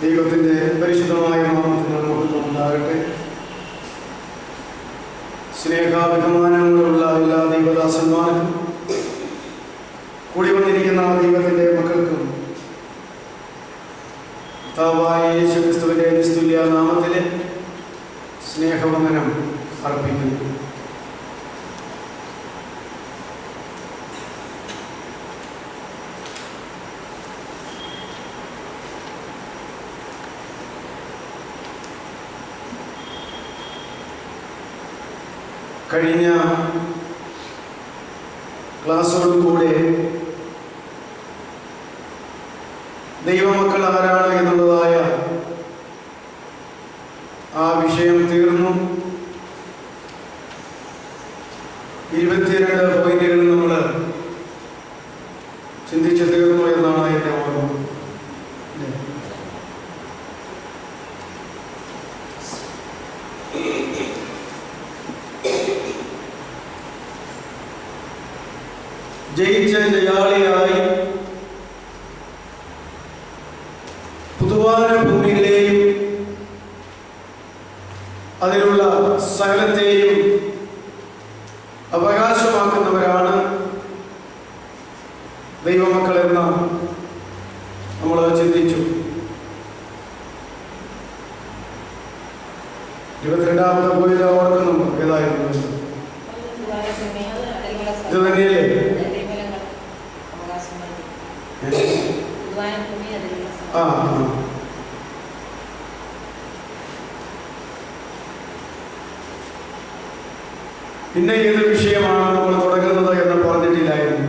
ദൈവത്തിൻ്റെ പരിശുദ്ധമായ നാമത്തിന് മഹത്വം ഉണ്ടാകട്ടെ. സ്നേഹാഭിമാനങ്ങളുള്ള എല്ലാ ദൈവദാസന്മാർക്കും കൂടി വന്നിരിക്കുന്ന ദൈവത്തിൻ്റെ മക്കൾക്കും കർത്താവായ യേശുക്രിസ്തുവിൻ്റെ നിസ്തുല്യ നാമത്തിലെ സ്നേഹവന്ദനം അർപ്പിക്കുന്നു. കഴിഞ്ഞ ക്ലാസ്സോടുകൂടെ ദൈവമക്കൾ ആരാണ് എന്നുള്ളതായ ആ വിഷയം തീർന്നു. 22 പോയിന്റുകൾ നമ്മൾ ചിന്തിച്ചു തീർന്നു എന്നാണ് എൻ്റെ ഓർമ്മ. ജയിച്ച ജയാളിയായി പുതുവാന ഭൂമികളെയും അതിലുള്ള സകലത്തെയും അവകാശമാക്കുന്നവരാണ് ദൈവമക്കളെന്ന് നമ്മൾ ചിന്തിച്ചു. 22ാമത്തെ പോയിന്റ് ഓർക്കുന്നുണ്ടോ? ഏതായിരുന്നു ഇത് തന്നെയല്ലേ? പിന്നെ ഏത് വിഷയമാണ് നമ്മൾ തുടങ്ങുന്നത് എന്ന് പറഞ്ഞിട്ടില്ലായിരുന്നു.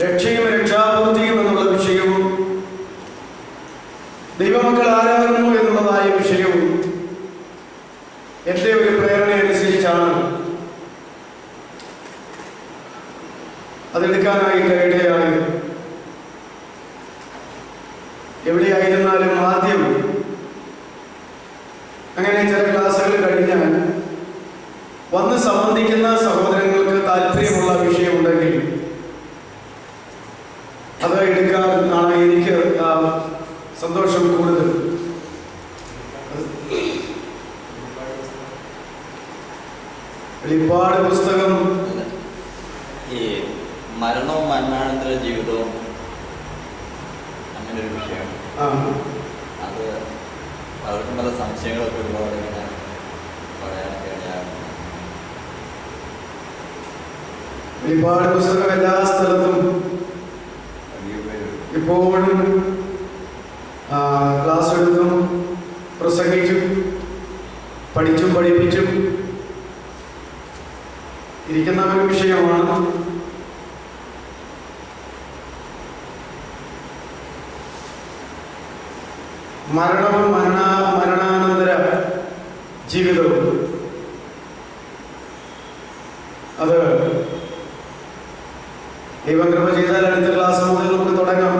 രക്ഷയും രക്ഷാപൂർത്തിയും എന്നുള്ള വിഷയവും ദൈവമക്കൾ ആരാകുന്നു എന്നുള്ളതായ വിഷയവും എൻ്റെ ഒരു പ്രേരണ അനുസരിച്ചാണ് അതെടുക്കാനായിട്ട് ഇടയായത്. എവിടെയായിരുന്നാലും ആദ്യം അങ്ങനെ ചില ക്ലാസ്സുകൾ കഴിഞ്ഞാൽ വന്ന് സംബന്ധിക്കുന്ന സഹോദരങ്ങൾക്ക് താല്പര്യമുള്ള വിഷയമുണ്ടെങ്കിൽ അത് എടുക്കാനാണ് എനിക്ക് സന്തോഷം കൂടുതൽ. വെളിപ്പാട് പുസ്തകം ഈ മരണവും മരണാനന്തര ജീവിതവും അങ്ങനെ ഒരു വിഷയം. അത് പലർക്കും പല സംശയങ്ങളൊക്കെ ഒരുപാട് ഇങ്ങനെ പറയാനൊക്കെ ഇടയാകും. വെളിപ്പാട് പുസ്തകം എല്ലാ സ്ഥലത്തും ഇപ്പോഴും ക്ലാസ് എടുത്തും പ്രസംഗിച്ചും പഠിച്ചും പഠിപ്പിച്ചും ഇരിക്കുന്ന ഒരു വിഷയമാണ്. മരണവും മരണാനന്തര ജീവിതവും. അത് ദൈവകൃപ ചെയ്താൽ അടുത്ത ക്ലാസ് മുതൽ നമുക്ക് തുടങ്ങാം.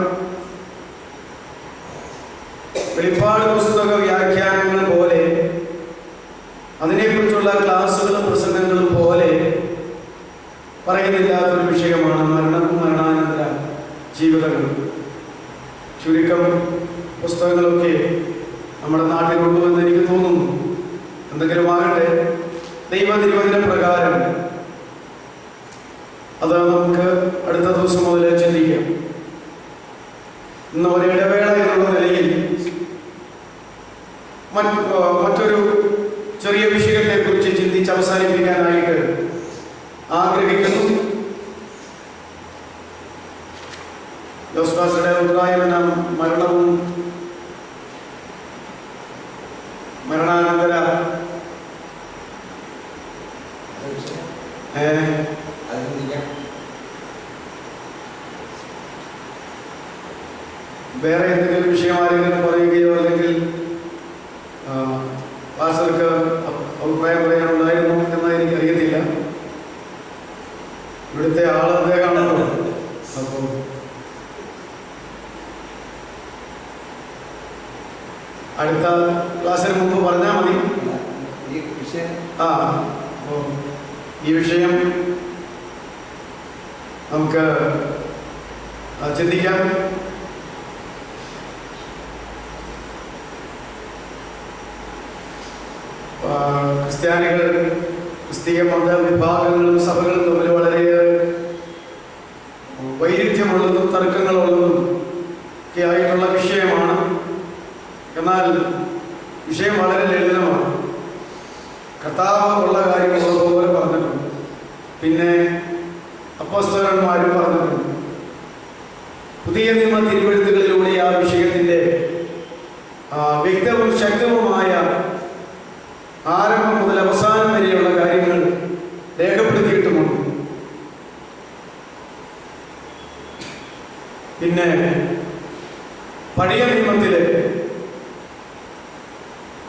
വെളിപ്പാട് പുസ്തക വ്യാഖ്യാനങ്ങൾ പോലെ അതിനെക്കുറിച്ചുള്ള ക്ലാസ്സുകളും പ്രസംഗങ്ങളും പോലെ പറയുന്നില്ലാത്തൊരു വിഷയമാണ് മരണവും മരണാനന്തര ജീവിതങ്ങളും. ചുരുക്കം പുസ്തകങ്ങളൊക്കെ നമ്മുടെ നാട്ടിലുണ്ടെന്ന് എനിക്ക് തോന്നുന്നു. എന്തെങ്കിലും ആകട്ടെ, ദൈവതിരുവചന പ്രകാരം അത് നമുക്ക് അടുത്ത ദിവസം മുതൽ ചിന്തിക്കാം. ഇന്ന് ഒരു ഇടവേള എന്നുള്ള നിലയിൽ മറ്റൊരു ചെറിയ വിഷയത്തെ കുറിച്ച് ചിന്തിച്ച് അവസാനിപ്പിക്കാനായിട്ട് ആഗ്രഹിക്കുന്നു. ജോസ്ഫാസിന്റെ അഭിപ്രായം മരണവും മരണാനന്തര വേറെ എന്തെങ്കിലും വിഷയം ആരെങ്കിലും പറയുകയോ അല്ലെങ്കിൽ പാസ്റ്റർക്ക് അഭിപ്രായം പറയാനുണ്ടായിരുന്നു എന്ന് എനിക്കറിയത്തില്ല. ഇവിടുത്തെ ആൾ അദ്ദേഹമാണല്ലോ. അപ്പോൾ അടുത്ത ക്ലാസ്സിന് മുമ്പ് പറഞ്ഞാൽ മതി. ഈ വിഷയം നമുക്ക് ചിന്തിക്കാം. ക്രിസ്ത്യാനികൾ, ക്രിസ്തീയ മതവിഭാഗങ്ങളും സഭകളും തമ്മിൽ വളരെയേറെ വൈരുദ്ധ്യമുള്ളതും തർക്കങ്ങളുള്ളതും ഒക്കെ ആയിട്ടുള്ള വിഷയമാണ്. എന്നാൽ വിഷയം വളരെ ലളിതമാണ്. കർത്താവ് ഉള്ള കാര്യങ്ങൾ പോലെ പറഞ്ഞിട്ടുണ്ട്, പിന്നെ അപ്പോസ്തലന്മാരും പറഞ്ഞിട്ടുണ്ട്. പുതിയ നിയമ തിരുവെഴുത്തുകളിലൂടെ ആ വിഷയത്തിൻ്റെ വ്യക്തവും ശക്തവുമായ ആരംഭം മുതൽ അവസാനം വരെയുള്ള കാര്യങ്ങൾ രേഖപ്പെടുത്തിയിട്ടുമുണ്ട്. പിന്നെ പഴയ നിയമത്തിലെ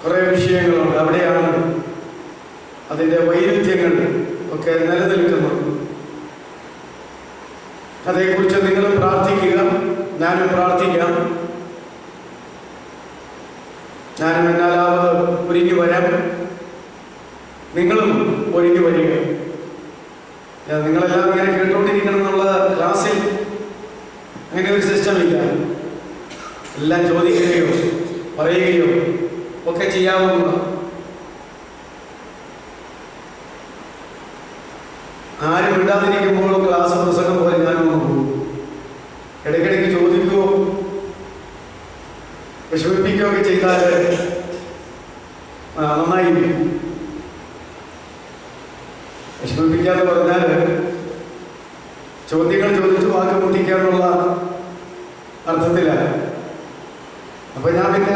കുറേ വിഷയങ്ങളുണ്ട്. അവിടെയാണ് അതിൻ്റെ വൈരുദ്ധ്യങ്ങൾ ഒക്കെ നിലനിൽക്കുന്നത്. അതേക്കുറിച്ച് നിങ്ങളും പ്രാർത്ഥിക്കുക, ഞാനും പ്രാർത്ഥിക്കാം. ഞാനും എന്നാലാവത് ഒരുങ്ങി വരാം, നിങ്ങളും ഒരുങ്ങി വരിക. നിങ്ങളെല്ലാം ഇങ്ങനെ കേട്ടുകൊണ്ടിരിക്കണം എന്നുള്ള ക്ലാസ്സിൽ അങ്ങനെ ഒരു സിസ്റ്റമില്ല. എല്ലാം ചോദിക്കുകയോ പറയുകയോ ഒക്കെ ചെയ്യാവുന്ന. ആരും വിടാതിരിക്കുമ്പോൾ ക്ലാസ് പ്രസംഗം പോലെ ഞാനൊന്ന് പോകും. ഇടയ്ക്കിടയ്ക്ക് ചോദിക്കുകയോ വിഷമിപ്പിക്കുകയോ ഒക്കെ ചെയ്താൽ നന്നായിരിക്കും. വിഷമിപ്പിക്കാന്ന് പറഞ്ഞാൽ ചോദ്യങ്ങൾ ചോദിച്ച് വാക്ക് മുട്ടിക്കാനുള്ള അർത്ഥത്തിലാണ്. അപ്പം ഞാൻ പിന്നെ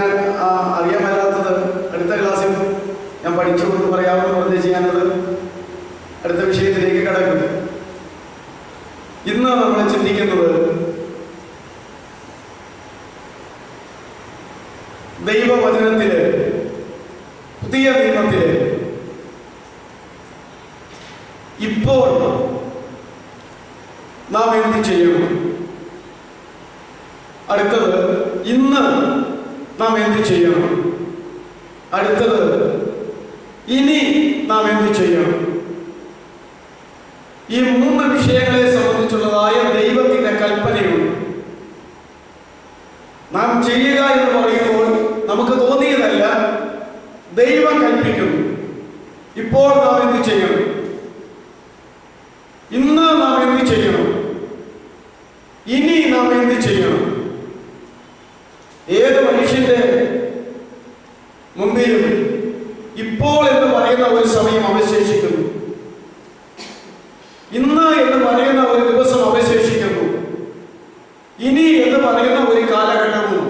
അറിയാൻ മേലാത്തത് അടുത്ത ക്ലാസ്സിൽ ഞാൻ പഠിച്ചു എന്ന് പറയാമെന്ന് പറഞ്ഞ് ചെയ്യാനത് അടുത്ത വിഷയത്തിലേക്ക് കടക്കും. ഇന്ന് നമ്മൾ ചിന്തിക്കുന്നത് ദൈവവചനത്തില്, പുതിയ നിയമത്തില് ഇപ്പോൾ നാം എന്ത് ചെയ്യണം, അടുത്തത് ഇന്ന് നാം എന്ത് ചെയ്യണം, അടുത്തത് ഇനി നാം എന്ത് ചെയ്യണം. ഈ 3 വിഷയങ്ങളെ സംബന്ധിച്ചുള്ളതായ ദൈവത്തിന്റെ കൽപ്പനയുണ്ട്. നാം ചെയ്യുക എന്ന് പറയുമ്പോൾ നമുക്ക് തോന്നിയതല്ല, ദൈവം കൽപ്പിക്കുന്നു. ഇപ്പോൾ നാം എന്ത് ചെയ്യണം, ഇന്ന് നാം എന്ത് ചെയ്യണം, ഇനി നാം എന്ത് ചെയ്യണം. ഏത് മനുഷ്യന്റെ മുമ്പിലും ഇപ്പോൾ എന്ന് പറയുന്ന ഒരു സമയം അവശേഷിക്കുന്നു, ഇന്ന് എന്ന് പറയുന്ന ഒരു ദിവസം അവശേഷിക്കുന്നു, ഇനി എന്ന് പറയുന്ന ഒരു കാലഘട്ടവും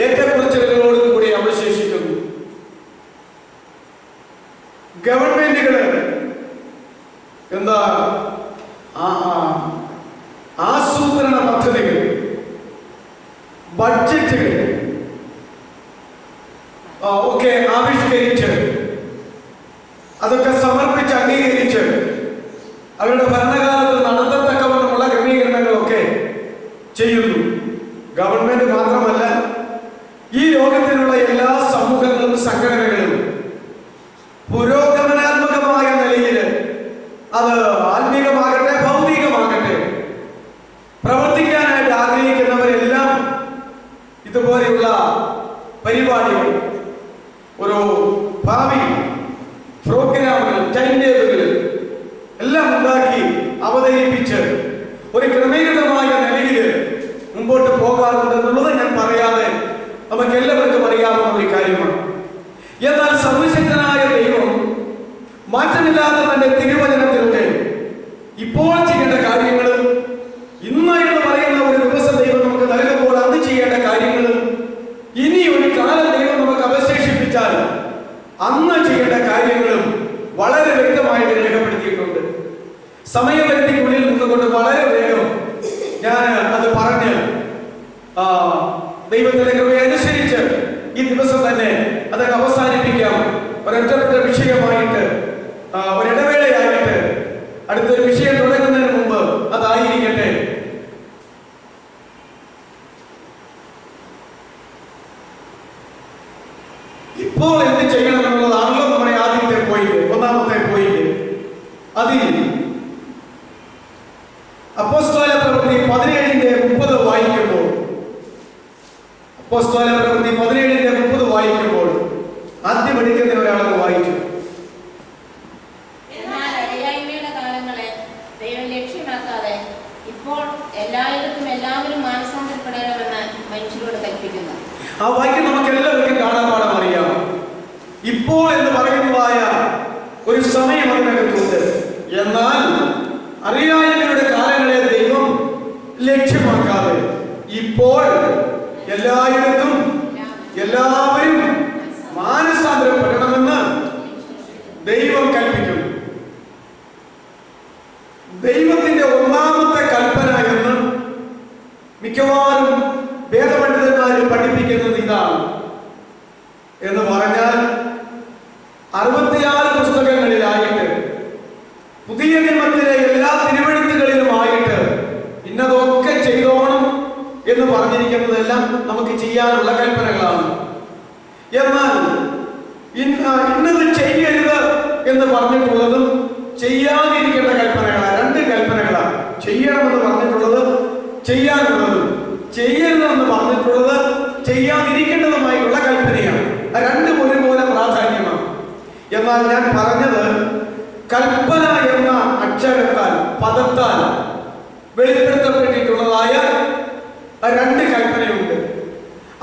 ഏറ്റക്കുറച്ചിലുകളോട് കൂടി അവശേഷിക്കുന്നു. ഗവൺമെന്റുകള് എന്താ ആസൂത്രണ പദ്ധതികൾ, ബഡ്ജറ്റുകൾ ഒക്കെ ആവിഷ്കരിച്ച് അതൊക്കെ സമർപ്പിച്ച് അംഗീകരിച്ച് അവരുടെ ഭരണകാലത്ത് നടത്തത്തക്കവണ്ണമുള്ള ക്രമീകരണങ്ങളൊക്കെ ചെയ്യുന്നു. ഗവൺമെന്റ് മാത്രമല്ല, ഈ ലോകത്തിലുള്ള എല്ലാ സമൂഹങ്ങളും സംഘടനകളും പുരോഗമനാത്മകമായ നിലയിൽ, അത് ആത്മീകമാകട്ടെ ഭൗതികമാകട്ടെ, പ്രവർത്തിക്കാനായിട്ട് ആഗ്രഹിക്കുന്നവരെല്ലാം ഇതുപോലെയുള്ള പരിപാടികൾ, ഒരു ഭാവി പ്രോഗ്രാമുകൾ, ടൈം ടേബിളുകൾ എല്ലാം ഉണ്ടാക്കി അവതരിപ്പിച്ച് ഒരു ക്രമീകൃതമായ നിലയിൽ മുമ്പോട്ട് പോകാറുണ്ടെന്നുള്ളത് ഞാൻ പറയാതെ നമുക്ക് എല്ലാവർക്കും അറിയാവുന്ന ഒരു കാര്യമാണ്. എന്നാൽ സർവശക്തനായ ദൈവം മാറ്റമില്ലാത്ത തന്റെ തിരുവചനത്തിലൂടെ ഇപ്പോൾ ചെയ്യേണ്ട കാര്യങ്ങളും, ഇന്ന് എന്ന് പറയുന്ന ഒരു ദിവസം ദൈവം നമുക്ക് നൽകുമ്പോൾ അന്ന് ചെയ്യേണ്ട കാര്യങ്ങളും, ഇനി ഒരു കാലം ദൈവം നമുക്ക് അവശേഷിപ്പിച്ചാൽ അന്ന് ചെയ്യേണ്ട കാര്യങ്ങളും വളരെ വ്യക്തമായിട്ട് രേഖപ്പെടുത്തിയിട്ടുണ്ട്. സമയപരിധിക്കുള്ളിൽ നിന്നുകൊണ്ട് വളരെ വേഗം ഞാൻ അത് പറഞ്ഞ് ദൈവത്തിന്റെ കൃപയനുസരിച്ച് ഈ ദിവസം തന്നെ അതൊക്കെ അവസാനിപ്പിക്കാം. ഒരൊറ്റപ്പെട്ട വിഷയമായിട്ട്, ഒരിടവേളയായിട്ട്, അടുത്തൊരു വിഷയം തുടങ്ങുന്നതിന് മുമ്പ് അതായിരിക്കട്ടെ. ഇപ്പോൾ എന്ത് ചെയ്യണം എന്നുള്ളതാണല്ലോ നമ്മുടെ ആദ്യത്തെ പോയിന്റ്, ഒന്നാമത്തെ പോയിന്റ്. അതിൽ അപ്പോസ്തല പ്രവൃത്തി 17:30 വായിക്കുമ്പോൾ, അപ്പോസ്തല പ്രവൃത്തി 17:30 വായിക്കുമ്പോൾ ആദ്യം എടുക്കുന്ന ഒരാളത് വായിച്ചു. എന്നാൽ അറിയായ്മയുടെ കാലങ്ങളെ ദൈവം ലക്ഷ്യമാക്കാതെ ഇപ്പോൾ എല്ലായിടത്തും എല്ലാവരും മാനസാന്തരപ്പെടണമെന്ന് മനുഷ്യരോട് കൽപ്പിക്കുന്നു. ആ വാക്യം നമുക്ക് എല്ലാവർക്കും കാണാൻ പാടാൻ അറിയാം. ഇപ്പോൾ എന്ന് പറയുന്നതായ ഒരു സമയം അതിനകത്തുണ്ട്. എന്നാൽ അറിയായ്മയുടെ കാലങ്ങളെ ദൈവം ലക്ഷ്യമാക്കാതെ ഇപ്പോൾ എല്ലായിടത്തും എല്ലാവരും മാനസാന്തരപ്പെടണമെന്ന് ദൈവം കൽപ്പിക്കുന്നു. ദൈവത്തിന്റെ ഒന്നാമത്തെ കൽപ്പന എന്ന് മിക്കവാറും വേദപണ്ഡിതന്മാർ പഠിപ്പിക്കുന്നത് ഇതാണ്. എന്ന് പറഞ്ഞാൽ 66 പുസ്തകങ്ങളിലായിട്ട് പുതിയ നിയമത്തിലെ എല്ലാ തിരുവെഴുത്തുകളിലുമായിട്ട് ഇന്നതൊക്കെ ചെയ്തോണം എന്ന് പറഞ്ഞിരിക്കുന്നതെല്ലാം നമുക്ക് ചെയ്യാനുള്ള കൽപ്പനകളാണ്. എന്നാൽ ഇന്നത് ചെയ്യരുത് എന്ന് പറഞ്ഞിട്ടുള്ളതും ചെയ്യാതിരിക്കേണ്ട കൽപ്പനകളാണ്. 2 കൽപ്പനകളാണ്. ചെയ്യണമെന്ന് പറഞ്ഞിട്ടുള്ളത്, ചെയ്യാനുള്ളത്. ചെയ്യരുതെന്ന് പറഞ്ഞിട്ടുള്ളത് ചെയ്യാതിരിക്കേണ്ടതുമായിട്ടുള്ള കൽപ്പനയാണ്. 2 ഒരുപോലെ പ്രാധാന്യമാണ്. എന്നാൽ ഞാൻ പറഞ്ഞത് കൽപ്പന എന്ന അക്ഷരത്താൽ, പദത്താൽ വെളിപ്പെടുത്തപ്പെട്ടിട്ടുള്ളതായ 2 കൽപ്പനയുണ്ട്.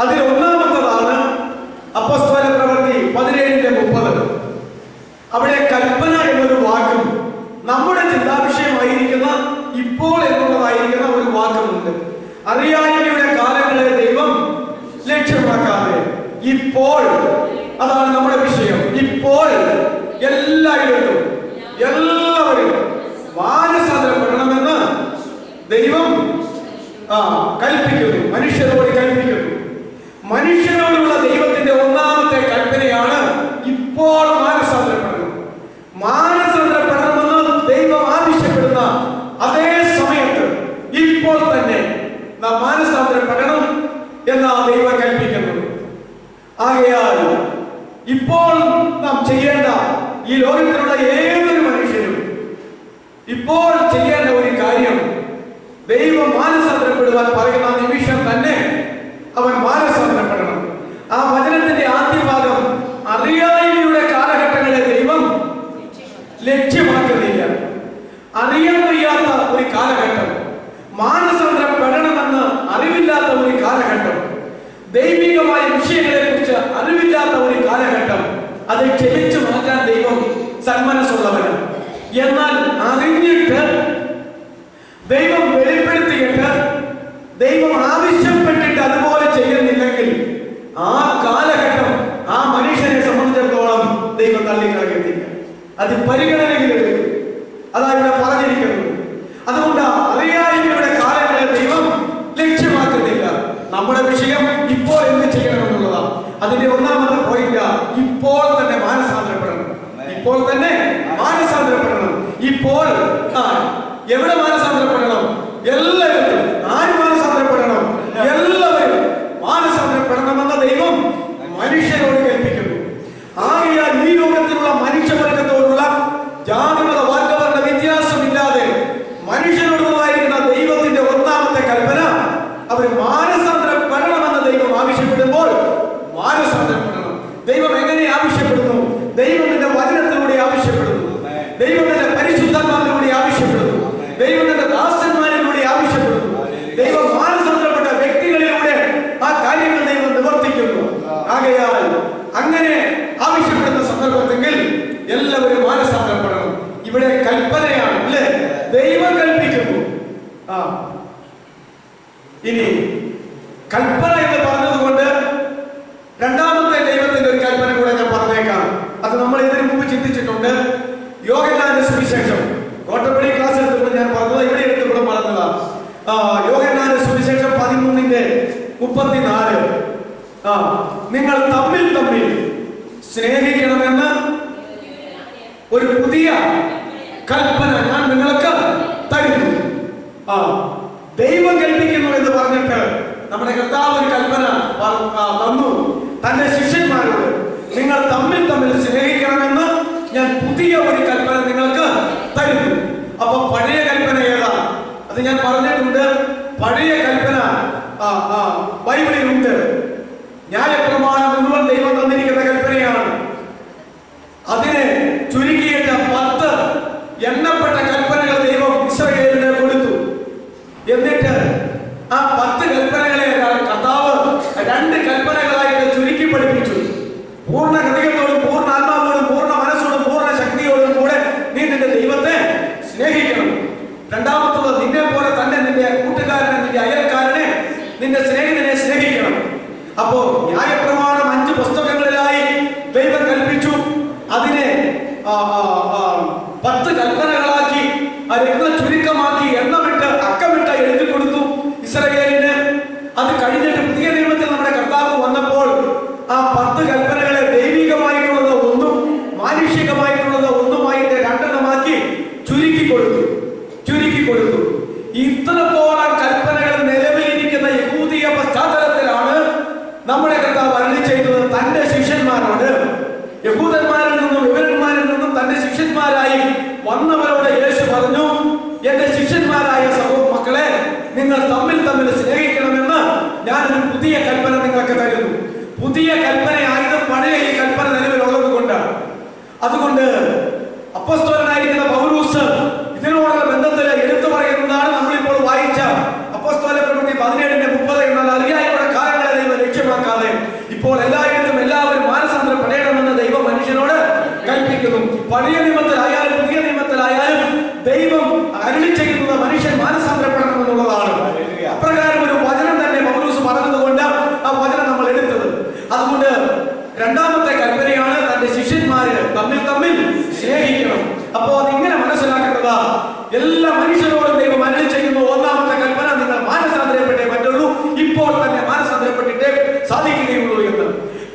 അതിൽ ഒന്നാമത്തതാണ് അപ്പോസ്തല പ്രവൃത്തി 17:30. അവിടെ കൽപ്പന എന്നൊരു വാക്കും നമ്മുടെ ചിന്താവിഷയമായിരിക്കുന്ന ഇപ്പോൾ എന്നുള്ളതായിരിക്കുന്ന ഒരു വാക്കുമുണ്ട്. അറിയായ്മയുടെ കാലങ്ങളെ ദൈവം ലക്ഷ്യമാക്കാതെ ഇപ്പോൾ, അതാണ് നമ്മുടെ വിഷയം. ഇപ്പോൾ എല്ലായിടത്തും എല്ലാവരും മാനസാന്തരപ്പെടണമെന്ന് ദൈവം കൽപ്പിക്കുന്നു, മനുഷ്യരോട് കൽപ്പിക്കുന്നു. മനുഷ്യരോടുള്ള ദൈവത്തിന്റെ ഒന്നാമത്തെ കൽപ്പനയാണ് ഇപ്പോൾ മാനസാന്തരപ്പെടണം. മാനസാന്തരപ്പെടണമെന്ന് ദൈവം ആവശ്യപ്പെടുന്ന അതേ സമയത്ത് ഇപ്പോൾ തന്നെ നാം മാനസാന്തരപ്പെടണം എന്നാ ദൈവം കൽപ്പിക്കുന്നത്. ആകയാൽ ഇപ്പോൾ നാം ചെയ്യേണ്ട, ഈ ലോകത്തിലുള്ള ഏതൊരു മനുഷ്യനും ഇപ്പോൾ ചെയ്യേണ്ട ഒരു കാര്യം, ദൈവം മാനസാന്തരപ്പെടുവാൻ പറയുന്ന നിമിഷം തന്നെ അവൻ മാനസാന്തരപ്പെടണം. ആ വചനത്തിന്റെ ആദ്യ ഭാഗം അറിയായ്മയുടെ കാലഘട്ടങ്ങളെ ദൈവം ലക്ഷ്യമാക്കുന്നില്ല. അറിയാൻ വയ്യാത്ത ഒരു കാലഘട്ടം, മാനസാന്തരപ്പെടണമെന്ന് അറിവില്ലാത്ത ഒരു കാലഘട്ടം, ദൈവികമായ വിഷയങ്ങളെ കുറിച്ച് അറിവില്ലാത്ത ഒരു കാലഘട്ടം, അത് ക്ഷമിച്ചു മാറ്റാൻ ദൈവം സന്മനസ്സുള്ളവനാണ്. എന്നാൽ അറിഞ്ഞിട്ട് ദൈവം വെളിപ്പെടുത്തിയിട്ട് ദൈവം ആവശ്യപ്പെട്ടിട്ട് അതുപോലെ ചെയ്യുന്നില്ലെങ്കിൽ ആ കാലഘട്ടം ആ മനുഷ്യനെ സംബന്ധിച്ചിടത്തോളം ദൈവം തള്ളിക്കളയുന്നില്ല, അത് പരിഗണനയിലെടുക്കും. അതാ ഇവിടെ പറഞ്ഞിരിക്കുന്നത്. അതുകൊണ്ട് അറിയായ്മയുടെ കാലങ്ങളെ ദൈവം ലക്ഷ്യമാക്കുന്നില്ല. നമ്മുടെ വിഷയം ഇപ്പോൾ എന്ത് ചെയ്യണമെന്നുള്ളതാണ്. അതിന്റെ ഒന്നാമത്തെ പോയിന്റ് ഇപ്പോൾ തന്നെ മാനസാന്തരപ്പെടണം. ഇപ്പോൾ തന്നെ മാനസാന്തരപ്പെടണം. ഇപ്പോൾ എവിടെ മാനസാന്തരപ്പെടണം? എല്ലാവരും. ആര് മാനസാന്തരപ്പെടണം? എല്ലാവരും മാനസാന്തരപ്പെടണമെന്ന് ദൈവം മനുഷ്യരോട് കൽപ്പിക്കുന്നു. ആകയാൽ ഈ ലോകത്തിലുള്ള മനുഷ്യവർഗത്തോടുള്ള ജാതിമത വർഗവർണ്ണ വ്യത്യാസമില്ലാതെ മനുഷ്യരോടുള്ളതായിരിക്കുന്ന ദൈവത്തിന്റെ ഒന്നാമത്തെ കൽപ്പന, അവർ മാനസാന്തരപ്പെടണമെന്ന് ദൈവം ആവശ്യപ്പെടുമ്പോൾ മാനസാന്തരപ്പെടണം. ദൈവം എങ്ങനെ ആവശ്യപ്പെടുന്നു? ദൈവത്തിന്റെ വചനത്തിലൂടെ ആവശ്യപ്പെടുന്നു, ദൈവത്തിന്റെ പരിശുദ്ധാത്മാവിലൂടെ ആവശ്യപ്പെടുന്നു, ദൈവത്തിന്റെ ദാസന്മാരിലൂടെ ആവശ്യപ്പെടുന്നു. ദൈവം മാനസാന്തരപ്പെട്ട വ്യക്തികളിലൂടെ ആ കാര്യങ്ങൾ ദൈവം നിവർത്തിക്കുന്നു. ആകയാൽ അങ്ങനെ ആവശ്യപ്പെടുന്ന സന്ദർഭത്തിൽ എല്ലാവരും മാനസാന്തരപ്പെടണം. ഇവിടെ കൽപ്പനയാണ്, അല്ലേ? ദൈവം കൽപ്പിക്കുന്നു. ഇനി കൽപ്പന എന്ന് പറഞ്ഞതുകൊണ്ട് രണ്ടാമത്തെ ദൈവത്തിന്റെ ഒരു കൽപ്പന കൂടെ ഞാൻ പറഞ്ഞേക്കാം. അത് നമ്മൾ ഇതിനു മുമ്പ് ചിന്തിച്ചിട്ടുണ്ട്. യോഹന്നാന്റെ സുവിശേഷം കോട്ടപ്പടി ക്ലാസ് എടുത്തപ്പോൾ ഞാൻ പറഞ്ഞത്, ഇവിടെ എടുത്തപ്പോൾ പറഞ്ഞതാ. യോഹന്നാന്റെ സുവിശേഷം 13:34. നിങ്ങൾ തമ്മിൽ തമ്മിൽ സ്നേഹിക്കണമെന്ന് ഒരു പുതിയ കൽപ്പന ഞാൻ നിങ്ങൾക്ക് തരുന്നു. ദൈവം കൽപ്പിക്കുന്നു എന്ന് പറഞ്ഞിട്ട് നമ്മുടെ കർത്താവ് ഒരു കൽപ്പന തന്നു തന്റെ ശിഷ്യന്മാരോട്. നിങ്ങൾ തമ്മിൽ തമ്മിൽ സ്നേഹിക്കണമെന്ന് ഞാൻ പുതിയ ഒരു കൽപ്പന നിങ്ങൾക്ക് തരുന്നു. അപ്പൊ പഴയ കൽപ്പന ഏതാ? അത് ഞാൻ പറഞ്ഞിട്ടുണ്ട്. പഴയ കൽപ്പന ബൈബിളിലുണ്ട്. ന്യായപ്രമാണം മുഴുവൻ ദൈവം തന്നിരിക്കുന്ന കൽപ്പനയാണ്. അതിനെ ചുരുക്കിയിട്ട് 10 എണ്ണപ്പെട്ട കൽപ്പനകൾ ദൈവം ഇസ്രായേലിന് കൊടുത്തു. എന്നിട്ട് ആ 10 കൽപ്പനകളെ കർത്താവ് 2 കൽപ്പനകളായിട്ട് ചുരുക്കി പഠിപ്പിച്ചു. പൂർണ്ണ ഹൃദയത്തോടും പൂർണ്ണ ആത്മാവോടും പൂർണ്ണ മനസ്സോടും പൂർണ്ണ ശക്തിയോടും കൂടെ നീ നിന്റെ ദൈവത്തെ സ്നേഹിക്കണം. രണ്ടാമത്തത്, നിന്നെ പോലെ തന്നെ നിന്റെ കൂട്ടുകാരനെ, നിന്റെ അയൽക്കാരനെ, നിന്റെ സ്നേഹിതനെ സ്നേഹിക്കണം. അപ്പോ ന്യായപ്രമാണം 5 പുസ്തകങ്ങളിലായി ദൈവം കൽപ്പിച്ചു. അതിനെ 10 കൽപ്പനകളാക്കി രത്ന ചുരുക്കമാക്കി എണ്ണമിട്ട് അക്കമിട്ട് എഴുതി കൊടുത്തു ഇസ്രായേലിന്. അത് കഴിഞ്ഞിട്ട് പുതിയ നിയമത്തിൽ നമ്മുടെ കർത്താവ് വന്നപ്പോൾ ആ 10 കൽപ്പനകളെ ദൈവികമായിട്ടുള്ളത് ഒന്നും മാനുഷികമായിട്ടുള്ളത് ഒന്നുമായിട്ട് 2 എണ്ണമാക്കി ചുരുക്കി കൊടുത്തു. ഇത്രത്തോളം കൽപ്പനകൾ നിലവിലിരിക്കുന്ന യഹൂദിയ പശ്ചാത്തലത്തിലാണ് നമ്മുടെ കർത്താവ് അരുളി ചെയ്തത് തന്റെ ശിഷ്യന്മാരോട്. യഹൂദന്മാരിൽ നിന്നും യവനന്മാരിൽ നിന്നും തന്റെ ശിഷ്യന്മാരായി വന്നവരോട് യേശു പറഞ്ഞു, എന്റെ ശിഷ്യന്മാരായ മക്കളെ, നിങ്ങൾ തമ്മിൽ തമ്മിൽ സ്നേഹിക്കണമെന്ന് ഞാനൊരു പുതിയ കൽപ്പന നിങ്ങൾക്ക് തരുന്നു. പുതിയ കൽപ്പനയായത് പഴയ ഈ കൽപ്പന നിലവിലുള്ളത് കൊണ്ടാണ്. അതുകൊണ്ട് അപ്പോസ്തലനായിരിക്കുന്ന പൗലോസ് ഇതിനോടുള്ള ബന്ധത്തിൽ എടുത്തു പറയുന്നതാണ് നമ്മളിപ്പോൾ വായിച്ച അപ്പോസ്തല പ്രവൃത്തി 17:30. എന്നാൽ അറിയായ്മയുടെ കാരണങ്ങളെ ദൈവം ലക്ഷ്യമാക്കാതെ ഇപ്പോൾ എല്ലായിടത്തും എല്ലാവരും മാനസാന്തരപ്പെടണമെന്ന് ദൈവം മനുഷ്യനോട് കൽപ്പിക്കുന്നു. പഴയ നിയമത്തിലായാലും പുതിയ നിയമത്തിലായാലും ദൈവം അരുളി ചെയ്യുന്നത് മനുഷ്യൻ മാനസാന്തരപ്പെടണമെന്നുള്ളതാണ്. അപ്രകാരം ഒരു വചനം തന്നെ പൗലോസ് പറഞ്ഞതുകൊണ്ട് ആ വചനം നമ്മൾ എടുത്തത്. അതുകൊണ്ട് രണ്ടാമത്തെ കൽപ്പനയാണ് തന്റെ ശിഷ്യന്മാര് തമ്മിൽ തമ്മിൽ സ്നേഹിക്കണം. അപ്പോ അതിങ്ങനെ മനസ്സിലാക്കേണ്ടതാ, എല്ലാ മനുഷ്യരോടും ദൈവം അരുളി ചെയ്യുന്നു. ഒന്നാമത്തെ കൽപ്പന, നിങ്ങൾ മാനസാന്തരപ്പെട്ടേ പറ്റുള്ളൂ, ഇപ്പോൾ തന്നെ മാനസാന്തരപ്പെട്ടിട്ടേ സാധിക്കുകയുള്ളൂ എന്ന്.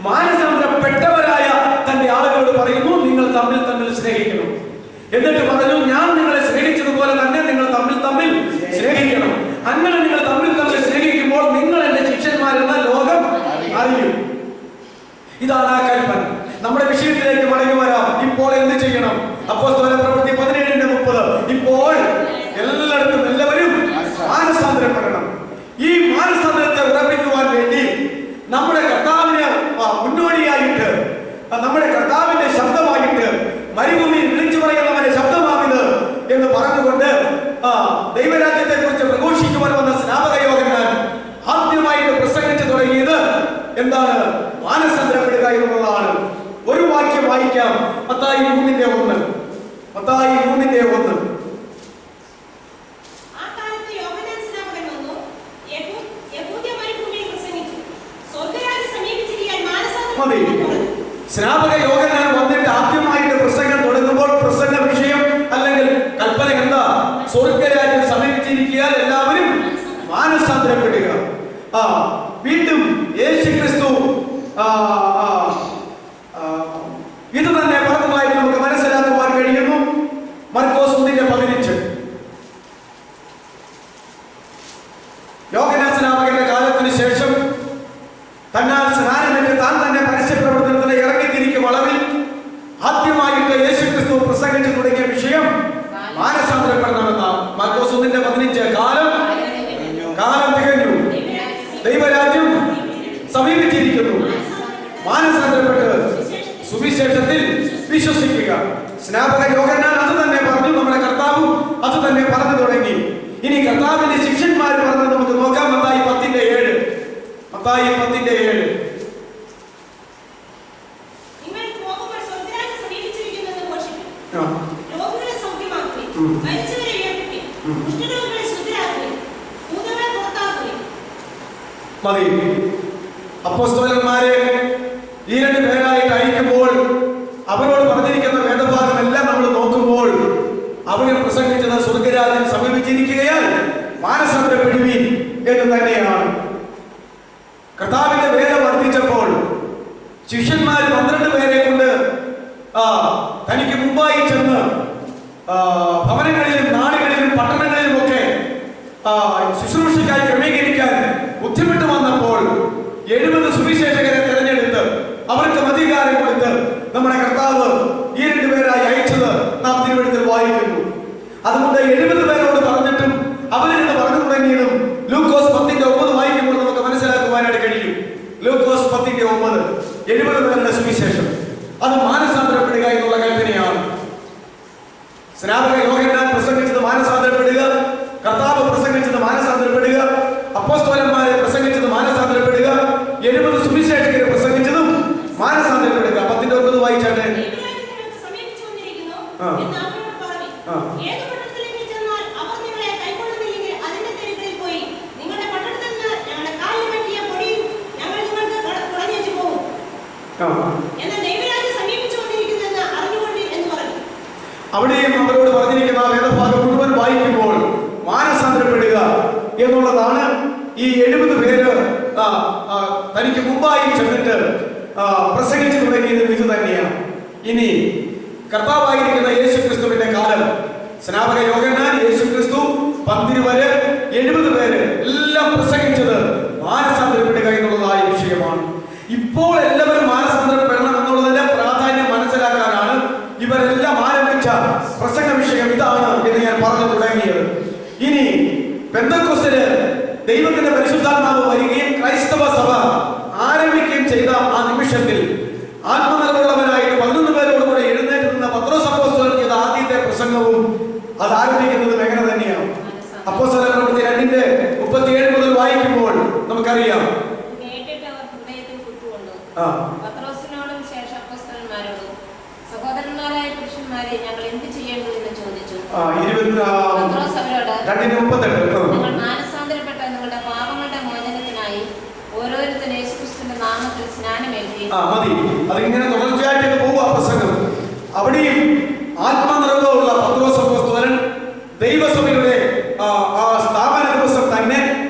മാനസാന്തരപ്പെട്ടവരായ തന്റെ ആളുകളോട് പറയുന്നു, നിങ്ങൾ തമ്മിൽ തമ്മിൽ സ്നേഹിക്കണം. എന്നിട്ട് പറഞ്ഞു, ഞാൻ നിങ്ങളെ സ്നേഹിച്ചതുപോലെ തന്നെ നിങ്ങൾ തമ്മിൽ തമ്മിൽ സ്നേഹിക്കണം. അങ്ങനെ നിങ്ങൾ തമ്മിൽ തമ്മിൽ സ്നേഹിക്കുമ്പോൾ നിങ്ങൾ എന്റെ ശിഷ്യന്മാരെന്ന ലോകം അറിയും. ഇതാണ് ആ കൽപ്പന. നമ്മുടെ വിഷയത്തിലേക്ക് മടങ്ങി വരാം. ഇപ്പോൾ എന്ത് ചെയ്യണം? അപ്പോസ്തല പ്രവൃത്തി 17:30. ഇപ്പോൾ എല്ലായിടത്തും എല്ലാവരും മാനസാന്തരപ്പെടണം. ഈ മാനസാന്തരത്തെ ഉറപ്പിക്കുവാൻ വേണ്ടി നമ്മുടെ കർത്താവിന് മുന്നോടിയായിട്ട്, നമ്മുടെ കർത്താവിന്റെ ശബ്ദമായിട്ട് മരുഭൂമിയിൽ വിളിച്ചു പറയുന്നവന്റെ ശബ്ദമാണിത് എന്ന് പറഞ്ഞുകൊണ്ട് ദൈവരാജ്യത്തെ കുറിച്ച് പ്രഘോഷിക്കുവാൻ വന്ന സ്നാപക യോഹന്നാൻ ആദ്യമായിട്ട് പ്രസംഗിച്ചു തുടങ്ങിയത് എന്താണ്? മാനസാന്തരപ്പെടുക എന്നുള്ളതാണ്. ഒരു വാക്യം വായിക്കാം. മത്തായി 3:1. മത്തായി 3:1. സ്നാപക യോഹന്നാൻ വന്നിട്ട് ആദ്യമായിട്ട് പ്രസംഗം തുടങ്ങുമ്പോൾ പ്രസംഗ വിഷയം അല്ലെങ്കിൽ കൽപ്പന എന്താ? സ്വർഗരാജ്യം സമീപിച്ചിരിക്കാൻ എല്ലാവരും മാനസാന്തരപ്പെടുക. വീണ്ടും യേശുക്രിസ്തു ഇത് തന്നെ പറഞ്ഞതായിട്ട് നമുക്ക് മനസ്സിലാക്കുവാൻ കഴിയുന്നു. മർക്കോസ് 1:15. യോഹന്നാൻ സ്നാപകന്റെ കാലത്തിന് ശേഷം തന്നാൽ സ്നാനമേറ്റ് താൻ തന്നെ പരസ്യ പ്രവർത്തനത്തിന് ഇറങ്ങിത്തിരിക്കും അളവിൽ ആദ്യമായിട്ട് യേശുക്രിസ്തു പ്രസംഗിച്ചു തുടങ്ങിയ വിഷയം മാനസാന്തരപ്പെടണമെന്നാണ്. മർക്കോസ് 1:15. കാലം തികഞ്ഞു, ദൈവരാജ്യം സമീപിച്ചിരിക്കുന്നു, മാനസാന്തരപ്പെട്ട് സുവിശേഷത്തിൽ വിശ്വസിക്കുക. സ്നാപക യോഹന്നാൻ അത് തന്നെ പറഞ്ഞു. നമ്മുടെ കർത്താവും അത് തന്നെ പറഞ്ഞു തുടങ്ങി. ഇനി കർത്താവിന്റെ ശിഷ്യന്മാർ പറഞ്ഞത് നമുക്ക് നോക്കാം. മത്തായി 10:7. മത്തായി 10:7. മതി. അപ്പോസ്തലന്മാരെ ഈ 2 പേരായിട്ട് അയക്കുമ്പോൾ അവരോട് പറഞ്ഞിരിക്കുന്ന വേദഭാഗം എല്ലാം നമ്മൾ നോക്കുമ്പോൾ അവർ പ്രസംഗിച്ചത് സ്വർഗരാജ്യം സമീപിച്ചിരിക്കുകയാൽ മാനസാന്തരപ്പെടുവീൻ എന്ന് തന്നെയാണ്. കർത്താവിന്റെ വേല വർദ്ധിച്ചപ്പോൾ ശിഷ്യന്മാർ 12 പേരെ കൊണ്ട് തനിക്ക് മുമ്പായി ചെന്ന് ഭവനങ്ങളിലും നാടുകളിലും പട്ടണങ്ങളിലും ഒക്കെ ശുശ്രൂഷയ്ക്കായി ക്രമീകരിക്കാൻ ബുദ്ധിമുട്ട് വന്നപ്പോൾ 70 സുവിശേഷകരെ തിരഞ്ഞെടുത്ത് അവർക്ക് അധികാരം കൊടുത്ത് നമ്മുടെ കർത്താവ് ഈ 2 പേരായി അയച്ചത് നാം തിരുവെഴുത്തിൽ വായിക്കുന്നു. അതുകൊണ്ട് 70 പേരോട് പറഞ്ഞിട്ടും അവർ മാനസാന്തരപ്പെടുക, അപ്പോസ്തലന്മാരെ പ്രസംഗിച്ചത് മാനസാന്തരപ്പെടുക, 70 സുവിശേഷകരെ പ്രസംഗിച്ചതും മാനസാന്തരപ്പെടുക. 10:9 വായിച്ചാട്ടെ. അവിടെയും അവരോട് പറഞ്ഞിരിക്കുന്ന വേദഭാഗം മുഴുവൻ വായിക്കുമ്പോൾ മാനസാന്തരപ്പെടുക എന്നുള്ളതാണ്. ഈ 70 പേര് തനിക്ക് മുമ്പായി ചെന്നിട്ട് പ്രസംഗിച്ചു തുടങ്ങിയത് ഇത് തന്നെയാണ്. ഇനി കർത്താവായിരിക്കുന്ന യേശു ക്രിസ്തുവിന്റെ കാലം, സ്നാപക യോഹന്നാൻ, യേശു ക്രിസ്തു, 12 വരെ 70 പേര് എല്ലാം പ്രസംഗിച്ചത് മാനസാന്തരപ്പെടുക എന്നുള്ളതായ വിഷയമാണ്. ഇപ്പോൾ എല്ലാവരും മാനസാന്തരപ്പെടണം എന്നുള്ളതിന്റെ പ്രാധാന്യം മനസ്സിലാക്കാനാണ് ഇവരെല്ലാം ആരംഭിച്ച പ്രസംഗ വിഷയം ഇതാണ് എന്ന് ഞാൻ പറഞ്ഞു തുടങ്ങിയത്. ഇനി പെന്തക്കോസ്തിന് ദൈവത്തിന്റെ പരിശുദ്ധാത്മാവ് വരികയും ക്രൈസ്തവ സഭ ആരംഭിക്കുകയും ചെയ്ത ആ നിമിഷത്തിൽ ആത്മനിർഭരനായിട്ട് 11 പേരോടുകൂടി എഴുന്നേറ്റ് നിന്ന പത്രോസ് അപ്പോസ്തലൻ ചെയ്ത ആദ്യത്തെ പ്രസംഗവും അത് ആരംഭിക്കുന്നതും എങ്ങനെ തന്നെയാണ്? അപ്പോസ്തലർ 2:37 മുതൽ വായിക്കുമ്പോൾ നമുക്കറിയാം. പത്രോസിനോടും ശേഷം അപ്പോസ്തലന്മാരോടും സഹോദരന്മാരായ പുരുഷന്മാരെ ഞങ്ങൾ എന്ത് ചെയ്യേണ്ടു എന്ന് ചോദിച്ചു. പത്രോസ് അവരോട്, നിങ്ങൾ മാനസാന്തരപ്പെട്ട നിങ്ങളുടെ പാപങ്ങളുടെ മോചനത്തിനായി ഓരോരുത്തരും യേശുക്രിസ്തുവിന്റെ നാമത്തിൽ സ്നാനമേൽക്കുകയും. മതി, അതിങ്ങനെ തുടർച്ചയായിട്ട് പോവുക പ്രസംഗം. അവിടെയും ആത്മനിർഭരമുള്ള പത്രോസ് അപ്പോസ്തലൻ ദൈവസഭയുടെ ആ സ്ഥാപന ദിവസം തന്നെ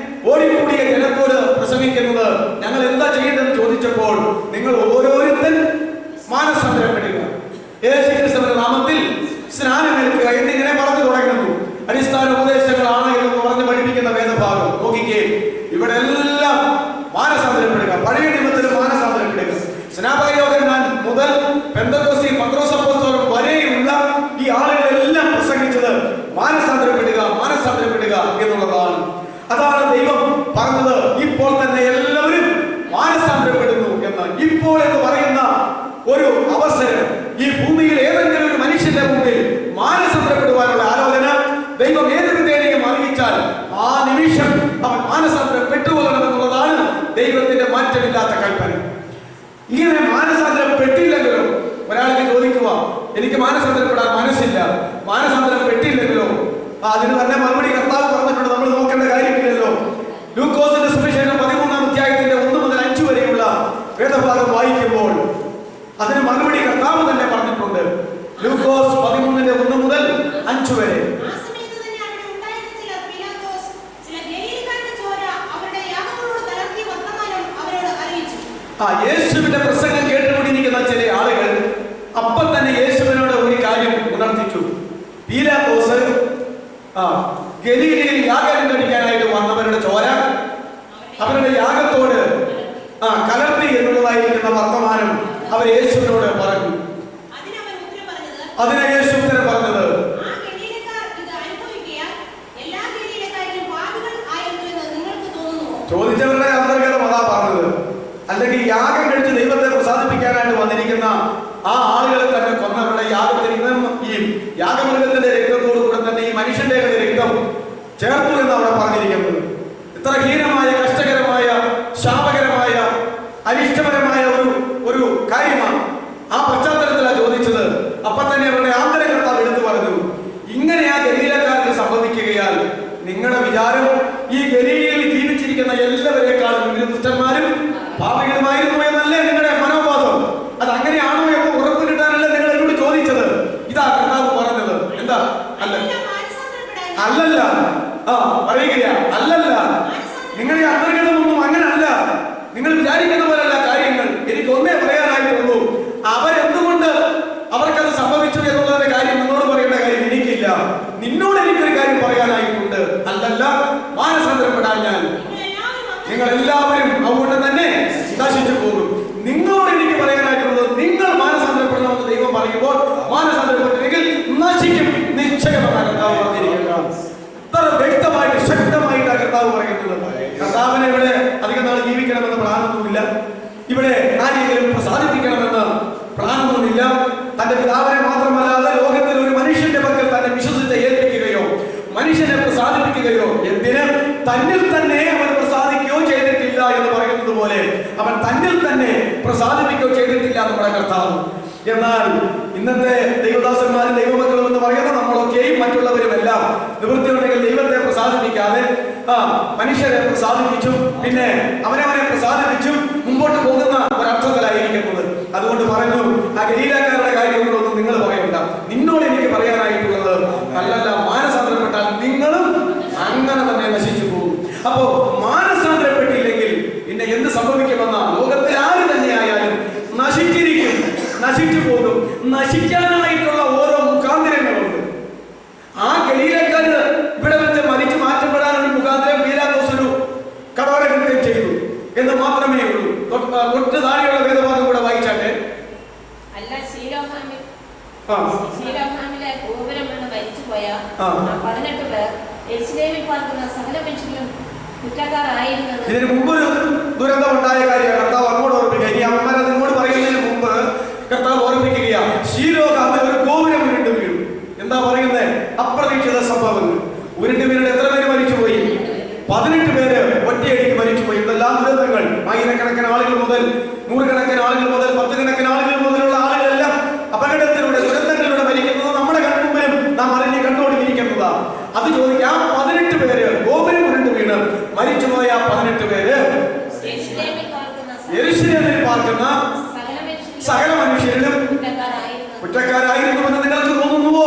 ഓടിക്കൂടിയ ജനത്തോട് പ്രസംഗിക്കുന്നത്, ഞങ്ങൾ എന്താ ചെയ്യേണ്ടതെന്ന് ചോദിച്ചപ്പോൾ, നിങ്ങൾ ഓരോരുത്തരും മാനസാന്തരപ്പെടുക, യേശുക്രിസ്തുവിന്റെ നാമത്തിൽ സ്നാനമേൽക്കുക എന്നിങ്ങനെ പറഞ്ഞു തുടങ്ങുന്നു. അടിസ്ഥാന ഉപദേശങ്ങളാണ് എന്ന് പറഞ്ഞ് പഠിപ്പിക്കുന്ന വേദഭാഗം നോക്കിക്കേ. ഇവിടെ എല്ലാം മാനസാന്തരപ്പെടുക, പഴയ നിയമത്തിൽ മാനസാന്തരപ്പെടുക. സ്നാപക യോഹന്നാൻ മുതൽ പെന്തക്കോസ്തി പത്രോസ് അപ്പോസ്തലൻ വരെയുള്ള ഈ ആളുകളെല്ലാം പ്രസംഗിച്ചത് മാനസാന്തരപ്പെടുക, മാനസാന്തരപ്പെടുക എന്നുള്ളതാണ്. അതാണ് ദൈവം പറഞ്ഞത്, ഇപ്പോൾ തന്നെ എല്ലാവരും മാനസാന്തരപ്പെടുന്നു എന്ന്. ഇപ്പോൾ എന്ന് പറയുന്ന ഒരു അവസരം ഈ ഭൂമിയിൽ ഏതെങ്കിലും ഒരു മനുഷ്യന്റെ മുമ്പിൽ മാനസാന്തരപ്പെടുവാനുള്ള ആലോചന ദൈവം ഏത് വിധേനയും അറിയിച്ചാൽ ആ നിമിഷം അവൻ മാനസാന്തരപ്പെട്ടുകൊള്ളണമെന്നുള്ളതാണ് ദൈവത്തിന്റെ മാറ്റമില്ലാത്ത കൽപ്പന. ഇങ്ങനെ മാനസാന്തരപ്പെട്ടില്ലെങ്കിലോ, ഒരാൾക്ക് ചോദിക്കുക, എനിക്ക് മാനസാന്തരപ്പെടാൻ മനസ്സില്ല, മാനസാന്തരപ്പെട്ടില്ലെങ്കിലോ, അതിന് തന്നെ മറുപടി കർത്താവ് പറഞ്ഞിട്ടുണ്ട്, നമ്മൾ നോക്കേണ്ട കാര്യമില്ലല്ലോ. ലൂക്കോസിന്റെ സുവിശേഷം 13-ാം അധ്യായത്തിന്റെ 1 മുതൽ 5 വരെയുള്ള വേദഭാഗം വായിക്കുമ്പോൾ അതിന് മറുപടി കർത്താവ് തന്നെ പറഞ്ഞിട്ടുണ്ട്. ലൂക്കോസ് 13-ന്റെ 1 മുതൽ 5 വരെ. യേശുവിന്റെ പ്രസംഗം കേട്ടുകൊണ്ടിരിക്കുന്ന ചില ആളുകൾ അപ്പം തന്നെ യേശുവിനോട് ഒരു കാര്യം ഉണർത്തിച്ചു. പീലാത്തോസ് ഗലീലയിൽ യാഗം കഴിക്കാനായിട്ട് വന്നവരുടെ ചോര അവരുടെ യാഗത്തോട് കലർത്തി എന്നുള്ളതായിരിക്കുന്ന വർത്തമാനം അവർ യേശുവിനോട് പറഞ്ഞു. അതിനെ യേശു ഉത്തരം പറഞ്ഞത്, ചോദിച്ചവരുടെ അന്തർഗതം അതാ പറഞ്ഞത്. അല്ലെങ്കിൽ യാഗം കഴിച്ച് ദൈവത്തെ പ്രസാദിപ്പിക്കാനായിട്ട് വന്നിരിക്കുന്ന ആ ആളുകളെ തന്നെ കൊന്നവരുടെ യാഗത്തിന് ഇന്നും ഈ യാഗമൃഗത്തിന്റെ രക്തത്തോടു കൂടെ തന്നെ ഈ മനുഷ്യന്റെ രക്തം ചേർത്തു എന്ന് അവിടെ പറഞ്ഞിരിക്കുന്നത്. ഇത്ര ഹീനമായ, കഷ്ടകരമായ, ശാപകരമായ, അനിഷ്ടപരമായ ഒരു കാര്യമാണ്. ആ പശ്ചാത്തലത്തിലാണ് ചോദിച്ചത്. അപ്പൊ തന്നെ അവരുടെ ആന്തരികർത്താവ് എടുത്തു പറഞ്ഞു, ഇങ്ങനെ ആ ഗലീലക്കാർക്ക് സംഭവിക്കുകയാൽ നിങ്ങളുടെ വിചാരം ഈ ഗലീലയിൽ ജീവിച്ചിരിക്കുന്ന എല്ലാവരെക്കാളും ദുഷ്ടന്മാരും പാപികളുമായിരുന്നു എന്നല്ലേ നിങ്ങളുടെ മനോവാദം? അത് അങ്ങനെയാണോ എന്ന് ഉറപ്പ് കിട്ടാനല്ലേ നിങ്ങൾ എന്നോട് ചോദിച്ചത്? ഇതാ കർത്താവ് പറഞ്ഞത്. എന്താ? അല്ലല്ല, പറയുക അല്ലല്ല, നിങ്ങളുടെ അന്തർഗതമൊന്നും അങ്ങനല്ല, നിങ്ങൾ വിചാരിക്കുന്ന പോലല്ല കാര്യങ്ങൾ. എനിക്ക് ഒന്നേ പറയാനായിട്ടുള്ളൂ, അവരെന്തുകൊണ്ട് അവർക്കത് സംഭവിച്ചു എന്നുള്ളതിന്റെ കാര്യം നിന്നോട് പറയേണ്ട കാര്യം എനിക്കില്ല. നിന്നോട് എനിക്കൊരു കാര്യം പറയാനായിട്ടുണ്ട്. അല്ലല്ല, മാനസാന്തരപ്പെടാൻ ഞാൻ നിങ്ങൾ എല്ലാവരും അതുകൊണ്ട് തന്നെ നശിച്ചു പോകും. നിങ്ങളോട് എനിക്ക് പറയാനായിട്ടുള്ളത്, നിങ്ങൾ മാനസാന്തരപ്പെടണമെന്ന് ദൈവം പറയുമ്പോൾ മാനസാന്തരപ്പെട്ടില്ലെങ്കിൽ നശിക്കും നിശ്ചയമാണ് കർത്താവ് പറഞ്ഞിരിക്കുക. ഇത്ര വ്യക്തമായിട്ട് ശക്തമായിട്ടാണ് കർത്താവ് പറയുന്നത്. കർത്താവിനെ ഇവിടെ അധികം നാൾ ജീവിക്കണമെന്ന് പ്ലാനൊന്നുമില്ല, ഇവിടെ ആരെങ്കിലും പ്രസാദിപ്പിക്കണമെന്ന് പ്ലാനൊന്നുമില്ല. തന്റെ പിതാവിനെ മാത്രമല്ലാതെ ലോകത്തിൽ ഒരു മനുഷ്യന്റെ പക്കൽ തന്നെ വിശ്വസിച്ച് ഏൽപ്പിക്കുകയോ മനുഷ്യനെ പ്രസാദിപ്പിക്കുകയോ എന്തിന് തന്നിൽ തന്നെ അവൻ പ്രസാദിക്കുകയോ ചെയ്തിട്ടില്ല എന്ന് പറയുന്നത് പോലെ അവൻ തന്നിൽ തന്നെ പ്രസാദിപ്പിക്കുകയോ ചെയ്തിട്ടില്ല നമ്മുടെ കർത്താവ്. എന്നാൽ ഇന്നത്തെ ദൈവദാസന്മാരും ദൈവമക്കളും എന്ന് പറയുന്ന നമ്മളൊക്കെയും മറ്റുള്ളവരുമെല്ലാം നിവൃത്തിയുണ്ടെങ്കിൽ ദൈവത്തെ പ്രസാദിപ്പിക്കാതെ മനുഷ്യരെ പ്രസാദിപ്പിച്ചും പിന്നെ അവനവനെ പ്രസാദിപ്പിച്ചും മുമ്പോട്ട് പോകുന്ന ഒരർത്ഥത്തിലായിരിക്കുന്നത്. അതുകൊണ്ട് പറഞ്ഞു, ആ ഗലീലക്കാരുടെ കാര്യങ്ങളൊന്നും നിങ്ങൾ പറയണ്ട. നിന്നോട് എനിക്ക് പറയാനായിട്ടുള്ളത് അല്ലല്ല, മാനസാന്തരപ്പെട്ടാൽ നിങ്ങളും അങ്ങനെ തന്നെ നശിച്ചു പോകും. അപ്പോ മാനസാന്തരപ്പെട്ടില്ലെങ്കിൽ പിന്നെ എന്ത് സംഭവിക്കുമെന്ന ലോകത്തിൽ ആര് തന്നെയായാലും നശിച്ചിരിക്കും, നശിച്ചു പോകും. നശിക്കാനായിട്ടുള്ള ഓരോ മുഖാന്തരങ്ങളുണ്ട്. ആ ഗലീലക്കാര് ഇവിടെ വെച്ച് മരിച്ചു മാറ്റപ്പെടാനൊരു മുഖാന്തരം പീലാത്തോസ് കടോരകൃത്യം ചെയ്തു എന്ന് മാത്രമേ ഉള്ളൂ. തൊട്ട് താഴെയുള്ള വേദഭാഗം കൂടെ വായിച്ചാട്ടെ. അല്ല, ശീലോഹാമിലെ ഗോപുരം എന്ന് മരിച്ചുപോയ 18 പേർ യെരുശലേമിൽ പാർക്കുന്ന സകല മനുഷ്യരും കുറ്റക്കാരായിരുന്നത്. ഇതിന് മുമ്പ് ഒരു ദുരന്തം ഉണ്ടായ കാര്യമാണ് കർത്താവ് അങ്ങോട്ട് ഓർമ്മിക്കുക. ഇനി അമ്മമാർ അതിനോട് പറയുന്നതിന് മുമ്പ് കർത്താവ് ഓർമ്മിക്കുകയാണ്, ശീലോഹാമിൽ ഒരു ഗോപുരം ഉരുണ്ട് വീഴും. എന്താ പറയുന്നത്? അപ്രതീക്ഷിത സംഭവങ്ങൾ. ഉരുണ്ട് വീണിട്ട് എത്ര പേര് മരിച്ചുപോയി? 18 പേര് ഒറ്റയടിക്ക് മരിച്ചുപോയി. ഇതെല്ലാം ദുരന്തങ്ങൾ. ആയിരക്കണക്കിന് ആളുകൾ മുതൽ നൂറുകണക്കിന് ആളുകൾ മുതൽ 10 കണക്കിന് ആളുകൾ മുതലുള്ള ആളുകളെല്ലാം അപകടത്തിലൂടെ ദുരന്തങ്ങളിലൂടെ മരിക്കുന്നത് നമ്മുടെ കൺമുമ്പിലും നാം അറിഞ്ഞ് കണ്ടുകൊണ്ടിരിക്കുന്നതാണ്. അത് ചോദിക്കാം, 18 പേര് ഗോപുരം ഉരുണ്ട് വീണ് മരിച്ചുപോയ 18 പേര് യെരുശലേമിൽ പാർക്കുന്ന സകല മനുഷ്യരിലും കുറ്റക്കാരായിരുന്നുവെന്ന് നിങ്ങൾക്ക് തോന്നുന്നുവോ?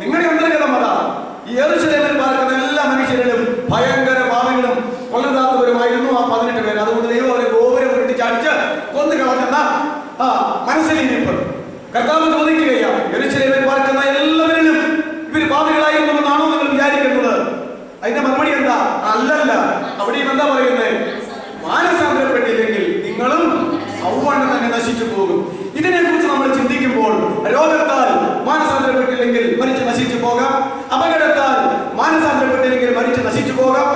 നിങ്ങളുടെ അന്തർഗതം അതാ. ഈ യെരുശലേമിൽ പാർക്കുന്ന എല്ലാ മനുഷ്യരിലും ഭയങ്കര പാപികളും കൊള്ളരുതാത്തവരുമായിരുന്നു ആ 18 പേര്. അതുകൊണ്ട് ദൈവം അവരെ ഗോപുരം ഉരുട്ടി ചാടിച്ച് കൊന്നു കളഞ്ഞെന്ന മനസ്സിലിരിപ്പ് കർത്താവ് ചോദിക്കുകയാണ്, യെരുശലേമിൽ പാർക്കുന്ന എല്ലാവരിലും ഇവർ പാപികളായിരുന്നുവെന്നാണോ നിങ്ങൾ വിചാരിക്കുന്നത്? അതിന്റെ മറുപടി എന്താ? അല്ലല്ല. അവിടെയും എന്താ പറയുന്നത്? മാനസാന്തരപ്പെട്ടില്ലെങ്കിൽ നിങ്ങളും ഔവണ്ണം തന്നെ നശിച്ചു പോകും. ഇതിനെക്കുറിച്ച് നമ്മൾ ചിന്തിക്കുമ്പോൾ രോഗത്താൽ മാനസാന്തരപ്പെട്ടില്ലെങ്കിൽ മരിച്ച് നശിച്ചു പോകാം, അപകടത്താൽ മാനസാന്തരപ്പെട്ടില്ലെങ്കിൽ മരിച്ച് നശിച്ചു പോകാം,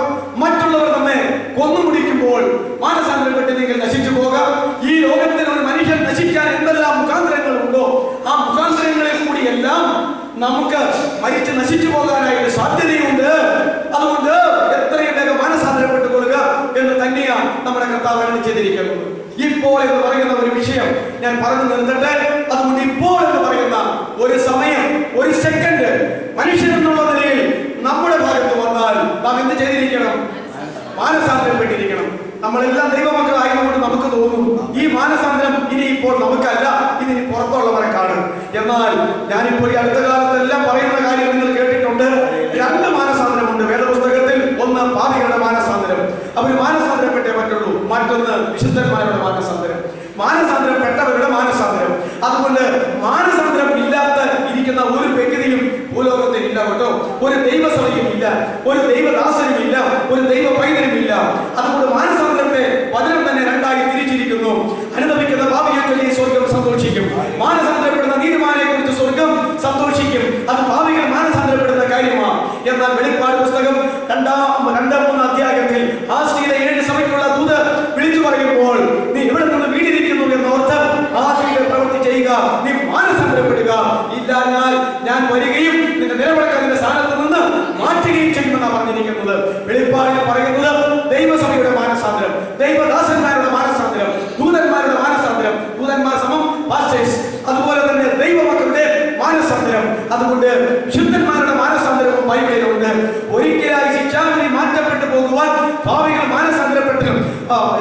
മറ്റുള്ളവർ നമ്മെ കൊന്നുമുടിക്കുമ്പോൾ മാനസാന്തരപ്പെട്ടില്ലെങ്കിൽ നശിച്ചു പോകാം. ഈ ലോകത്തിൽ ഒരു മനുഷ്യൻ നശിക്കാൻ എന്തെല്ലാം മുഖാന്തരങ്ങൾ ഉണ്ടോ ആ മുഖാന്തരങ്ങളിൽ കൂടിയെല്ലാം നമുക്ക് മരിച്ച് നശിച്ചു പോകാനായിട്ട് സാധ്യതയുണ്ട്. അതുകൊണ്ട് എത്രയും വേഗം മാനസാന്തരപ്പെട്ടു കൊള്ളുക എന്ന് തന്നെയാണ് നമ്മുടെ കർത്താവ് ചെയ്തിരിക്കുന്നത്. ഇപ്പോൾ എന്ന് പറയുന്ന ഒരു വിഷയം ഞാൻ പറഞ്ഞു നിർത്തട്ടെ. അതുകൊണ്ട് ഇപ്പോൾ എന്ന് പറയുന്ന ഒരു സമയം, ഒരു സെക്കൻഡ് മനുഷ്യൻ എന്നുള്ള നിലയിൽ നമ്മുടെ ഭാഗത്ത് വന്നാൽ നാം എന്ത് ചെയ്തിരിക്കണം? മാനസാന്തരപ്പെട്ടിരിക്കണം. നമ്മളെല്ലാം ദൈവമക്കളായതുകൊണ്ട് നമുക്ക് തോന്നും ഈ മാനസാന്തരം ഇനി ഇപ്പോൾ നമുക്കല്ല, ഇതിനി പുറത്തുള്ളവർക്കാണ്. എന്നാൽ ഞാനിപ്പോൾ ഈ അടുത്ത കാലത്തെല്ലാം പറയുന്ന കാര്യം നിങ്ങൾ കേട്ടിട്ടുണ്ട്. 2 മാനസാന്തരമുണ്ട് വേദപുസ്തകത്തിൽ. ഒന്ന് പാപികളുടെ മാനസാന്തരം, അവർ മാനസാന്തരപ്പെട്ടേ പറ്റുള്ളൂ. മറ്റൊന്ന് വിശുദ്ധന്മാരുടെ മാനസാന്തരം, മാനസാന്തരപ്പെട്ടവരുടെ മാനസാന്തരം. അതുകൊണ്ട് മാനസാന്തരം ഇല്ലാത്ത ഇരിക്കുന്ന ഒരു വ്യക്തിയും ഭൂലോകത്തിൽ ഇല്ല കേട്ടോ. ഒരു ദൈവസഭയും ഇല്ല, ഒരു ദൈവദാസനും ഇല്ല, ഒരു ദൈവ പൈതലും ഇല്ല. അതുകൊണ്ട് മാനസാന്തരത്തെ വചനം തന്നെ 2ആയി തിരിച്ചിരിക്കുന്നു. അനുഭവിക്കുന്ന പാപിയെ ചൊല്ലി സ്വർഗം സന്തോഷിക്കും, മാനസാന്തരപ്പെടുന്ന നീതിമാനെ കുറിച്ച് സ്വർഗം സന്തോഷിക്കും. അത് പാപികൾ മാനസാന്തരപ്പെടുന്ന കാര്യമാണ്. എന്നാൽ വെളിപ്പാട് പുസ്തകം 2-3 അധ്യായത്തിൽ ആസിയിലെ 7 സഭയ്ക്കുള്ള ദൂത് വിളിച്ചു പറയുമ്പോൾ നീ ഇവിടെ നിന്ന് വീണിരിക്കുന്നു എന്നോർത്ത് ആസിയുടെ പ്രവൃത്തി ചെയ്യുക, നീ മാനസാന്തരപ്പെടുക, ഇല്ലാഞ്ഞാൽ ഞാൻ വരികയും നിന്റെ നിലവിളക്കതിന്റെ സ്ഥാനത്ത് നിന്ന് മാറ്റുകയും ചെയ്യുമെന്നാണ് പറഞ്ഞിരിക്കുന്നത്. വെളിപ്പാടിൽ പറയുന്നത് ദൈവസഭയുടെ മാനസാന്തരം, ദൈവദാസന്മാരുടെ മാനസാന്തരം, ദൂതന്മാരുടെ മാനസാന്തരം, ദൂതന്മാർ സമം പാസ്റ്റേഴ്സ്, അതുപോലെ തന്നെ ദൈവമക്കളുടെ മാനസാന്തരം. അതുകൊണ്ട് വിശുദ്ധന്മാരുടെ മാനസാന്തരവും ബൈബിളിലുണ്ട്. ഒരിക്കലായി ശിക്ഷാവിധി മാറ്റപ്പെട്ടു പോകുവാൻ ഭാവികൾ മാനസാന്തരപ്പെട്ട്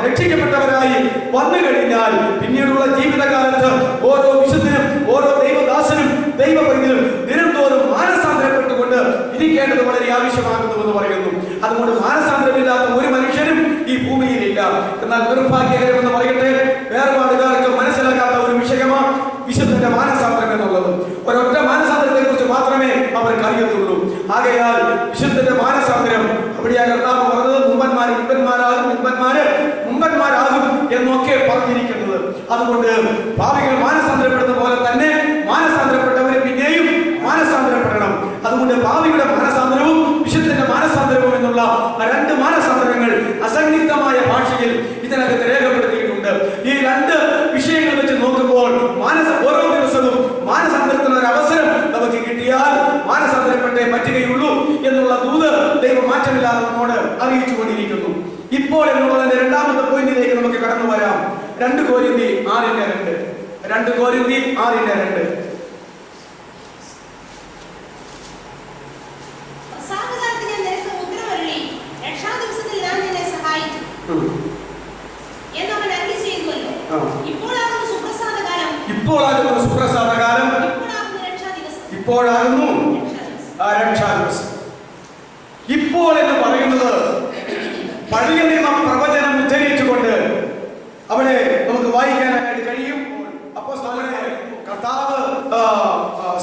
രക്ഷിക്കപ്പെട്ടവരായി വന്നു കഴിഞ്ഞാൽ പിന്നീടുള്ള ജീവിതകാലത്ത് ഓരോ വിശുദ്ധനും ഓരോ ദൈവദാസനും ദൈവപൈതലും ദിനംതോറും മാനസാന്തരപ്പെട്ടുകൊണ്ട് ഇരിക്കേണ്ടത് വളരെ ആവശ്യമാകുന്നു എന്ന് പറയുന്നു. അതുകൊണ്ട് മാനസാന്തരമില്ലാത്ത ഒരു മനുഷ്യനും ഈ ഭൂമിയിലില്ല. എന്നാൽ നിർഭാഗ്യകരമെന്ന് പറയട്ടെ, വേർപാടുകാർക്ക് മനസ്സിലാക്കാത്ത ഒരു വിഷയമാണ് വിശുദ്ധന്റെ മാനസാന്തരം എന്നുള്ളത്. ഒരൊറ്റ മാനസാന്തരത്തെ കുറിച്ച് മാത്രമേ അവർക്ക് അറിയത്തുള്ളൂ. ആകയാൽ വിശുദ്ധന്റെ മാനസാന്തരം അവിടെയാ കർത്താവ് പറഞ്ഞത് മുമ്പന്മാര് മുമ്പന്മാരാകും എന്നൊക്കെ പറഞ്ഞിരിക്കുന്നത്. അതുകൊണ്ട് ഭാവികൾ മാനസാന്തരപ്പെടുന്ന പോലെ തന്നെ മാനസാന്തരപ്പെട്ടവര് പിന്നെയും മാനസാന്തരപ്പെടണം. അതുകൊണ്ട് ഭാവിയുടെ മാനസാന്തരവും വിശുദ്ധന്റെ മാനസാന്തരവും എന്നുള്ള 2 മാനസാന്തരങ്ങൾ അസന്നിഗ്ധമായ ഭാഷയിൽ ഇതിനകത്ത് രേഖപ്പെടുത്തിയിട്ടുണ്ട്. ഈ 2 വിഷയങ്ങൾ വെച്ച് നോക്കുമ്പോൾ ഓരോ ദിവസവും മാനസാന്തരത്തിന് ഒരു അവസരം നമുക്ക് കിട്ടിയാൽ മാനസാന്തരപ്പെട്ടേ പറ്റുകയുള്ളൂ എന്നുള്ള ദൂത് ദൈവം മാറ്റമില്ലാതെ നമ്മോട് അറിയിച്ചു കൊണ്ടിരിക്കുന്നു. ഇപ്പോൾ എന്നുള്ളതിന്റെ രണ്ടാമത്തെ പോയിന്റിലേക്ക് നമുക്ക് കടന്നു വരാം. 2 കൊരിന്തി 6:2. 2 കൊരിന്തി 6:2. ഇപ്പോഴാകുന്നു സുപ്രസാദകാലം, ഇപ്പോഴാകുന്നു രക്ഷാദിവസം. ഇപ്പോൾ എന്ന് പറയുന്നത് പഴയ നിയമ പ്രവചനം ഉദ്ധരിച്ചുകൊണ്ട് അവിടെ നമുക്ക് വായിക്കാനായിട്ട് കഴിയും. അപ്പോസ്തലനെ കർത്താവ്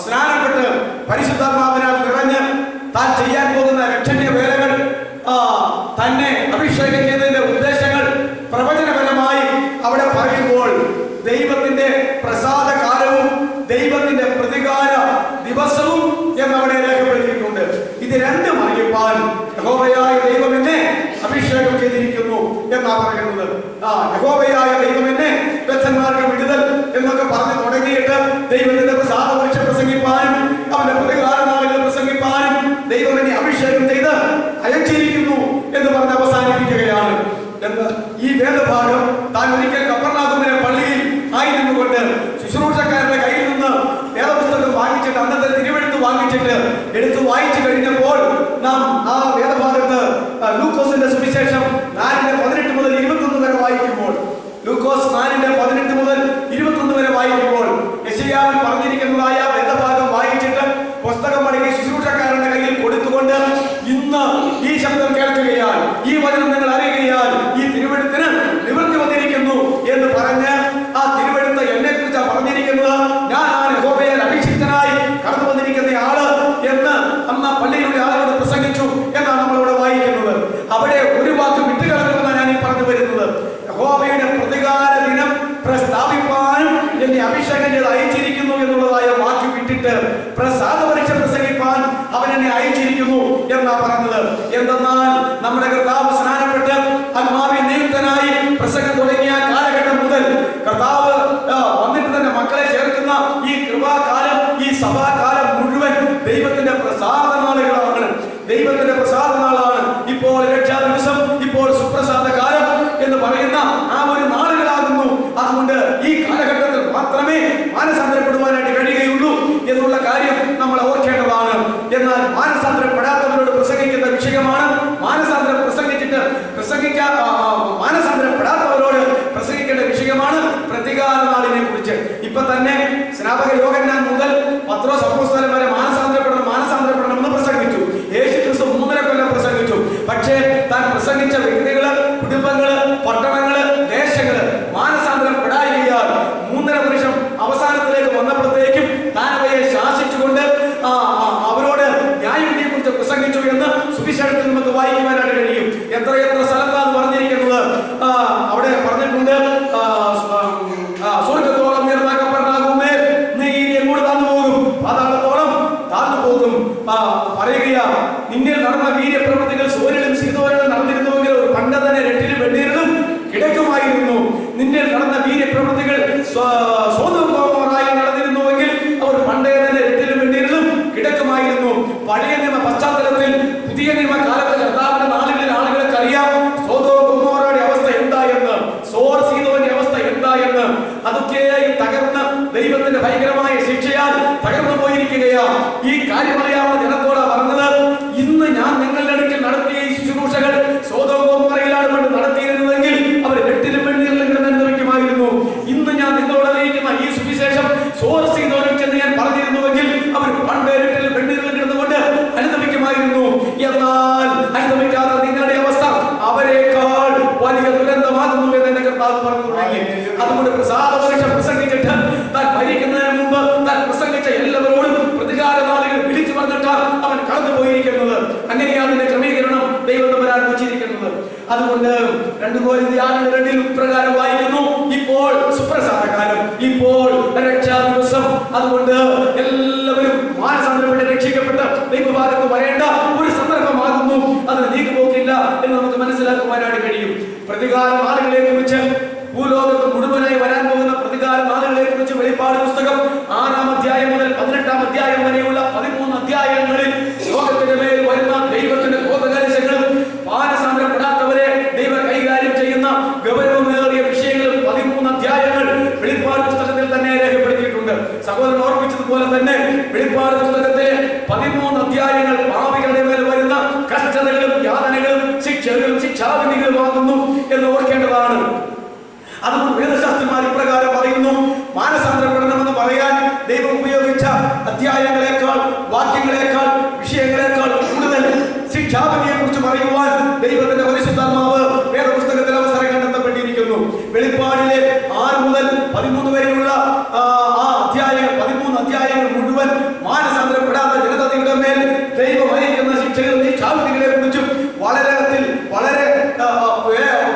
സ്നാനപ്പെട്ട് പരിശുദ്ധാത്മാവിനാൽ നിറഞ്ഞ് താൻ ചെയ്യാൻ പോകുന്ന രക്ഷണീയ വേലകൾ, തന്നെ അഭിഷേകം ചെയ്തതിന്റെ ഉദ്ദേശങ്ങൾ പ്രവചനപരമായി അവിടെ പറയുമ്പോൾ ദൈവത്തിന്റെ പ്രസാദ കാലവും ദൈവത്തിന്റെ പ്രതികാര ദിവസവും എന്നവിടെ രേഖപ്പെടുത്തിയിട്ടുണ്ട്. ഇത് രണ്ടും അറിയിപ്പാൻ യഹോവയായ ദൈവം എന്നെ അഭിഷേകം ചെയ്തിരിക്കുന്നു എന്നാ പറയുന്നത്. യഹോവയായ ദൈവം എന്നെ ബദ്ധന്മാർക്ക് വിടുതൽ എന്നൊക്കെ പറഞ്ഞു തുടങ്ങിയിട്ട് ദൈവത്തിന്റെ പ്രസാദ പരീക്ഷ പ്രസംഗിപ്പാനും അവന്റെ പ്രതികാര നാളുകൾ പ്രസംഗിപ്പാനും ദൈവം എന്നെ അഭിഷേകം ചെയ്ത് അയച്ചിരിക്കുന്നു എന്ന് പറഞ്ഞ് അവസാനിപ്പിക്കുകയാണ്. എന്ന് ഈ വേദഭാഗം താൻ ഒരിക്കൽ കപ്പർനാഥുവിനെ പള്ളിയിൽ ആയിരുന്നുകൊണ്ട് ശുശ്രൂഷക്കാരുടെ കയ്യിൽ നിന്ന് വേദപുസ്തകം വാങ്ങിച്ചിട്ട്, അന്നത്തെ തിരുവെഴുത്ത് വാങ്ങിച്ചിട്ട് എടുത്ത് വായിച്ചു കഴിഞ്ഞപ്പോൾ നാം ആ വേദഭാഗത്ത് ലൂക്കോസിന്റെ സുവിശേഷം 4:18 മുതൽ 21 വരെ വായിക്കുമ്പോൾ, ലൂക്കോസ് 4:18 മുതൽ 21 വരെ വായിക്കുമ്പോൾ യെശയ്യാവിൽ പറഞ്ഞിരിക്കുന്നതായ വേദഭാഗം വായിച്ചിട്ട് പുസ്തകം മടങ്ങി ശുശ്രൂഷക്കാരുടെ കയ്യിൽ കൊടുത്തുകൊണ്ട് ഇന്ന് ഈ ശബ്ദം കേൾക്കുകയാൽ, ഈ വചനം നിങ്ങൾ അറിയുകയാൽ ഈ തിരുവെഴുത്തിന് നിവൃത്തി വന്നിരിക്കുന്നു എന്ന് പറഞ്ഞ് ആ തിരുവെഴുത്ത് എന്നെ കുറിച്ച് പറഞ്ഞിരിക്കുന്നത് ഞാൻ യഹോവയാൽ അഭിഷിക്തനായി കടന്നു വന്നിരിക്കുന്ന ആള് എന്ന് അന്ന് പള്ളിയിലൂടെ ആളുകളോട് പ്രസംഗിച്ചു എന്നാണ് നമ്മളിവിടെ വായിക്കുന്നത്. അവിടെ ഒരു വാക്ക് വിട്ടുകളഞ്ഞുവെന്നാണ് ഞാൻ ഈ പറഞ്ഞു വരുന്നത്. യഹോവയുടെ പ്രതികാര ദിനം പ്രസ്താവിപ്പാനും എന്നെ അഭിഷേകം ചെയ്ത് അയച്ചിരിക്കുന്നു എന്നുള്ളതായ വാക്ക് വിട്ടിട്ട് പ്രസാദ പരീക്ഷ പ്രസംഗിപ്പാൻ അവൻ എന്നെ അയച്ചിരിക്കുന്നു എന്നാ പറഞ്ഞത്. എന്തെന്നാൽ നമ്മുടെ കർത്താവ് സ്നാനപ്പെട്ട് ആത്മാവിൽ നിയുക്തനായി പ്രസംഗം തുടങ്ങിയ കാലഘട്ടം മുതൽ കർത്താവ് വന്നിട്ട് തന്നെ മക്കളെ ചേർക്കുന്ന ഈ കൃപാകാലം, ഈ സഭാകാലം മുഴുവൻ ദൈവത്തിന്റെ പ്രസാദ നാളുകളാണ്. ദൈവത്തിന്റെ പ്രസാദ നാളാണ്. ഇപ്പോൾ രക്ഷാ ദിവസം, ഇപ്പോൾ സുപ്രസാദ കാലം എന്ന് പറയുന്ന ആ ഒരു നാളുകളാകുന്നു. അതുകൊണ്ട് ഈ കാലഘട്ടത്തിൽ മാത്രമേ മാനസാന്തരപ്പെടുവാനായിട്ട് കഴിയുകയുള്ളൂ എന്നുള്ള കാര്യം നമ്മൾ ഓർക്കേണ്ടതാണ്. എന്നാൽ മാനസാന്തരപ്പെടാത്തവരോട് പ്രസംഗിക്കുന്ന വിഷയമാണ്. മാനസാന്തരപ്പെടാത്തവരോട് പ്രസംഗിക്കേണ്ട വിഷയമാണ് പ്രതികാര നാളിനെ കുറിച്ച്. ഇപ്പൊ തന്നെ സ്നാപക യോഹന്നാൻ മുതൽ പത്രോസ് അപ്പോസ്തലൻ വരെ മാനസാന്തരപ്പെടണമെന്ന് പ്രസംഗിച്ചു. യേശുക്രിസ്തു 3.5 കൊല്ലം പ്രസംഗിച്ചു. പക്ഷേ താൻ പ്രസംഗിച്ച വ്യക്തികള്, കുടുംബങ്ങള്, പട്ടണങ്ങള്, ദേശങ്ങള് മാനസാന്തരപ്പെടായികയാൽ 3.5 വർഷം അവസാനത്തിലേക്ക് വന്നപ്പോഴത്തേക്കും താൻ അവയെ ശാസിച്ചുകൊണ്ട് അവരോട് ന്യായവിധിയെ കുറിച്ച് പ്രസംഗിച്ചു എന്ന് സുവിശേഷത്തിൽ നമുക്ക് വായിക്കുവാനായിട്ട് കഴിയും. എത്രയെത്ര സ്ഥലത്താണ് പറഞ്ഞിരിക്കുന്നത്. അവിടെ പറഞ്ഞിട്ടുണ്ട്, സ്വർഗത്തോളം ഉയർന്ന കപ്പർനാഹൂമേ, നീ എങ്ങോട്ട് താഴ്ന്നു പോകും? പാതാളത്തോളം താഴ്ന്നു പോകും. പറയുകയാ, നിന്നിൽ നടന്ന വീര്യപ്രവൃത്തികൾ സൂര്യനും സീതോരനും നടന്നിരുന്നുവെങ്കിൽ ഒരു പണ്ട് തന്നെ രട്ടിലും വെണ്ണീരിലും കിടക്കുമായിരുന്നു. നിന്നിൽ നടന്ന വീര്യപ്രവൃത്തികൾ സ്വതന്ത്രമായി നടന്നിരുന്നുവെങ്കിൽ അവർ പണ്ടേ തന്നെ രട്ടിലും വെണ്ണീരിലും കിടക്കുമായിരുന്നു. പഴയ നിയമ പശ്ചാത്തലത്തിൽ പുതിയ നിയമ കാലത്ത് കർത്താവിന്റെ നാളുകളിൽ ആളുകൾക്ക് അറിയാം സോദോം ഗൊമോറയുടെ അവസ്ഥ എന്തായെന്ന്, സോർ സീദോന്റെ അവസ്ഥ എന്തായെന്ന്. അതൊക്കെയായി തകർന്ന് ദൈവത്തിന്റെ ഭയങ്കരമായ ശിക്ഷയാൽ തകർന്നു പോയിരിക്കുകയാ. ഈ കാര്യം അറിയാവുന്ന ജനത്തോടാ പറഞ്ഞത്, ഇന്ന് ഞാൻ നിങ്ങളുടെ അടുക്കൽ നടത്തിയ ഈ ശുശ്രൂഷകൾ സോദോം ഗൊമോറയിലാണ് കൊണ്ട് നടത്തിയിരുന്നുവെങ്കിൽ അവർ രട്ടിലും വെണ്ണീരിലും കിടന്നനുഭവിക്കുമായിരുന്നു. ഇന്ന് ഞാൻ നിങ്ങളോട് അറിയിക്കുന്ന ഈ സുവിശേഷം സോർ സീദോനിൽ ചെന്ന് ഞാൻ പറഞ്ഞിരുന്നുവെങ്കിൽ അവർ പണ്ട് രട്ടിലും വെണ്ണീരിലും കിടന്നുകൊണ്ട് അനുഭവിക്കുമായിരുന്നു. എന്നാൽ അനുഭവിക്കാത്ത നിങ്ങളുടെ അവസ്ഥ അവരെക്കാൾ വലിയ ദുരന്തമാകുന്നു എന്ന് എന്റെ കർത്താവ് പറഞ്ഞു തുടങ്ങി. അതുകൊണ്ട് പ്രസാദ പരീക്ഷ പ്രസംഗിച്ചിട്ട് താൻ മരിക്കുന്നതിന് മുമ്പ് താൻ പ്രസംഗിച്ച എല്ലാവരോടും പ്രതികാര നാളുകൾ വിളിച്ചു പറഞ്ഞിട്ടാണ് അവൻ കടന്നുപോയിരിക്കുന്നത്. അങ്ങനെയാണ് അതിന്റെ ക്രമീകരണം ദൈവം വരാൻ വെച്ചിരിക്കുന്നത്. അതുകൊണ്ട് 2 കൊരിന്ത്യർ 6:2 പ്രകാരം വായിക്കുന്നു, ഇപ്പോൾ സുപ്രസാദകാലം, ഇപ്പോൾ രക്ഷാ ദിവസം. അതുകൊണ്ട് എല്ലാവരും മാനസാന്തരപ്പെട്ട് രക്ഷിക്കപ്പെട്ട് ദൈവഭാഗത്ത് വരേണ്ട ഒരു സന്ദർഭമാകുന്നു. അതിന് നീക്കുപോക്കില്ല എന്ന് നമുക്ക് മനസ്സിലാക്കുവാനായിട്ട് കഴിയും. പ്രതികാര നാളുകളെ കുറിച്ച്, ഭൂലോകത്ത് മുഴുവനായി വരാൻ പോകുന്ന പ്രതികാര നാളുകളെ കുറിച്ച് വെളിപ്പാട് പുസ്തകം 6-ാം അധ്യായം മുതൽ 18-ാം അധ്യായം വരെയുള്ള 13 അധ്യായങ്ങളിൽ ലോകത്തിന്റെ മേൽ വരുന്ന ദൈവത്തിന്റെ കോപകലശങ്ങളും മാനസാന്തര ശിക്ഷാവിധികളുമാകുന്നു എന്ന് ഓർക്കേണ്ടതാണ്. അതുകൊണ്ട് വേദശാസ്ത്രന്മാർ ഇപ്രകാരം പറയുന്നു, മാനസാന്തരപ്പെടണമെന്ന് പറയാൻ ദൈവം ഉപയോഗിച്ച അധ്യായങ്ങളെക്കാൾ, വാക്യങ്ങളെക്കാൾ, വിഷയങ്ങളെക്കാൾ കൂടുതൽ ശിക്ഷാവിധിയെ കുറിച്ച് പറയുവാൻ ദൈവത്തിന്റെ പരിശുദ്ധാത്മാവ് വേദപുസ്തകത്തിൽ അവസരം കണ്ടെത്തപ്പെട്ടിരിക്കുന്നു. വെളിപ്പാടിലെ 6 മുതൽ 13 വരെയുള്ള ആ അധ്യായങ്ങൾ, 13 അധ്യായങ്ങൾ മുഴുവൻ മാനസാന്തരപ്പെടാത്ത ജനതയുടെ മേൽ ദൈവം വഹിക്കുന്ന ശിക്ഷകളും ശിക്ഷാവിധികളെ കുറിച്ചും വളരെ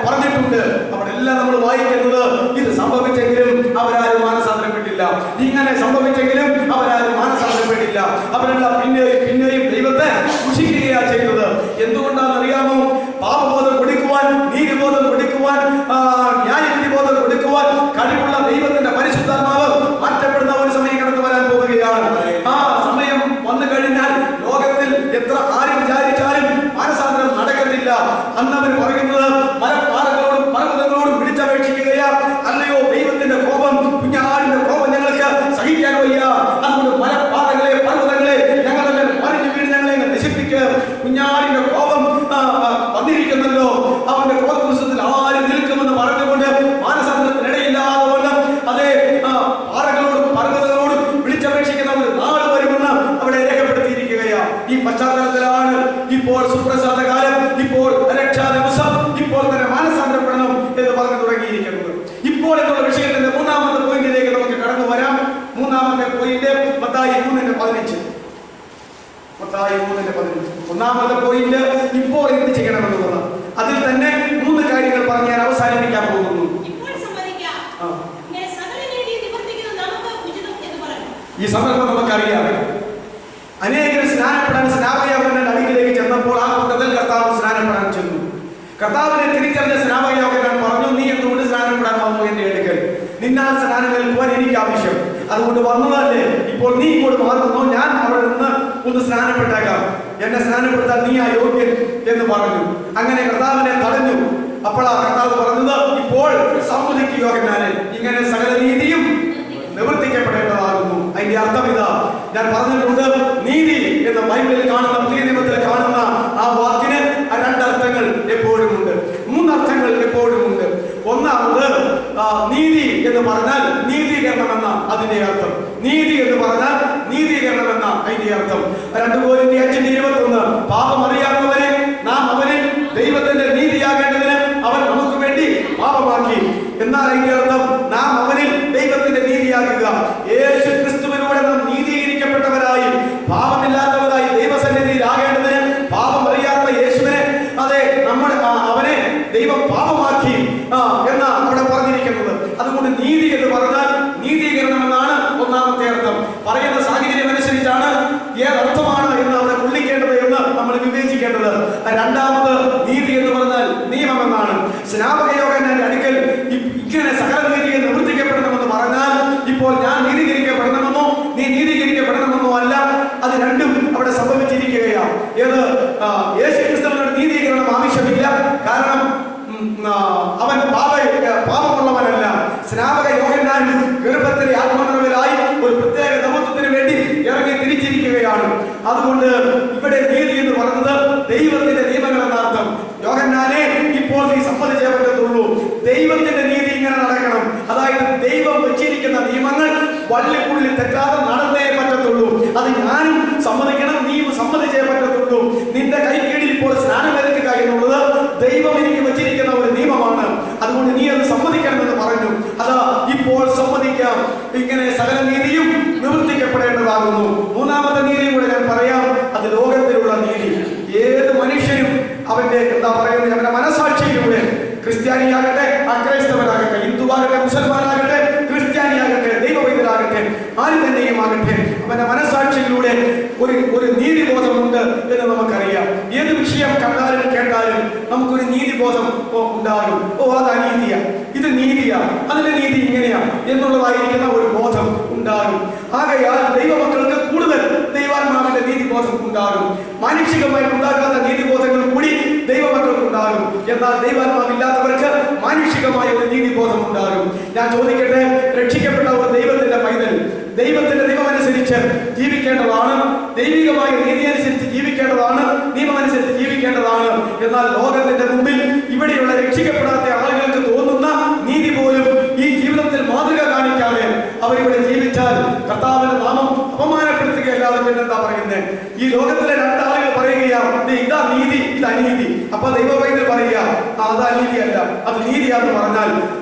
പറഞ്ഞിട്ടുണ്ട്. അവിടെ എല്ലാം നമ്മൾ വായിക്കുന്നത്, ഇത് സംഭവിച്ചെങ്കിലും അവരാരും മാനസാന്തരപ്പെട്ടില്ല, ഇങ്ങനെ സംഭവിച്ചെങ്കിലും അവരാരും മാനസാന്തരപ്പെട്ടില്ല, അവരെല്ലാം പിന്നെയും ദൈവത്തെ ദുഷിക്കുകയാണ് ചെയ്തത്. എന്തുകൊണ്ടാണെന്ന് അറിയാമോ? പാപബോധം കൊടുക്കുവാൻ, നീതിബോധം കൊടുക്കുവാൻ, ന്യായവിധി ബോധം കൊടുക്കുവാൻ കഴിവുള്ള ദൈവത്തിന്റെ പരിശുദ്ധാത്മാവ് മാറ്റപ്പെടുന്ന ഒരു സമയം കടന്നു വരാൻ പോവുകയാണ്. ആ സമയം വന്നു കഴിഞ്ഞാൽ ലോകത്തിൽ എത്ര ആരും വിചാരിച്ചാലും മാനസാന്തരം നടക്കത്തില്ല. അന്ന് അവർ പറയുന്നത് മരപ്പാറകളോടും പർവ്വതങ്ങളോടും വിളിച്ചപേക്ഷിക്കുകയാ, അല്ലയോ ദൈവത്തിന്റെ കോപം, കുഞ്ഞാടിന്റെ കോപം ഞങ്ങൾക്ക് സഹിക്കാൻ വയ്യ, അതുകൊണ്ട് മരപ്പാറകളെ, പർവ്വതങ്ങളെ ഞങ്ങളെ മറിഞ്ഞു വീട് ഞങ്ങളെ നശിപ്പിക്കുക. കുഞ്ഞാടിന്റെ കോപം വന്നിരിക്കുന്നല്ലോ, അവന്റെ ക്രോധപുസ്തകത്തിൽ ആര് നിൽക്കുമെന്ന് പറഞ്ഞുകൊണ്ട് മാനസാന്തരത്തിനിടയില്ലാതെ കൊണ്ട് അതേ പാറകളോടും പർവ്വതങ്ങളോടും വിളിച്ചപേക്ഷിക്കുന്ന ഒരു നാട് വരുമെന്ന് അവിടെ രേഖപ്പെടുത്തിയിരിക്കുകയാ. ഈ പശ്ചാത്തലത്തിലാണ് ഇപ്പോൾ സുപ്രസാദ കാലം, ഇപ്പോൾ രക്ഷാ ദിവസം, ഇപ്പോൾ തന്നെ മാനസാന്തരപ്പെടണം എന്ന് പറഞ്ഞു തുടങ്ങിയിരിക്കുന്നത്. ഇപ്പോൾ എന്നുള്ള വിഷയത്തിന്റെ 3-ാമത്തെ പോയിന്റിലേക്ക് നമുക്ക് കടന്നു വരാം. 3-ാമത്തെ പോയിന്റ് മത്തായി 3:15. മത്തായി 3:15. 1-ാമത്തെ പോയിന്റ് ഇപ്പോൾ എന്ത് ചെയ്യണമെന്നുള്ളത്. അതിൽ തന്നെ 3 കാര്യങ്ങൾ പറഞ്ഞ് ഞാൻ അവസാനിപ്പിക്കാൻ പോകുന്നു. ഈ സന്ദർഭം നമുക്കറിയാം. അനേകർ സ്നാനപ്പെടാൻ സ്നാപകയോഹന്നാന്റെ അടുക്കിലേക്ക് ചെന്നപ്പോൾ ആ കൂട്ടത്തിൽ കർത്താവ് സ്നാനപ്പെടാൻ ചെന്നു. കർത്താവിനെ തിരിച്ചറിഞ്ഞ സ്നാപകയോഹന്നാൻ പറഞ്ഞു, നീ എന്തുകൊണ്ട് സ്നാനപ്പെടാൻ വന്നു എന്റെ അടുക്കൽ? നിന്നാൽ സ്നാനങ്ങളിൽ പോകാൻ എനിക്ക് ആവശ്യം, അതുകൊണ്ട് വന്നതല്ലേ. ഇപ്പോൾ നീ ഇങ്ങോട്ട് മാറുന്നു, ഞാൻ അവിടെ നിന്ന് ഒന്ന് സ്നാനപ്പെട്ടേക്കാം, എന്നെ സ്നാനപ്പെടുത്താൻ നീ അയോഗ്യൻ എന്ന് പറഞ്ഞു. അങ്ങനെ കർത്താവിനെ തടഞ്ഞു. അപ്പോൾ ആ കർത്താവ് പറഞ്ഞത്, ഇപ്പോൾ സമ്മതിക്കുക യോഹന്നാനെ, ഇങ്ങനെ സകല നീതിയും നിവർത്തിക്കപ്പെടേണ്ടതാകുന്നു. അതിന്റെ അർത്ഥം ഇതാ, ഞാൻ പറഞ്ഞിട്ടുണ്ട്, നീതി എന്ന ബൈബിളിൽ കാണുന്ന, പുതിയ നിയമത്തിൽ കാണുന്ന ആ വാക്കിന് 2 അർത്ഥങ്ങൾ എപ്പോഴും ഉണ്ട്, 3 അർത്ഥങ്ങൾ എപ്പോഴും ഉണ്ട്. ഒന്നാമത് നീതി എന്ന് പറഞ്ഞാൽ നീതീകരണം എന്ന അതിന്റെ അർത്ഥം. നീതി എന്ന് പറഞ്ഞാൽ നീതീകരണം എന്ന അതിന്റെ അർത്ഥം. 2 Corinthians 5:21 പാപം അറിയാത്തവരെ നാം അവനിൽ ദൈവത്തിന്റെ നീതിയാകേണ്ടതിന് അവൻ നമുക്ക് വേണ്ടി പാപമാക്കി. എന്നാൽ അതിന്റെ അർത്ഥം നാം അവനിൽ ദൈവത്തിന്റെ നീതിയാകുക. യേശു ക്രിസ്തുവിലൂടെ നാം നീതീകരിക്കപ്പെട്ടവരായി, പാപമില്ലാത്തവരായി ദൈവസന്നിധിയിലാകേണ്ടതിന് പാപം അറിയാത്ത യേശുവിനെ, അതെ നമ്മൾ അവനെ ദൈവം പാപമാക്കി എന്ന് അവിടെ പറഞ്ഞിരിക്കുന്നത്. അതുകൊണ്ട് നീതി എന്ന് പറഞ്ഞാൽ നീതീകരണം എന്നാണ് 1-ാമത്തെ അർത്ഥം. പറയുന്ന സാഹചര്യം അനുസരിച്ചാണ് ഏതർത്ഥമാണ് എന്ന് അവിടെ ഉള്ളിക്കേണ്ടത് എന്ന് നമ്മൾ വിവേചിക്കേണ്ടത്. 2-ാമത് നീതി എന്ന് പറഞ്ഞാൽ നിയമം എന്നാണ്. സ്നാപകയോഹന്നാന്റെ അടുക്കൽ ഇങ്ങനെ സകല നീതിയെ നിവർത്തിക്കപ്പെടണമെന്ന് പറഞ്ഞാൽ ഇപ്പോൾ ഞാൻ നീതീകരിക്കപ്പെടണമെന്നോ നീ നീതീകരിക്കപ്പെടണമെന്നോ അല്ല, അത് രണ്ടും അവിടെ സംഭവിച്ചിരിക്കുകയാണ്. ഏത് യേശു ക്രിസ്തുവിനോട് നീതീകരണം ആവശ്യമില്ല, കാരണം അവൻ പാപമുള്ളവനല്ല. സ്നാപക യോഹന്നാൻ ഗർഭത്തിലെ ആത്മനിറവിലായി ഒരു പ്രത്യേക ദൗത്യത്തിന് വേണ്ടി ഇറങ്ങി തിരിച്ചിരിക്കുകയാണ്. അതുകൊണ്ട് ഇവിടെ നീതി എന്ന് പറഞ്ഞത് ദൈവത്തിന്റെ നിയമങ്ങൾ എന്നർത്ഥം. യോഹന്നാനെ, ഇപ്പോൾ നീ സമ്മതിച്ചേ പറ്റത്തുള്ളൂ, ദൈവത്തിന്റെ നീതി ഇങ്ങനെ നടക്കണം. അതായത് ദൈവം വെച്ചിരിക്കുന്ന നിയമങ്ങൾ വള്ളിപ്പുള്ളി തെറ്റാതെ നടന്നേ പറ്റത്തുള്ളൂ. അത് ഞാനും സമ്മതിക്കണം, നീയും സമ്മതിച്ചേ പറ്റത്തുള്ളൂ. നിന്റെ കൈക്കീഴിൽ ഇപ്പോൾ സ്നാനമേൽക്കുക എന്നുള്ളത് ദൈവം എനിക്ക് വെച്ചിരിക്കുന്ന ഒരു നിയമമാണ്, അതുകൊണ്ട് നീ അത് സമ്മതിക്കണമെന്ന് പറഞ്ഞു. അതാ ഇപ്പോൾ സമ്മതിക്കാം. ഇങ്ങനെ സകല നീതിയും നിവർത്തിക്കപ്പെടേണ്ടതാകുന്നു. 3-ാമത്തെ നീതി കൂടെ ഞാൻ പറയാം, അത് ലോകത്തിലുള്ള നീതി. ഏത് മനുഷ്യനും അവന്റെ അവന്റെ മനസാക്ഷിയിലൂടെ, ക്രിസ്ത്യാനിയാകട്ടെ അക്രൈസ്തവരാകട്ടെ, ഹിന്ദുവാകട്ടെ മുസൽമാനാകട്ടെ, ക്രിസ്ത്യാനിയാകട്ടെ ദൈവവൈദ്യരാകട്ടെ, ആര് തന്നെയും ആകട്ടെ, അവന്റെ മനസാക്ഷിയിലൂടെ ഒരു നീതിബോധമുണ്ട് എന്ന് നമുക്കറിയാം. ഏത് വിഷയം കണ്ടാലും കേട്ടാലും നമുക്കൊരു നീതിബോധം ഉണ്ടാകും. അത് അനീതിയാ, ഇത് നീതിയാ, അതിന്റെ നീതി ഇങ്ങനെയാ എന്നുള്ളതായിരിക്കുന്ന ഒരു ബോധം ഉണ്ടാകും. ആകയാൽ ദൈവമക്കൾക്ക് കൂടുതൽ ദൈവാത്മാവിന്റെ നീതിബോധം ഉണ്ടാകും. മാനുഷികമായിട്ട് ഉണ്ടാകാത്ത നീതിബോധങ്ങൾ കൂടി ദൈവമക്കൾക്ക് ഉണ്ടാകും. എന്നാൽ ദൈവാത്മാവില്ലാത്തവർക്ക് മാനുഷികമായ ഒരു നീതിബോധം ഉണ്ടാകും. ഞാൻ ചോദിക്കട്ടെ, രക്ഷിക്കപ്പെട്ട ഒരു ദൈവത്തിന്റെ പൈതൽ ദൈവത്തിന്റെ നിയമമനുസരിച്ച് ജീവിക്കേണ്ടതാണ്, ദൈവികമായ നീതി അനുസരിച്ച് ജീവിക്കേണ്ടതാണ്, നിയമമനുസരിച്ച് ജീവിക്കേണ്ടതാണ്. എന്നാൽ ലോകത്തിന്റെ മുമ്പിൽ ഇവിടെയുള്ള രക്ഷിക്കപ്പെടാത്ത ആളുകൾക്ക് തോന്നുന്ന നീതി പോലും ഈ ജീവിതത്തിൽ മാതൃക കാണിക്കാതെ അവരിവിടെ ജീവിച്ചാൽ കർത്താവിന്റെ നാമം അപമാനപ്പെടുത്തുകയല്ലാതെ പിന്നെന്താ പറയുന്നത്? ഈ ലോകത്തിലെ രണ്ടാളുകൾ പറയുകയാണ് ഇതാ നീതി, ഇത് അനീതി. അപ്പൊ ദൈവവൈദ്യർ പറയുക അത് അനീതിയല്ല, അത് നീതിയാന്ന് പറഞ്ഞാൽ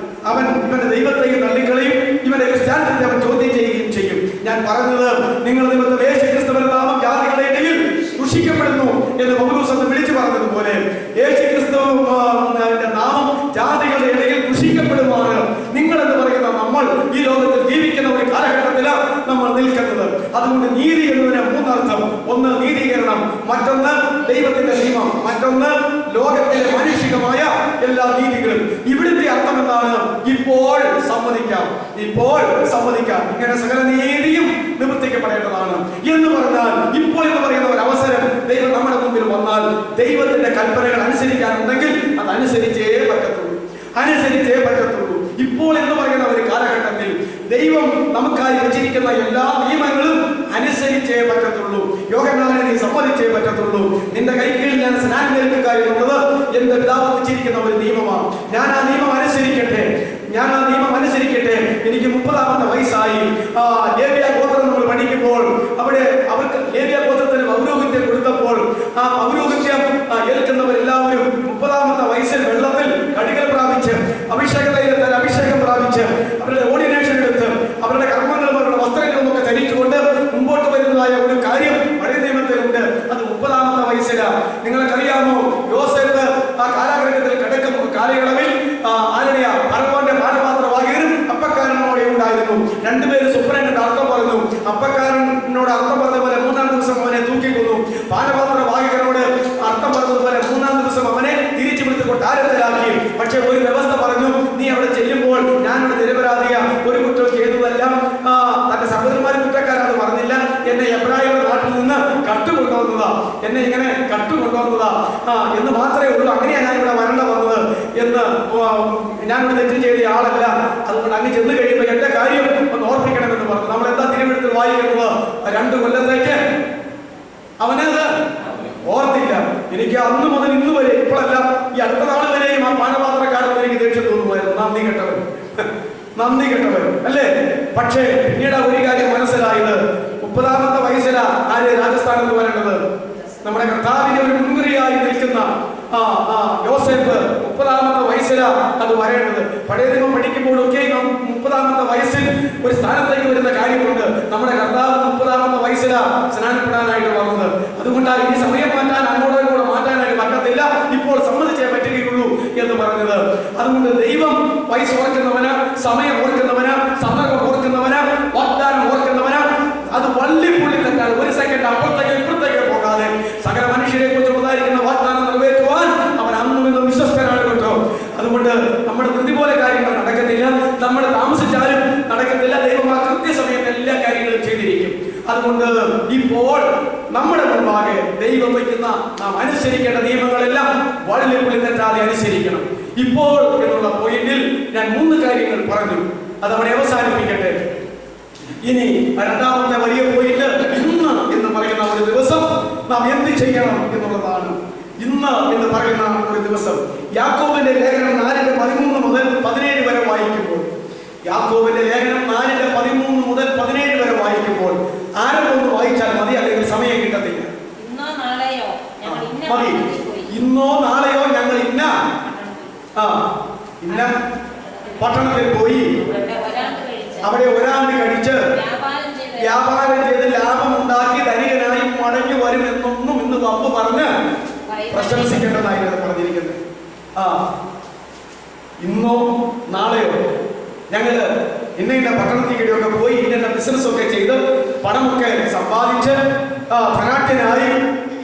അവൻ ഇവന്റെ ദൈവത്തെയും തള്ളിക്കളയും, ഇവന്റെ ക്രിസ്ത്യാനിറ്റി അവൻ ചോദ്യം ചെയ്യുകയും ചെയ്യും. ഞാൻ പറഞ്ഞത് നിങ്ങൾ നിമിത്തം യേശുക്രിസ്തുവിന്റെ നാമം ജാതികളുടെ ഇടയിൽ ദുഷിക്കപ്പെടുന്നു എന്ന് പൗലോസ് അന്ന് വിളിച്ചു പറഞ്ഞതുപോലെ യേശുക്രിസ്തുവിന്റെ നാമം ജാതികളുടെ ഇടയിൽ ദുഷിക്കപ്പെടുമാണ് നിങ്ങൾ എന്ന് പറയുന്ന നമ്മൾ ഈ ലോകത്തിൽ ജീവിക്കുന്ന ഒരു കാലഘട്ടത്തിലാണ് നമ്മൾ നിൽക്കുന്നത്. അതുകൊണ്ട് നീതി എന്നതിന് മൂന്നർത്ഥം: ഒന്ന് നീതീകരണം, മറ്റൊന്ന് ദൈവത്തിന്റെ നിയമം, മറ്റൊന്ന് ലോകത്തിലെ മാനുഷികമായ എല്ലാ നീതികളും. ഇവിടുത്തെ അർത്ഥം എന്താണ്? ഇപ്പോൾ സമ്മതിക്കാം, ഇപ്പോൾ സമ്മതിക്കാം, ഇങ്ങനെ സകല നീതിയും നിവർത്തിക്കപ്പെടേണ്ടതാണ് എന്ന് പറഞ്ഞാൽ ഇപ്പോൾ എന്ന് പറയുന്ന ഒരു അവസരം ദൈവം നമ്മുടെ മുമ്പിൽ വന്നാൽ ദൈവത്തിന്റെ കൽപ്പനകൾ അനുസരിക്കാനുണ്ടെങ്കിൽ അത് അനുസരിച്ചേ പറ്റത്തുള്ളൂ, അനുസരിച്ചേ പറ്റത്തുള്ളൂ. ഇപ്പോൾ എന്ന് പറയുന്ന ഒരു കാലഘട്ടത്തിൽ ദൈവം നമുക്കായി വെച്ചിരിക്കുന്ന എല്ലാ നിയമങ്ങളും അനുസരിച്ചേ പറ്റത്തുള്ളൂ. യോഹന്നാനെ നീ സമ്മതിച്ചേ പറ്റത്തുള്ളൂ. നിന്റെ കൈക്കീഴിൽ ഞാൻ സ്നാനം ഏൽക്കുക എന്നുള്ളത് എന്റെ പിതാവ് വെച്ചിരിക്കുന്ന ഒരു നിയമമാണ്. ഞാൻ ആ നിയമം അനുസരിക്കട്ടെ, ഞാൻ ആ നിയമം അനുസരിക്കട്ടെ. എനിക്ക് 30-ാമത്തെ വയസ്സായി. ലേവ്യ ഗോത്രം നമ്മൾ പഠിക്കുമ്പോൾ അവിടെ അവർക്ക് ലേവ്യ ഗോത്രത്തിന് പൗരോഹിത്യം കൊടുത്തപ്പോൾ ആ പൗരോഹിത്യം ഏൽക്കുന്നവരെല്ലാവരും 30-ാമത്തെ വയസ്സിൽ വെള്ളത്തിൽ കടികൾ പ്രാപിച്ച് അഭിഷേകത്തിൽ അഭിഷേകം പ്രാപിച്ച് അവരുടെ ഓർഡിനേഷൻ എടുത്ത് അവരുടെ കർമ്മങ്ങളും അവരുടെ വസ്ത്രങ്ങളും ഒക്കെ ധരിച്ചുകൊണ്ട് മുമ്പോട്ട് വരുന്നതായ ഒരു കാര്യം പഴയ നിയമത്തിലുണ്ട്. അത് 30-ാമത്തെ വയസ്സിലാണ്. നിങ്ങൾക്കറിയാമോ, യോസേഫ് ആ കാലഘട്ടത്തിൽ കിടക്കുന്ന കാലയളവിൽ ആരുടെയാ ഫറവോന്റെ പാനപാത്രവാഹകനും അപ്പക്കാരനോടെ ഉണ്ടായിരുന്നു. രണ്ടുപേരും സ്വപ്നം കണ്ട് അർത്ഥം പറഞ്ഞു. അപ്പക്കാരനോട് അർത്ഥം പറഞ്ഞ പോലെ 3-ാം ദിവസം അവനെ തൂക്കിക്കൊന്നു. പാനപാത്രവാഹകനോട് അർത്ഥം പറഞ്ഞതുപോലെ 3-ാം ദിവസം അവനെ തിരിച്ചു വിളിച്ച് കൊട്ടാരത്തിലാക്കി. പക്ഷെ ഒരു വ്യവസ്ഥ പറഞ്ഞു, നീ അവിടെ ചെല്ലുമ്പോൾ ഞാനൊരു നിരപരാധിയ, ഒരു കുറ്റം ചെയ്തതല്ല, തന്റെ സഹോദരന്മാർ കുറ്റക്കാരാന്ന് പറഞ്ഞില്ല, എന്നെ എബ്രായരുടെ നാട്ടിൽ നിന്ന് കട്ടുകൊണ്ടുവന്നതാ, എന്നെ ഇങ്ങനെ കട്ടുകൊണ്ടുവന്നതാ എന്ന് മാത്രമേ ഉള്ളൂ. അങ്ങനെയാണ് ഞാൻ ഇവിടെ വരണ്ട വന്നത് എന്ന്, ഞാനൊരു തെറ്റ് ചെയ്ത ആളല്ല. അതുകൊണ്ട് അങ്ങ് ചെന്ന് കഴിയുമ്പോൾ എന്റെ കാര്യം ഒന്ന് ഓർപ്പിക്കണമെന്ന് പറഞ്ഞു. നമ്മൾ എന്താ തിരുവെടുത്ത് വായിക്കുന്നത്? 2 കൊല്ലത്തേക്ക് അവനത് ഓർത്തില്ല. എനിക്ക് അന്ന് മുതൽ ഇന്ന് വരെ, ഇപ്പോഴല്ല ഈ അടുത്ത നാൾ വരെയും ആ പാനപാത്രക്കാരൻ എനിക്ക് ദേഷ്യം തോന്നുമായിരുന്നു. നന്ദി കെട്ടവൻ, നന്ദി കെട്ടവൻ അല്ലേ? പക്ഷേ പിന്നീട് ഒരു കാര്യം മനസ്സിലായത്, 30-ാമത്തെ വയസ്സിലാ ആര് രാജസ്ഥാനിൽ നിന്ന് വരേണ്ടത്? നമ്മുടെ കർത്താവിന്റെ ഒരു മുൻകുറിയായി നിൽക്കുന്ന യോസേഫ് 30-ാമത്തെ വയസ്സിലാ അത് വരേണ്ടത്. പഴയ നിയമം പഠിക്കുമ്പോഴൊക്കെ 30-ാമത്തെ വയസ്സിൽ ഒരു സ്ഥാനത്തേക്ക് വരുന്ന കാര്യമുണ്ട്. നമ്മുടെ കർത്താവ് 30-ാമത്തെ വയസ്സിലാ സ്നാനപ്പെടാനായിട്ട് വന്നത്. അതുകൊണ്ടാണ് ഈ സമയം മാറ്റാൻ, അങ്ങോട്ടോ കൂടെ മാറ്റാനായിട്ട് പറ്റത്തില്ല, ഇപ്പോൾ സമ്മതിച്ചേ പറ്റുകയുള്ളൂ എന്ന് പറഞ്ഞത്. അതുകൊണ്ട് ദൈവം വയസ്സ് ഓർക്കുന്നവന്, സമയം ഓർക്കുന്നവന്, സന്ദർഭം ഓർക്കുന്നവന്, വാഗ്ദാനം ഓർക്കുന്നവന് അത് വള്ളിപ്പുള്ളി തെറ്റാതെ 1 സെക്കൻഡ് അപ്പുറത്തേക്ക് ഇപ്പുറത്തേക്ക് പോകാതെ സകല മനുഷ്യരെ കുറിച്ച് ഉണ്ടായിരിക്കുന്ന വാഗ്ദാനം നിറവേറ്റുവാൻ അവൻ അന്നും ഇന്നും വിശ്വസ്തനാണ് കേട്ടോ. അതുകൊണ്ട് നമ്മുടെ ധൃതി പോലെ കാര്യങ്ങൾ നടക്കത്തില്ല, നമ്മൾ താമസിച്ചാലും നടക്കത്തില്ല. ദൈവം ആ കൃത്യസമയത്ത് എല്ലാ കാര്യങ്ങളും ചെയ്തിരിക്കും. അതുകൊണ്ട് ഇപ്പോൾ നമ്മുടെ മുൻപാകെ ദൈവം വയ്ക്കുന്ന നാം അനുസരിക്കേണ്ട നിയമങ്ങളെല്ലാം വള്ളിപ്പുള്ളി തെറ്റാതെ അനുസരിക്കണം. ഇപ്പോൾ എന്നുള്ള പോയിന്റിൽ ഞാൻ 3 കാര്യങ്ങൾ പറഞ്ഞു, അതവിടെ അവസാനിപ്പിക്കട്ടെ. ഇനി 2ാമത്തെ വലിയ പോയിന്റ്, ഇന്ന് എന്ന് പറയുന്ന ഒരു ദിവസം നാം എന്ത് ചെയ്യണം എന്നുള്ളതാണ്. ഇന്ന് എന്ന് പറയുന്ന ഒരു ദിവസം യാക്കോബിന്റെ ലേഖനം 4:13 മുതൽ 17 വരെ വായിക്കുമ്പോൾ, യാക്കോബിന്റെ ലേഖനം 4:13 മുതൽ 17 വരെ വായിക്കുമ്പോൾ ആരെങ്കിലും ഒന്ന് വായിച്ചാൽ മതി, അല്ലെങ്കിൽ സമയം കിട്ടത്തില്ല. മതി. ഇന്നോ നാളെയോ ഞങ്ങൾ ഇന്ന പട്ടണത്തിൽ പോയി അവിടെ ഒരാണ്ട് കഴിച്ച് വ്യാപാരം ചെയ്ത് ലാഭമുണ്ടാക്കി ധനികനായി മടങ്ങി വരും എന്നൊന്നും ഇന്ന് പമ്പ് പറഞ്ഞ് പ്രശംസിക്കേണ്ടതായിട്ട് പറഞ്ഞിരിക്കുന്നത്. ഇന്നോ നാളെയോ ഞങ്ങള് ഇന്ന പട്ടണത്തിലൊക്കെ പോയി ഇന്ന ബിസിനസ് ഒക്കെ ചെയ്ത് പണമൊക്കെ സമ്പാദിച്ച് ധനാഢ്യനായി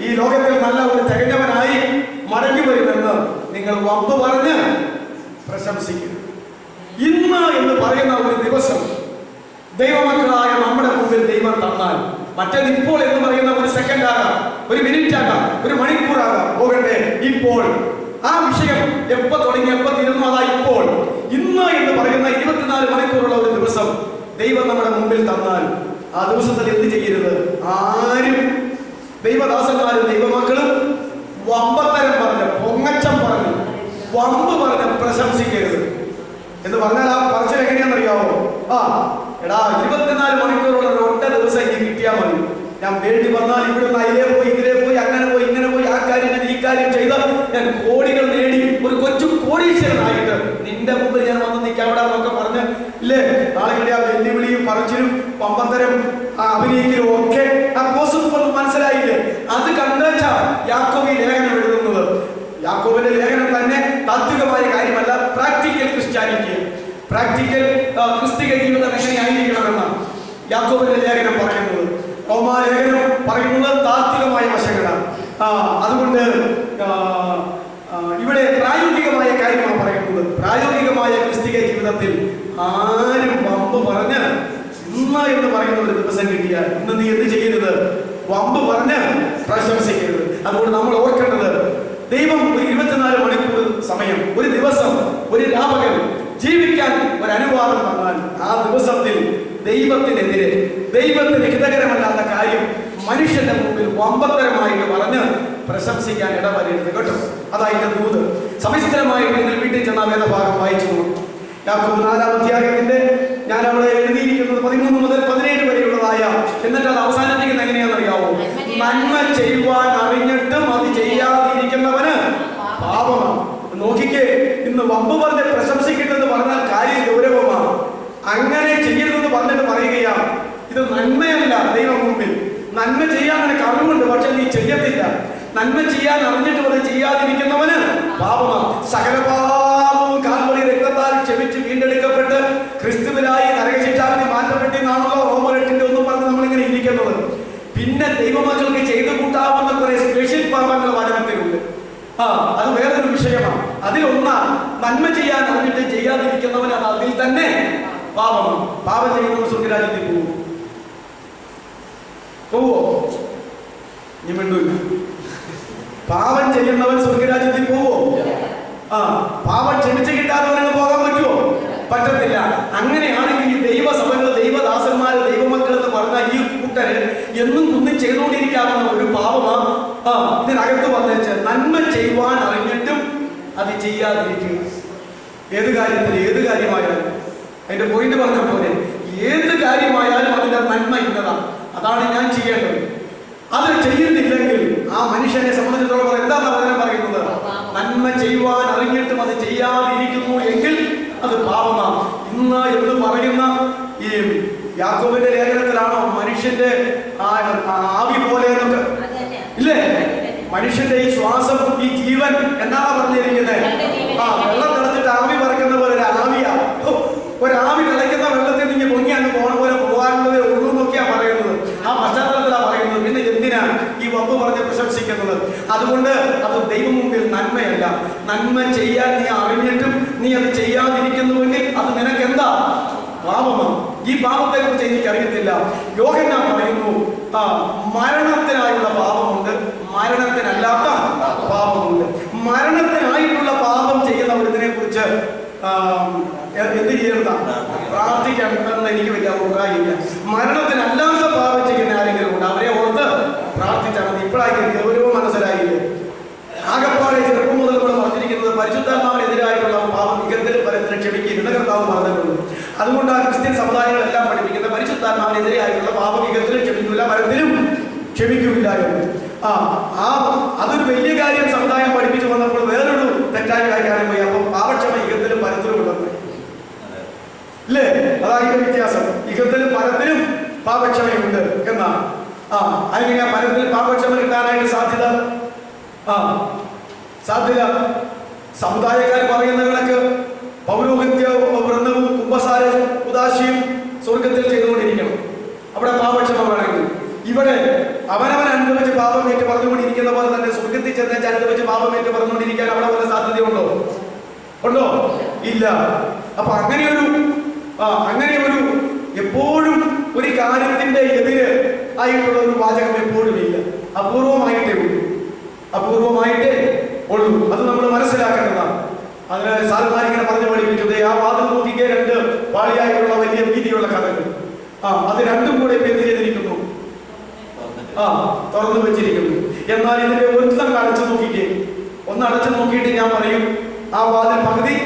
ഈ ലോകത്തിൽ നല്ല ഒരു തികഞ്ഞവനായി മടങ്ങി വരുമെന്ന് നിങ്ങൾ വമ്പ് പറഞ്ഞ് പ്രശംസിക്കുന്നു. ഇന്ന് എന്ന് പറയുന്ന ഒരു ദിവസം ദൈവമക്കളായ നമ്മുടെ മുമ്പിൽ ദൈവം തന്നാൽ, മറ്റേത് ഇപ്പോൾ എന്ന് പറയുന്ന ഒരു സെക്കൻഡ് ആകാം, ഒരു മിനിറ്റ് ആകാം, ഒരു മണിക്കൂറാകാം, പോകട്ടെ. ഇപ്പോൾ ആ വിഷയം എപ്പോ തുടങ്ങി എപ്പോ തീരുന്നതാ ഇപ്പോൾ. ഇന്ന് എന്ന് പറയുന്ന 24 മണിക്കൂറുള്ള ഒരു ദിവസം ദൈവം നമ്മുടെ മുമ്പിൽ തന്നാൽ ആ ദിവസത്തിൽ എന്ത് ചെയ്യരുത്? ആരും ദൈവദാസന്മാരും ദൈവമക്കളും വമ്പത്തരം പറഞ്ഞ്, പൊങ്ങച്ചം പറഞ്ഞ്, വമ്പ് പറഞ്ഞ് പ്രശംസിക്കരുത് എന്ന് പറഞ്ഞാൽ ആ പറച്ചിൽ എങ്ങനെയാണെന്നറിയാവോ? എടാ 24 മണിക്കൂറുള്ള ഒറ്റ ദിവസം എനിക്ക് കിട്ടിയാൽ മതി. ഞാൻ വേണ്ടി വന്നാൽ ഇവിടുന്ന് അതിലേ പോയി ഇതിലേ പോയി അങ്ങനെ പോയി ഇങ്ങനെ പോയി ആ കാര്യം ഈ കാര്യം ചെയ്ത് ഞാൻ കോടികൾ നേടി ഒരു കൊച്ചു കോടീശ്വരനായിട്ട് നിന്റെ മുമ്പിൽ ഞാൻ വന്ന് നിൽക്കാവിടാന്നൊക്കെ പറഞ്ഞ് ഇല്ലേ ആളുകളുടെ ആ വെല്ലുവിളിയും പറച്ചിലും പമ്പത്തരം അഭിനയിക്കലും ഒക്കെ ആ കോസും മനസ്സിലായില്ലേ? അത് കണ്ടുവച്ചാ യാക്കോബ് ഈ ലേഖനം എഴുതുന്നത്. യാക്കോബിന്റെ ലേഖനം തന്നെ താത്വികമായ കാര്യമല്ല, പ്രാക്ടിക്കൽ ക്രിസ്ത്യാനിറ്റി, പ്രാക്ടിക്കൽ ക്രിസ്തീയ ജീവിതം എങ്ങനെയായിരിക്കണമെന്നാണ് യാക്കോബിന്റെ ലേഖനം പറയുന്നത്. റോമാലേഖനം പറയുന്നത് താത്വികമായ വശങ്ങളാണ്. അതുകൊണ്ട് ഇവിടെ പ്രായോഗികമായ കാര്യമാണ് പറയുന്നത്. പ്രായോഗികമായ ക്രിസ്തീയ ജീവിതത്തിൽ ആരും വമ്പ് പറഞ്ഞ് ഇന്ന് എന്ന് പറയുന്ന ഒരു ദിവസം കിട്ടിയാൽ ഇന്ന് നീ എന്ത് ചെയ്യരുത്? വമ്പ് പറഞ്ഞ് പ്രശംസിക്കരുത്. അതുകൊണ്ട് നമ്മൾ ഓർക്കേണ്ടത്, ദൈവം ഒരു 24 മണിക്കൂർ സമയം, ഒരു ദിവസം, ഒരു രാപകൽ ജീവിക്കാൻ ഒരു അനുവാദം തന്നാൽ ആ ദിവസത്തിൽ ദൈവത്തിനെതിരെ, ദൈവത്തിന് ഹിതകരമല്ലാത്ത കാര്യം മനുഷ്യന്റെ മുമ്പിൽ വമ്പത്തരമായിട്ട് പറഞ്ഞ് പ്രശംസിക്കാൻ ഇടവരരുത് കേട്ടോ. അതായത് ദൂത് സവിസ്തരമായിട്ട് നിങ്ങൾ വീട്ടിൽ ചെന്ന വേദഭാഗം വായിച്ചു നോക്കും. യാക്കോബ് 4-ാം അധ്യായത്തിന്റെ ഞാൻ അവിടെ എഴുതിയിരിക്കുന്നത് 13 മുതൽ 17 വരെയുള്ളതായ, എന്നിട്ട് അത് അവസാനിപ്പിക്കുന്നത് എങ്ങനെയാണെന്നറിയാവോ? നന്മ ചെയ്യുവാൻ അറിഞ്ഞിട്ടും അത് ചെയ്യാതിരിക്കുന്നവന് പാപമാണ്. നോക്കിക്കേ, ഇന്ന് വമ്പ് പറഞ്ഞ് പ്രശംസിക്കട്ടെന്ന് പറഞ്ഞാൽ കാര്യം ഗൗരവമാണ്. അങ്ങനെ ചെയ്യരുതെന്ന് പറഞ്ഞിട്ട് പറയുകയാണ് ഇത് നന്മയല്ല. ദൈവം മുമ്പിൽ നന്മ ചെയ്യാൻ നിനക്ക് അറിവുണ്ട്, പക്ഷെ നീ ചെയ്യത്തില്ല. നന്മ ചെയ്യാൻ അറിഞ്ഞിട്ട് അത് ചെയ്യാതിരിക്കുന്നവന് പാപമാണ്. സകല പാപവും കാൽവരി രക്തത്താൽ ക്ഷമിച്ച് വീണ്ടെടുക്കപ്പെട്ട് ക്രിസ്തുവിനായി നരകശിക്ഷാവിധി മാറ്റപ്പെട്ടെന്നാണല്ലോ റോമർ 8:1 പറഞ്ഞ് നമ്മളിങ്ങനെ ഇരിക്കുന്നത്. പിന്നെ ദൈവമക്കൾക്ക് ചെയ്തു കൂട്ടാവുന്ന കുറെ സ്പെഷ്യൽ പാപങ്ങൾ വചനത്തിലുണ്ട്. അത് വേറൊരു വിഷയമാണ്. അതിലൊന്നാണ് നന്മ ചെയ്യാൻ അറിഞ്ഞിട്ട് ചെയ്യാതിരിക്കുന്നവൻ, അത് അതിൽ തന്നെ പാപമാണ്. പാപം ചെയ്യുന്നവൻ സ്വർഗ്ഗരാജ്യത്തിൽ പോവോ? നീ മിണ്ടൂല്ല. പാപം ചെയ്യുന്നവൻ സ്വർഗ്ഗരാജ്യത്തിൽ പോവോ? പാപം ക്ഷമിച്ച് കിട്ടാത്തവനങ്ങ് പോകാൻ പറ്റുമോ? പറ്റത്തില്ല. അങ്ങനെയാണെങ്കിൽ ഈ ദൈവസഭകൾ, ദൈവദാസന്മാര്, ദൈവമക്കൾ എന്ന് പറഞ്ഞ ഈ കൂട്ടര് എന്നും കുന്നും ചെയ്തുകൊണ്ടിരിക്കാവുന്ന ഒരു പാപമാണ് ഇതിനകത്ത് വന്നേച്ച് നന്മ ചെയ്യുവാൻ അറിഞ്ഞിട്ടും അത് ചെയ്യാതിരിക്കുക. ഏത് കാര്യത്തിൽ, ഏത് കാര്യമായാലും അതിന്റെ പോയിന്റ് പറഞ്ഞ പോലെ ഏത് കാര്യമായാലും അതിന്റെ നന്മ ഇന്നതാണ്. അതാണ് ഞാൻ ചെയ്യേണ്ടത്. അത് ചെയ്യുന്നില്ലെങ്കിൽ ആ മനുഷ്യനെ സംബന്ധിച്ചിടത്തോളം എന്താണ് വചനം പറയുന്നത്? നന്മ ചെയ്യുവാൻ അറിഞ്ഞിട്ടും അത് ചെയ്യാതിരിക്കുന്നു എങ്കിൽ അത് പാപമാണ്. ഇന്ന് എന്ന് പറയുന്ന ഈ യാക്കോബിന്റെ ലേഖനത്തിലാണോ മനുഷ്യന്റെ ആവി പോലെ എന്നൊക്കെ ഇല്ലേ? മനുഷ്യന്റെ ഈ ശ്വാസം, ഈ ജീവൻ എന്നാണ് പറഞ്ഞിരിക്കുന്നത്? വെള്ളം തിളച്ചിട്ട് ആവി പറക്കുന്ന പോലെ ഒരു ആവിയാ. ഒരാവി തിളയ്ക്കുന്ന വെള്ളത്തിൽ നിങ്ങൾ പൊങ്ങി അങ്ങ് പോണ പോലെ പോകാനുള്ളത് ഉള്ളൂ എന്നൊക്കെയാ പറയുന്നത്. ആ പശ്ചാത്തലത്തിലാ പറയുന്നത്. പിന്നെ എന്തിനാണ് ഈ വമ്പ് പറഞ്ഞ് പ്രശംസിക്കുന്നത്? അതുകൊണ്ട് അത് ദൈവം മുമ്പിൽ നന്മയല്ല. നന്മ ചെയ്യാൻ നീ അറിഞ്ഞിട്ടും നീ അത് ചെയ്യാതിരിക്കുന്നുവെങ്കിൽ അത് നിനക്ക് എന്താ? പാപമാണ്. ഈ പാപത്തെ കുറിച്ച് എനിക്ക് അറിയത്തില്ല. യോഹന്നാൻ പറയുന്നു മരണത്തിനായുള്ള പാപമുണ്ട്, മരണത്തിനല്ലാത്ത പാപമുണ്ട്. മരണത്തിനായിട്ടുള്ള പാപം ചെയ്യുന്നവർ ഇതിനെ കുറിച്ച് എന്ത് ചെയ്യരുത? പ്രാർത്ഥിക്കണമെന്ന് എനിക്ക് വലിയ അഭിപ്രായമില്ല. മരണത്തിനല്ലാത്ത പാപം ചെയ്യുന്ന ആരെങ്കിലും ഉണ്ട്, അവരെ ഓർത്ത് പ്രാർത്ഥിച്ചാൽ മതി. ഇപ്പോഴായിരിക്കും ഗൗരവം മനസ്സിലായില്ലേ? ആകപ്പാടെ ചെറുപ്പം മുതൽ നമ്മൾ പറഞ്ഞിരിക്കുന്നത് പരിശുദ്ധാത്മാവിനെതിരായിട്ടുള്ള പാപം നികന്തലും പരത്തിനും ക്ഷമിക്കുക കർത്താവ് പറഞ്ഞിട്ടുണ്ട്. അതുകൊണ്ട് ആ ക്രിസ്ത്യൻ സമുദായങ്ങളെല്ലാം പഠിപ്പിക്കുന്നത് പരിശുദ്ധാത്മാവിനെതിരായിട്ടുള്ള പാപം നികന്തലും ക്ഷമിക്കില്ല, പരത്തിലും ക്ഷമിക്കില്ല എന്ന്. അതൊരു വലിയ കാര്യം സമുദായം പഠിപ്പിച്ചു വന്നപ്പോൾ വേറൊരു തെറ്റായ കാര്യമാണ് പോയി. അപ്പം പാപക്ഷമ ഇകത്തിലും പരത്തിലും ഉണ്ടെന്ന് ഇല്ലേ? അതായത് വ്യത്യാസം. ഇകത്തിലും പരത്തിലും പാപക്ഷമയുണ്ട് എന്നാണ്. അല്ലെങ്കിൽ ആ പരത്തിൽ പാപക്ഷമ കിട്ടാനായിട്ട് സാധ്യത സമുദായക്കാർ പറയുന്ന കണക്ക് പൗരോഹിത്യ വ്രതവും കുമ്പസാരവും ഉദാശിയും സ്വർഗത്തിൽ ചെയ്തുകൊണ്ടിരിക്കണം. അവിടെ പാപക്ഷമ വേണമെങ്കിൽ. ഇവിടെ അവനവൻ അനുഭവിച്ച് പാപമേറ്റ് പറഞ്ഞുകൊണ്ടിരിക്കുന്ന പോലെ തന്നെ സ്വർഗത്തിൽ ചെന്നേച്ച് അനുഭവിച്ച് പാപമേറ്റ് പറഞ്ഞുകൊണ്ടിരിക്കാൻ അവിടെ വല്ല സാധ്യതയുണ്ടോ? ഉണ്ടോ? ഇല്ല. അപ്പൊ അങ്ങനെയൊരു എപ്പോഴും ഒരു കാര്യത്തിന്റെ എതിര് ആയിട്ടുള്ള ഒരു വാചകം എപ്പോഴും ഇല്ല. അപൂർവമായിട്ടേ ഉള്ളൂ. അത് നമ്മൾ മനസ്സിലാക്കേണ്ടതാണ്. അതിന് സാൽമാരിങ്ങനെ പറഞ്ഞു പഠിപ്പിച്ചത് ആ വാതിൽ നോക്കിക്കേ 2 പാളിയായിട്ടുള്ള വലിയ വീതിയുള്ള കഥകൾ. അത് രണ്ടും കൂടെ എന്ത് ചെയ്തിരിക്കുന്നു? തുറന്നു വെച്ചിരിക്കുന്നു. എന്നാൽ ഇതിന്റെ ഒരെണ്ണം അടച്ചു നോക്കിക്കേ. ഒന്ന് അടച്ചു നോക്കിയിട്ട് ഞാൻ പറയും ആ വാതിൽ പകുതി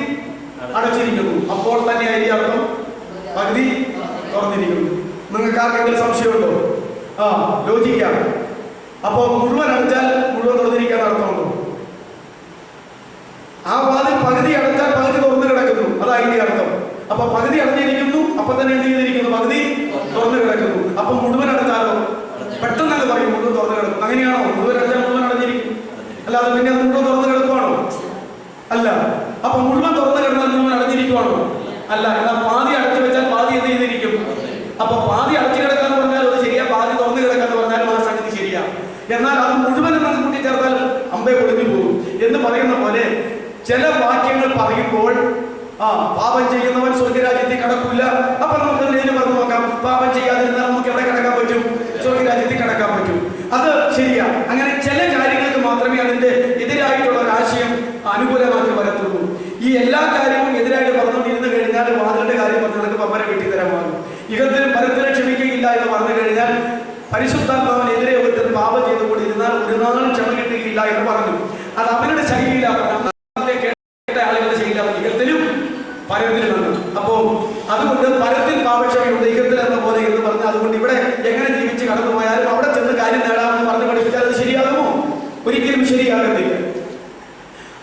അടച്ചിരിക്കുന്നു. അപ്പോൾ തന്നെ അതിന്റെ അർത്ഥം പകുതി തുറന്നിരിക്കുന്നു. നിങ്ങൾക്ക് ആർക്കെങ്കിലും സംശയമുണ്ടോ? ലോജിക്കാം. അപ്പോൾ മുഴുവൻ അടച്ചാൽ മുഴുവൻ തുറന്നിരിക്കാൻ അർത്ഥമുണ്ടോ? ആ വാതിൽ പകുതി അടച്ചാൽ പകുതി തുറന്നു കിടക്കുന്നു, അതാ അതിന്റെ അർത്ഥം. അപ്പൊ പകുതി അടഞ്ഞിരിക്കുന്നു, അപ്പൊ തന്നെ എന്ത് ചെയ്തിരിക്കുന്നു? പകുതി തുറന്നു കിടക്കുന്നു. അപ്പൊ മുഴുവൻ അടച്ചാലോ? പെട്ടെന്ന് അത് പറയും മുഴുവൻ തുറന്നു കിടക്കും. അങ്ങനെയാണോ? മുഴുവൻ അടച്ചാൽ മുഴുവൻ അടഞ്ഞിരിക്കും, അല്ലാതെ പിന്നെ അത് മുഴുവൻ തുറന്നു കിടക്കുവാണോ? അല്ല. അപ്പൊ മുഴുവൻ തുറന്നു കിടന്നാൽ മുഴുവൻ അടഞ്ഞിരിക്കുവാണോ? അല്ല. എന്നാൽ പാതി അടച്ചു വെച്ചാൽ പാതി എന്ത് ചെയ്തിരിക്കും? അപ്പൊ പാതി അടച്ചു കിടക്കാന്ന് പറഞ്ഞാൽ അത് ശരിയാ, പാതി തുറന്നു കിടക്കാന്ന് പറഞ്ഞാലും ആ സംഗതി ശരിയാ. എന്നാൽ അത് മുഴുവൻ നമുക്ക് കൂട്ടിച്ചേർത്താൽ അമ്പേ പൊളിഞ്ഞു പോകും എന്ന് പറയുന്ന പോലെ ചില വാക്യങ്ങൾ പറയുമ്പോൾ പാപം ചെയ്യുന്നവൻ സ്വർഗരാജ്യത്തിൽ കടക്കൂല. അപ്പൊ നമുക്ക് നേരിട്ട് പറഞ്ഞു നോക്കാം, പാപം ചെയ്യാതിരുന്നാൽ നമുക്ക് എവിടെ കിടക്കാൻ പറ്റും? സ്വർഗരാജ്യത്തിൽ കിടക്കാൻ പറ്റും. അത് ശരിയാ. അങ്ങനെ ചില കാര്യങ്ങൾക്ക് മാത്രമേ അതിന്റെ എതിരായിട്ടുള്ള ഒരു ആശയം അനുകൂലമാക്കി വരത്തുള്ളൂ. ഈ എല്ലാ കാര്യവും എതിരായിട്ട് പറഞ്ഞുകൊണ്ടിരുന്നു കഴിഞ്ഞാൽ വാതിലിന്റെ കാര്യം പറഞ്ഞ് നമുക്ക് പമ്പര വെട്ടിത്തരമാകും. ഇഹത്തിലും പരത്തിലും ക്ഷമിക്കുകയില്ല എന്ന് പറഞ്ഞു കഴിഞ്ഞാൽ പരിശുദ്ധാത്മാവിനെതിരെ ഒരുത്തൻ പാപം ചെയ്തുകൊണ്ടിരുന്നാൽ ഒരു നാളും ക്ഷമ കിട്ടുകയില്ല എന്ന് പറഞ്ഞു. അത് അവരുടെ ശൈലിയിലാണ്, കേട്ട ആളുകളുടെ ശൈലിയിലാണ്. ഇഹത്തിലും പരത്തിലുമാണ്. അപ്പോ അതുകൊണ്ട് പരത്തിൽ പാപക്ഷമയുണ്ട്, ഇഹത്തിൽ എന്ന പോലെ എന്ന് പറഞ്ഞാൽ അതുകൊണ്ട് ഇവിടെ എങ്ങനെ ജീവിച്ച് കടന്നു പോയാലും അവിടെ ചെന്ന് കാര്യം നേടാമെന്ന് പറഞ്ഞ് പഠിപ്പിച്ചാൽ അത് ശരിയാകുമോ? ഒരിക്കലും ശരിയാകത്തില്ല.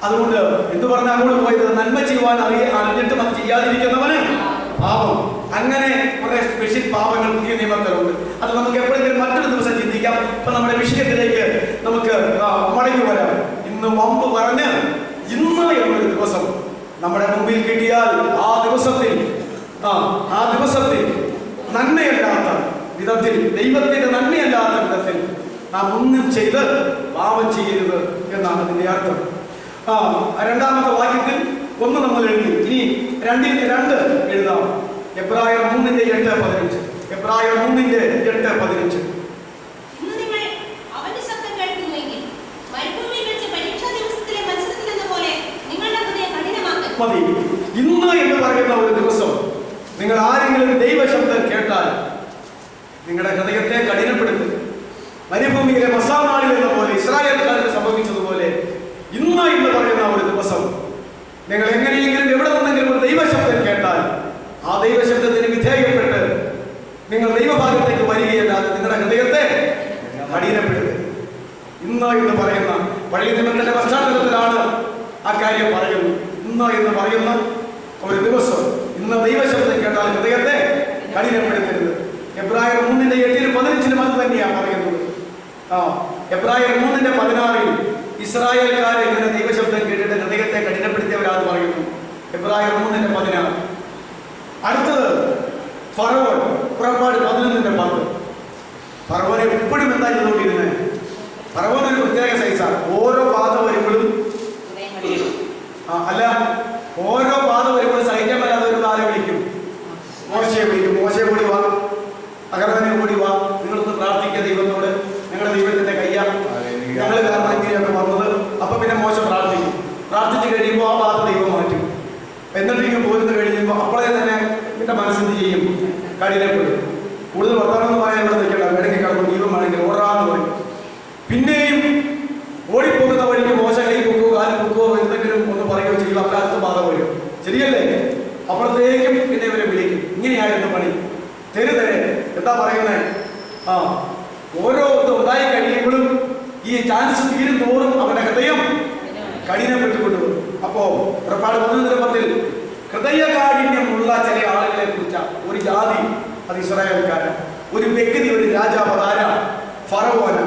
അതുകൊണ്ട് എന്ത് പറഞ്ഞാൽ അങ്ങോട്ട് പോയത് നന്മ ചെയ്യുവാൻ അറിഞ്ഞിട്ടും അത് ചെയ്യാതിരിക്കുന്നവന് പാപം. അങ്ങനെ കുറെ സ്പെഷ്യൽ പാപങ്ങൾ പുതിയ നിയമത്തിലുണ്ട്. അത് നമുക്ക് എപ്പോഴെങ്കിലും മറ്റൊരു ദിവസം ചിന്തിക്കാം. ഇപ്പൊ നമ്മുടെ വിഷയത്തിലേക്ക് നമുക്ക് മടങ്ങി വരാം. ഇന്ന് വമ്പ് പറഞ്ഞ് ഇന്ന് എന്നൊരു ദിവസം നമ്മുടെ മുമ്പിൽ കിട്ടിയാൽ ആ ദിവസത്തിൽ നന്മയല്ലാത്ത വിധത്തിൽ, ദൈവത്തിന്റെ നന്മയല്ലാത്ത വിധത്തിൽ നാം ഒന്നും ചെയ്ത് പാപം ചെയ്യരുത് എന്നാണ് അതിന്റെ അർത്ഥം. രണ്ടാമത്തെ വാക്യത്തിൽ 1 നമ്മൾ എഴുതി. ഇനി 2 എഴുതാം. എബ്രായർ 3:8-15. എബ്രായർ 3:8-15. മതി. ഇന്ന് എന്ന് പറയുന്ന ഒരു ദിവസം നിങ്ങൾ ആരെങ്കിലും ദൈവശബ്ദം കേട്ടാൽ നിങ്ങളുടെ ഹൃദയത്തെ കഠിനപ്പെടുത്തും. മരുഭൂമിയിലെ മസാനാളിൽ എന്ന പോലെ ഇസ്രായേൽക്കാർക്ക് സംഭവിച്ചതുപോലെ ഇന്ന് എന്ന് പറയുന്ന ഒരു ദിവസം നിങ്ങൾ എങ്ങനെയെങ്കിലും എവിടെ നിന്നെങ്കിലും ഒരു ദൈവശബ്ദം കേട്ടാൽ ആ ദൈവശബ്ദത്തിന് വിധേയപ്പെട്ട് നിങ്ങൾ ദൈവഭാഗത്തേക്ക് വരികയല്ലാതെ നിങ്ങളുടെ ഹൃദയത്തെ കഠിനപ്പെടുത്തുക. ഇന്ന് എന്ന് പറയുന്ന പഴയ നിയമത്തിന്റെ പശ്ചാത്തലത്തിലാണ് ആ കാര്യം പറയുന്നത്. ഇന്ന് എന്ന് പറയുന്ന ഒരു ദിവസം, ഇന്ന് ദൈവശബ്ദം കേട്ടാൽ ഹൃദയത്തെ കഠിനപ്പെടുത്തരുത്. എബ്രായർ 3:8-15 അത് തന്നെയാണ് പറയുന്നത്. എബ്രായർ 3:16 ഇസ്രായേൽക്കാരെ ഇങ്ങനെ ദൈവശബ്ദം കേട്ടിട്ട് ഹൃദയത്തെ കഠിനപ്പെടുത്തിയവരാണ് പറയുന്നു. എബ്രായർ 3:16. അടുത്തത് ഫറവോൻ, പുറപ്പാട് 11:10. ഫറവോനെ എപ്പോഴും എന്താ ചെയ്തുകൊണ്ടിരുന്നത്? ഫറവോൻ ഒരു പ്രത്യേക സൈസാണ്. ഓരോ പാത വരുമ്പോഴും ഓരോ പാത വരുമ്പോഴും സൈന്യമല്ലാതെ ഒരു കാലം വിളിക്കും, മോശയെ വിളിക്കും. മോശയെ കൂടി വാ, അഹരോനെ കൂടി വാ, നിങ്ങളൊന്ന് പ്രാർത്ഥിക്കുക ദൈവത്തോട്, ഞങ്ങളുടെ ദൈവത്തിന്റെ കയ്യാ, ഞങ്ങൾ കാരണം ഇങ്ങനെയൊക്കെ വന്നത്. അപ്പൊ പിന്നെ മോശ പ്രാർത്ഥിച്ചു കഴിയുമ്പോൾ ആ പാത ദൈവം മാറ്റും. എന്നിട്ട് ഇങ്ങനെ പോരുന്ന് കഴിയുമ്പോൾ അപ്പോഴേ തന്നെ എന്റെ മനസ്സെന്ത് ചെയ്യും? കഠിനപ്പെടും. കൂടുതൽ വർത്തമാനം പറയാൻ ഇവിടെ നിൽക്കണ്ട, വേണമെങ്കിൽ കടന്നു ദൈവമാണെങ്കിൽ ഓടാന്ന് പറയും. പിന്നെയും ഓടിപ്പോകുന്ന വഴിക്ക് മോശ കൈ പൊക്കുവോ കാല് പൊക്കുവോ എന്തെങ്കിലും ഒന്ന് പറയുകയോ ചെയ്യും. അപ്പോൾ അടുത്ത പാത വരും. ശരിയല്ലേ? അപ്പോഴത്തേക്കും പിന്നെ ഇവരെ വിളിക്കും. ഇങ്ങനെയായിരുന്നു പണി. തെരുതെരെ എന്താ പറയുന്നത്? ഓരോ ഇത് ഉണ്ടായി കഴിയുമ്പോഴും ഈ ചാൻസ് തീരും തോറും അവന്റെ ഹൃദയം കഠിനപ്പെട്ടുകൊണ്ടുവരും. അപ്പോ പുറപ്പാട് 11:10 ഹൃദയകാഠിന്യമുള്ള ചില ആളുകളെ കുറിച്ച ഒരു ജാതി, അത് ഇസ്രായേൽക്കാരൻ. ഒരു വ്യക്തി, ഒരു രാജാവ്, അതാര? ഫറവോന.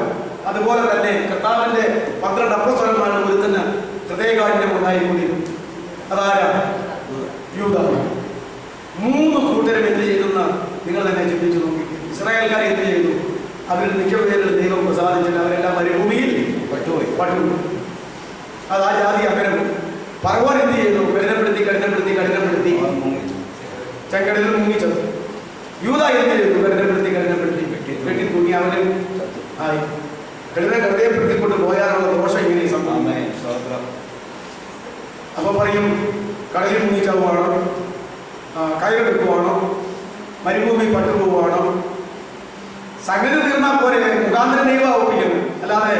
അതുപോലെ തന്നെ കർത്താവിന്റെ 12 അപ്പോസ്തലന്മാരിൽ ഒരുത്തന് ഹൃദയകാഠിന്യം ഉണ്ടായിക്കൊണ്ടിരുന്നു. അതാര? യൂദ. 3 കൂട്ടരും എന്ത് ചെയ്തെന്ന് നിങ്ങൾ തന്നെ ചിന്തിച്ചു നോക്കി. ഇസ്രായേൽക്കാരെ എന്ത് ചെയ്തു? അവരിൽ മിക്കവരും ദൈവം പ്രസാദിച്ചിട്ട് അവരെല്ലാം മരുഭൂമിയിൽ പട്ടുപോയി. അത് ആ ജാതി അങ്ങനെ. ഫറവോൻ എന്ത് ചെയ്തു? കഠിനപ്പെടുത്തി ചെങ്കടലിൽ മുങ്ങിച്ചത്. യൂദ എന്ത് ചെയ്തു? കഠിനപ്പെടുത്തി വെട്ടി തൂങ്ങി അവന് ആയി. ഹൃദയപ്പെടുത്തിക്കൊണ്ട് പോയാലുള്ള ദോഷം ഇങ്ങനെ സംഭവം. അപ്പൊ പറയും കടലിൽ മുങ്ങിച്ചതുവാണോ, കയറെടുക്കുവാണോ, മരുഭൂമി പട്ടുപോവാണോ? സംഗതി തീർന്നാൽ പോലെ മുഖാന്തരം ദൈവം ഒപ്പിക്കുന്നു. അല്ലാതെ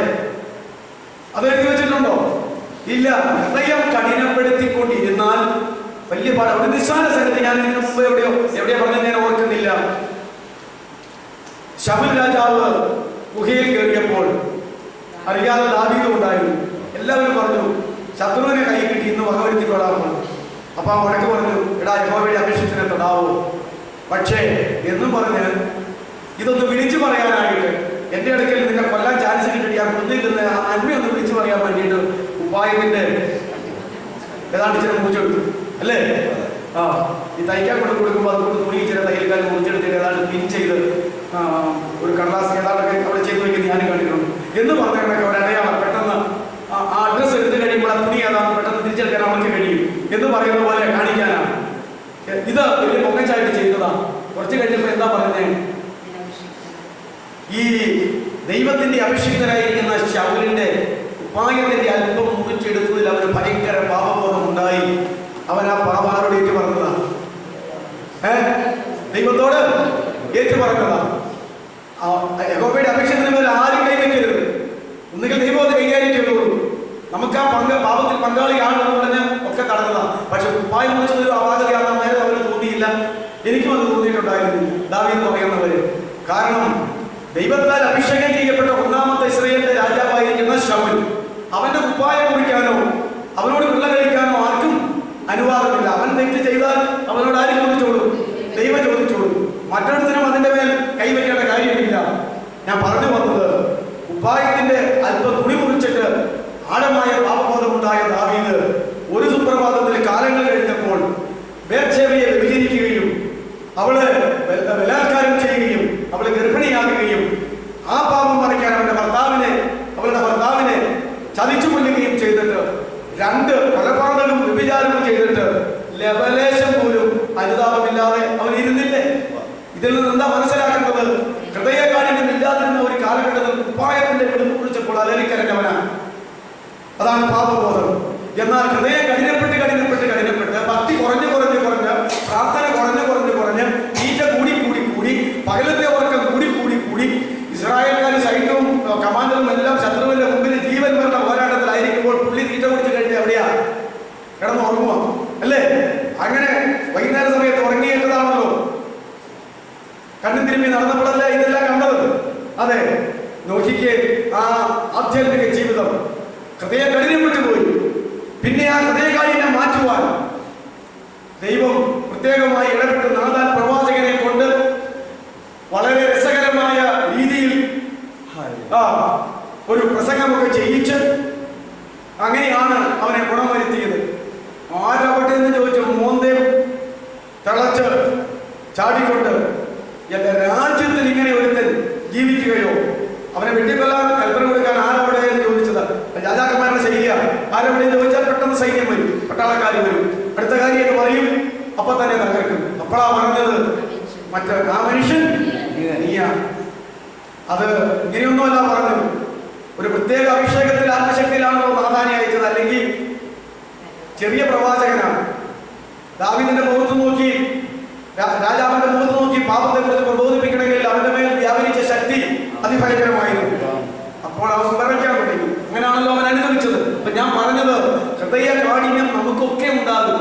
അത് എഴുതി വെച്ചിട്ടുണ്ടോ? ഇല്ല. ഹൃദയം കഠിനപ്പെടുത്തിക്കൊണ്ടിരുന്നാൽ വലിയ പാടാണ്. ഒരു നിസ്സാര സംഗതി ഞാൻ ഇതിനു മുമ്പ് എവിടെയോ പറഞ്ഞത് ഞാൻ ഓർക്കുന്നില്ല. ശമൂൽ രാജാവ് ഗുഹയിൽ കയറിയപ്പോൾ അറിയാതെ ദാവീദും ഉണ്ടായിരുന്നു. എല്ലാവരും പറഞ്ഞു ശത്രുവിനെ കൈ കിട്ടി ഇന്ന് വകവരുത്തിക്കൊള്ളാം. അപ്പൊ ആ വടക്ക് പറഞ്ഞു, എടാ യഹോവയുടെ അപേക്ഷിച്ചിനെ തൊടാവോ? പക്ഷേ എന്നും പറഞ്ഞ് ഇതൊന്ന് വിളിച്ചു പറയാനായിട്ട് എൻ്റെ അടുക്കൽ നിന്നെ കൊല്ലാൻ ചാൻസ് കിട്ടി ആ കുന്നിൽ നിന്ന് ആ നന്മയൊന്ന് വിളിച്ചു പറയാൻ വേണ്ടിയിട്ട് ഉപായത്തിന്റെ ഏതാണ്ട് ചില മുറിച്ചെടുത്തു അല്ലേ? ആ ഈ തയ്ക്കാൻ കൊടുക്കുമ്പോൾ അതുകൊണ്ട് തുണി ചില തയ്യൽക്കാർ മുറിച്ചെടുത്തിട്ട് ഏതാണ്ട് പിൻ ചെയ്ത് ഒരു കടലാസ് ഏതാണ്ടൊക്കെ അവിടെ ചെയ്ത് വയ്ക്കുന്നത് ഞാനും കണ്ടിട്ടുണ്ട്. എന്ന് പറഞ്ഞാൽ ഒരടയാളം പെട്ടെന്ന് ആ അഡ്രസ്സ് എടുത്ത് കഴിയുമ്പോൾ ആ തുണി ഏതാണെന്ന് പെട്ടെന്ന് തിരിച്ചെടുക്കാൻ അവർക്ക് കഴിയും എന്ന് പറയുന്ന പോലെ കാണിക്കാനാണ്. ഇത് വലിയ പൊങ്ങച്ചായിട്ട് ചെയ്തതാണ്. കുറച്ച് കഴിഞ്ഞപ്പോൾ എന്താ പറയുന്നത്? ഈ ദൈവത്തിന്റെ അഭിഷിക്തനായിരിക്കുന്ന ശൗലിന്റെ ഉപായത്തിന്റെ അല്പം മുറിച്ചെടുത്തതിൽ അവന് ഭയങ്കര പാപബോധം ഉണ്ടായി. അവൻ ആ പാപം ആരോട് ഏറ്റു പറഞ്ഞതാ? ദൈവത്തോട് ഏറ്റു പറഞ്ഞതാ. യഹോവയുടെ അഭിഷിക്തന് മേൽ ആരും കൈവയ്ക്കരുത്. ഒന്നുകിൽ ദൈവം അത് കൈകാര്യം ചെയ്തോളൂ. നമുക്ക് ആ പാപത്തിൽ പങ്കാളിയാണെന്ന് പറഞ്ഞ് ഒക്കെ കടന്നതാ. പക്ഷെ ഉപ്പായം മുറിച്ചതൊരു അപാകതയാണെന്ന് നേരം അവന് തോന്നിയില്ല. എനിക്കും അത് തോന്നിയിട്ടുണ്ടായിരുന്നില്ല ദാവീദ് പറയുന്നവര്. കാരണം ദൈവത്താൽ അഭിഷേകം ചെയ്യപ്പെട്ട ഒന്നാമത്തെ ഇസ്രായേലിന്റെ രാജാവായിരിക്കുന്ന ശൗൽ, അവന്റെ കുപ്പായം കുറിക്കാനോ അവനോട് പിള്ള കഴിക്കാനോ ആർക്കും അനുവാദമില്ല. അവൻ തെറ്റ് ചെയ്താൽ അവനോട് ആരും ചോദിച്ചോളൂ? ദൈവം ചോദിച്ചോളൂ. മറ്റൊരുത്തിനും അതിന്റെ മേൽ കൈവയ്ക്കേണ്ട കാര്യമില്ല. ഞാൻ പറഞ്ഞു വന്നത്, കുപ്പായത്തിന്റെ അല്പം തുണി മുറിച്ചിട്ട് ആഴമായ പാപബോധമുണ്ടായ ദാവീദ് ഒരു സുപ്രഭാതത്തിൽ കാലങ്ങൾ കഴിഞ്ഞപ്പോൾ ബേത്ശേബയെ വ്യഭിചരിക്കുകയും അവള് ബലാത്കാരം ചെയ്യുകയും അവള് ഗർഭിണിയാകുകയും ആ പാപം മറയ്ക്കാൻ അവളുടെ ഭർത്താവിനെ ചതിച്ചു കൊല്ലുകയും ചെയ്തിട്ട് 2 കൊലപാതകവും വ്യഭിചാരവും ചെയ്തിട്ട് ലവലേശം പോലും അനുതാപമില്ലാതെ അവൻ ഇരുന്നില്ലേ? ഇതിൽ നിന്ന് എന്താ മനസ്സിലാക്കേണ്ടത്? ഹൃദയകാഠിന്യം ഇല്ലാതിരുന്ന ഒരു കാലഘട്ടത്തിൽ ഉപ്പായത്തിന്റെ വെളുപ്പ് കുറിച്ചപ്പോൾ അലറിക്കരഞ്ഞവനാണ്. അതാണ് പാപബോധം. എന്നാൽ ഹൃദയം കഠിനപ്പെട്ട് ഭക്തി കുറഞ്ഞ് പ്രാർത്ഥന കുറഞ്ഞ് തീറ്റ കൂടി പകലത്തെ ഉറക്കം കൂടി ഇസ്രായേൽക്കാർ സൈന്യവും കമാൻഡറും എല്ലാം ശത്രുവിന്റെ മുമ്പിൽ ജീവൻ മരണ പോരാട്ടത്തിലായിരിക്കുമ്പോൾ പുള്ളി തീറ്റ കുടിച്ച് കഴിഞ്ഞ് എവിടെയാ കിടന്ന് ഉറങ്ങുക അല്ലേ? അങ്ങനെ വൈകുന്നേര സമയത്ത് ഉറങ്ങിയേറ്റതാണല്ലോ. കണ്ണും തിരുമ്പി നടന്നപ്പോഴല്ല ഇതെല്ലാം കണ്ടത്. അതെ, നോക്കിക്കേ ആ ആധ്യാത്മിക ജീവിതം. ഹൃദയം കഠിനപ്പെട്ടു പോയി. പിന്നെ ആ ഹൃദയകാഠിന്യം മാറ്റുവാൻ ദൈവം പ്രത്യേകമായി ഇടപെട്ട് നാഥാൻ പ്രവാചകനെ കൊണ്ട് വളരെ രസകരമായ രീതിയിൽ ഒരു പ്രസംഗമൊക്കെ ചെയ്യിച്ച് അങ്ങനെയാണ് അവനെ ഗുണം വരുത്തിയത്. ആരാവട്ടെ എന്ന് ചോദിച്ചു മോന്തേം തിളച്ച് ചാടിക്കൊണ്ട് എന്റെ രാജ്യത്തിൽ ഇങ്ങനെ ഒരുത്തൻ ജീവിക്കുകയോ? അവനെ വെട്ടിക്കൊല്ലാൻ കൽപ്പന കൊടുക്കാൻ ആരവിടെ എന്ന് ചോദിച്ചത് രാജാക്കന്മാരുടെ ശൈലിയാണ്. ആരവിടെ ചോദിച്ചാൽ പെട്ടെന്ന് സൈന്യം വരും, പട്ടാളക്കാർ വരും, അടുത്ത കാര്യം എന്ന് പറയും, അപ്പൊ തന്നെ തകർക്കും. അപ്പോഴാ പറഞ്ഞത് ആ മനുഷ്യൻ നീയാ. അത് ഇങ്ങനെയൊന്നുമല്ല പറഞ്ഞത്. ഒരു പ്രത്യേക അഭിഷേകത്തിൽ ആത്മശക്തിയിലാണല്ലോ നാഥാനെ അയച്ചത്. അല്ലെങ്കിൽ ചെറിയ പ്രവാചകനാണ്. ദാവീദിന്റെ മുഖത്ത് നോക്കി, രാജാവിന്റെ മുഖത്ത് നോക്കി പാപത്തെ കുറിച്ച് പ്രബോധിപ്പിക്കണമെങ്കിൽ അവന്റെ മേൽ വ്യാപരിച്ച ശക്തി അതിഭയങ്കരമായിരുന്നു. അപ്പോൾ അവൻ വിറയ്ക്കാൻ തുടങ്ങി. അങ്ങനെയാണല്ലോ അവൻ അനുഭവിച്ചത്. അപ്പൊ ഞാൻ പറഞ്ഞത്, ഹൃദയ കാഠിന്യം നമുക്കൊക്കെ ഉണ്ടാകും.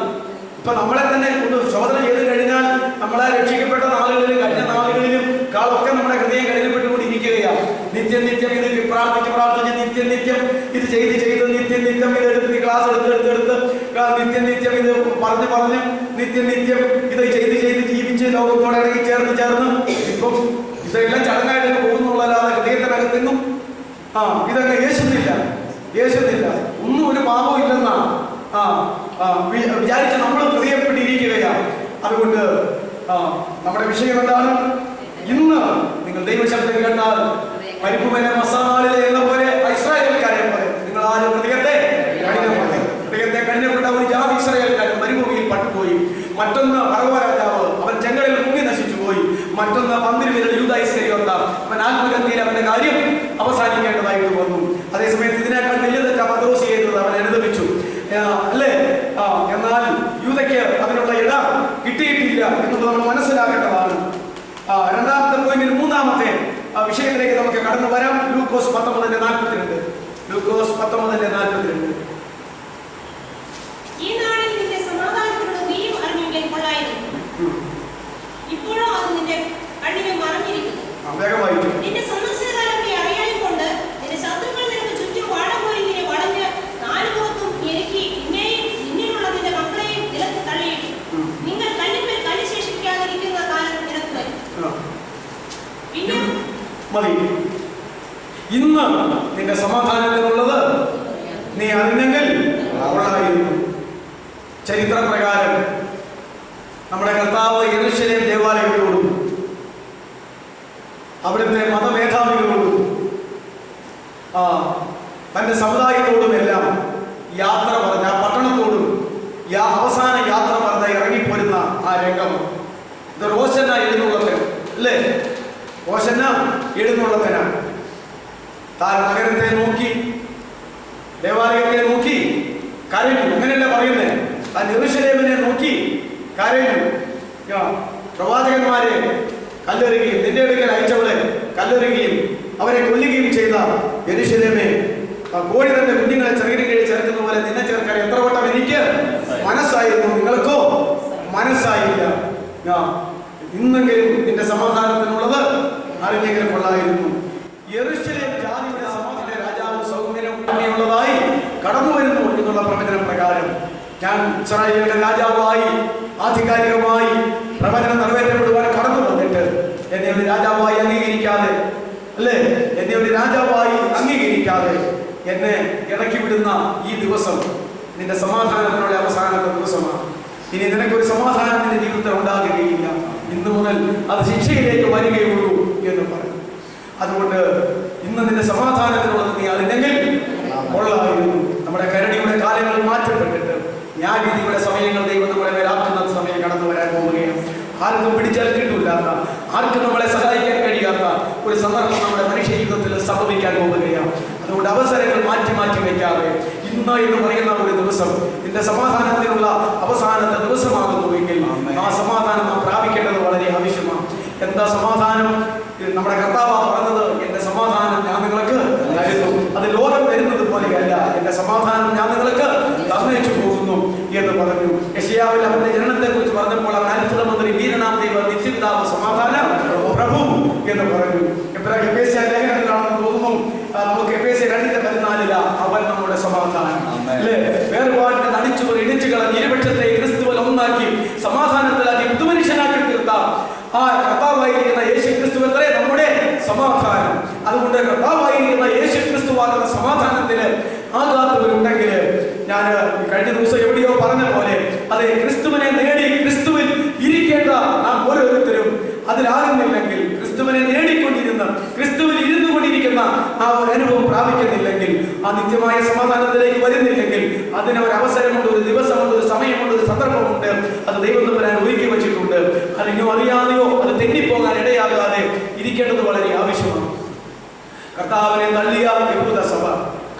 ഇപ്പൊ നമ്മളെ തന്നെ ഒന്ന് ശോധന ചെയ്ത് കഴിഞ്ഞാൽ നമ്മളെ രക്ഷിക്കപ്പെട്ട നാളുകളിലും കഴിഞ്ഞ നാളുകളിലും കാളൊക്കെ നമ്മുടെ ഹൃദയം കഠിനപ്പെട്ടുകൊണ്ടിരിക്കുകയാണ്. നിത്യം ഇത് പ്രാർത്ഥിച്ച് നിത്യം ഇത് ചെയ്ത് നിത്യം ഇത് ക്ലാസ് എടുത്ത് നിത്യം ഇത് പറഞ്ഞ് നിത്യം ഇത് ചെയ്ത് ജീവിച്ച് ലോകത്തോടെ ഇടയിൽ ചേർന്ന് ഇപ്പം ഇതെല്ലാം ചടങ്ങായിട്ടൊക്കെ പോകുന്നുള്ളല്ലാതെ ഹൃദയത്തിനകത്തെന്നും ഇതൊക്കെ യേശുന്നില്ല. ഒന്നും ഒരു പാപവും ഇല്ലെന്നാണ് വിചാരിച്ച് നമ്മൾ ഹൃദയപ്പെട്ടിരിക്കുകയാണ്. അതുകൊണ്ട് നമ്മുടെ വിഷയം എന്താണ്? ഇന്ന് നിങ്ങൾ ദൈവശബ്ദം കേട്ടാൽ പരിപ്പുമല മസാനാളിലെ എന്ന പോലെ ഇസ്രായേൽക്കാരെ പോലെ നിങ്ങൾ ആരും ഹൃദയത്തെ കഠിനപ്പെട്ട ഒരു ജാതി ഇസ്രായേൽക്കാരൻ മരുഭൂമിയിൽ പട്ടുപോയി. മറ്റൊന്ന് ഫറവോ രാജാവ്, അവൻ ചെങ്കടലിൽ മുങ്ങി നശിച്ചു പോയി. മറ്റൊന്ന് 12 പേരുടെ യൂദാ ഇസ്കരിയോത്ത, അവൻ ആത്മഹത്യയിൽ അവന്റെ കാര്യം അവസാനിക്കേണ്ടതായിട്ട് വന്നു. അതേസമയത്ത് ഇതിനേക്കാൾ വലിയ തെറ്റാ പത്രോസ് ചെയ്തത്, അവൻ അനുഭവിച്ചു അല്ലേ? എന്നാൽ യൂദയ്ക്ക് അതിനുള്ള ഇട കിട്ടിയിട്ടില്ല എന്നുള്ളത് നമ്മൾ മനസ്സിലാക്കേണ്ടതാണ്. രണ്ടാമത്തെ പോയിന്റിൽ മൂന്നാമത്തെ വിഷയത്തിലേക്ക് നമുക്ക് കടന്നു വരാം. ലൂക്കോസ് 19:42. ഇന്ന് നിന്റെ സമാധാനത്തിനുള്ളത് നീ അറിഞ്ഞെങ്കിൽ കൊള്ളായിരുന്നു. ചരിത്രപ്രകാരം നമ്മുടെ കർത്താവ് യെരൂശലേം ദേവാലയത്തോടും അവിടുത്തെ മതമേധാവികളോടും തന്റെ സമുദായത്തോടും എല്ലാം യാത്ര പറഞ്ഞ ആ പട്ടണത്തോടും അവസാന യാത്ര പറഞ്ഞ ഇറങ്ങിപ്പോരുന്ന ആ രംഗം ഇത് റോഷന എഴുന്നള്ളത്തിന് അല്ലേ? റോഷന എഴുന്നള്ളത്തിനാണ്. താൻ നഗരത്തെ നോക്കി, ദേവാലയത്തെ നോക്കി കരഞ്ഞു. അങ്ങനെയല്ല പറയുന്നത്, താൻ യെരൂശലേമിനെ നോക്കി കരഞ്ഞു. പ്രവാചകന്മാരെ കല്ലെറിയുകയും നിന്റെ അടുക്കൽ അയച്ചവളെ കല്ലെറിയുകയും അവരെ കൊല്ലുകയും ചെയ്ത യെരൂശലേമേ, കോഴി തന്റെ കുഞ്ഞുങ്ങളെ ചെറിയ കീഴിൽ ചേർക്കുന്ന പോലെ നിന്നെ ചേർക്കാൻ എത്ര വട്ടം എനിക്ക് മനസ്സായിരുന്നു, നിങ്ങൾക്കോ മനസ്സായില്ല. ഇന്നെങ്കിലും നിന്റെ സമാധാനത്തിനുള്ളത് അറിഞ്ഞെങ്കിലും കൊള്ളായിരുന്നു. യെരൂശലേം ജാതിയുടെ സമാധാന രാജാവ് സൗമ്യനുള്ളതായി കടന്നു വരുന്നു എന്നുള്ള പ്രവചന പ്രകാരം ഞാൻ ഇസ്രായേലിന്റെ രാജാവായി ആധികാരികമായി പ്രവചനം നിറവേറ്റപ്പെടുവാൻ കടന്നു വന്നിട്ട് എന്നെ ഒരു രാജാവായി അംഗീകരിക്കാതെ, അല്ലേ, എന്നെ ഒരു രാജാവായി അംഗീകരിക്കാതെ എന്നെ ഇറക്കി വിടുന്ന ഈ ദിവസം നിന്റെ സമാധാനത്തിനുള്ള അവസാനത്തെ ദിവസമാണ്. ഇനി നിനക്കൊരു സമാധാനം നിന്റെ ജീവിതത്തിൽ ഉണ്ടാകുകയില്ല. ഇന്നു മുതൽ അത് ശിക്ഷയിലേക്ക് വരികയുള്ളൂ എന്ന് പറഞ്ഞു. അതുകൊണ്ട് ഇന്ന് നിന്റെ സമാധാനത്തിനുള്ളത് നീ അറിഞ്ഞെങ്കിൽ കൊള്ളായിരുന്നു. നമ്മുടെ കരടിയുടെ കാലങ്ങൾ മാറ്റപ്പെട്ടിട്ട് ന്യായവിധിയുടെ സമയങ്ങൾ ദൈവം നമ്മളെ മേലാക്കുന്ന സമയം കടന്നു വരാൻ പോവുകയാണ്. ആർക്കും പിടിച്ചാൽ കിട്ടൂല്ലാത്ത, ആർക്കും നമ്മളെ സഹായിക്കാൻ കഴിയാത്ത ഒരു സന്ദർഭം നമ്മുടെ മനുഷ്യ ജീവിതത്തിൽ സംഭവിക്കാൻ പോവുകയാണ്. അതുകൊണ്ട് അവസരങ്ങൾ മാറ്റി മാറ്റി വയ്ക്കാതെ ഇന്ന് എന്ന് പറയുന്ന ഒരു ദിവസം നിന്റെ സമാധാനത്തിനുള്ള അവസാനത്തെ ദിവസമാകുന്നുവെങ്കിൽ ആ സമാധാനം നാം പ്രാപിക്കേണ്ടത് വളരെ ആവശ്യമാണ്. എന്താ സമാധാനം? നമ്മുടെ കർത്താവ് പറഞ്ഞത്, എന്റെ സമാധാനം ഞാൻ നിങ്ങൾക്ക് തരുന്നു, അത് ലോകം തരുന്നത് പോലെയല്ല, എന്റെ സമാധാനം ഞാൻ നിങ്ങൾക്ക് തന്നേച്ചു പോകുന്നു എന്ന് പറഞ്ഞു. യെശയ്യാവിൽ അവന്റെ ജനനത്തെ കുറിച്ച് പറഞ്ഞപ്പോൾ അവൻ അത്ഭുത മന്ത്രി, വീരനാം ദൈവ, നിത്യപിതാവ്, സമാധാനം പ്രഭു എന്ന് പറഞ്ഞു. എഫേസ്യ ലേഖനത്തിലാണെന്ന് തോന്നുന്നു, നമുക്ക് എഫേസ്യ 2:14 അവൻ നമ്മുടെ സമാധാനം, അല്ലേ? വേറുപാടിനെ നടിച്ചു ഇടിച്ചു കളഞ്ഞ് ഇരുപക്ഷത്തെ ക്രിസ്തുവിൽ ഒന്നാക്കി സമാധാനത്തിലാക്കി പുതുമനുഷ്യനാക്കി തീർത്ത ആ കർത്താവായിരിക്കുന്ന യേശു ക്രിസ്തു എത്രേ നമ്മുടെ സമാധാനം. അതുകൊണ്ട് കർത്താവായിരിക്കുന്ന യേശു ക്രിസ്തുവാകുന്ന സമാധാനത്തിന് ആകാത്തവരുണ്ടെങ്കിൽ, ഞാൻ കഴിഞ്ഞ ദിവസം എവിടെയോ പറഞ്ഞ പോലെ, അതെ, ക്രിസ്തുവിനെ നേടി ക്രിസ്തുവിൽ ഇരിക്കേണ്ട നാം ഓരോരുത്തരും അതിലാകുന്നില്ലെങ്കിൽ, ക്രിസ്തുവിനെ നേടിക്കൊണ്ടിരുന്ന ക്രിസ്തുവിൽ ഇരുന്നു കൊണ്ടിരിക്കുന്ന ആ ഒരു അനുഭവം പ്രാപിക്കുന്നില്ലെങ്കിൽ, ആ നിത്യമായ സമാധാനത്തിലേക്ക് വരുന്നില്ലെങ്കിൽ, അതിന് ഒരു അവസരമുണ്ട്, ഒരു ദിവസമുണ്ട്, ഒരു സമയമുണ്ട്, ഒരു സന്ദർഭമുണ്ട്. അത് ദൈവം തമ്പുരാൻ ഒരുക്കി വെച്ചിട്ടുണ്ട്. അറിഞ്ഞോ അറിയാതെയോ അത് തെന്നിപ്പോകാൻ ഇടയാകാതെ ഇരിക്കേണ്ടത് വളരെ ആവശ്യമാണ്. കർത്താവിനെ തള്ളിയ യഹൂദ സഭ,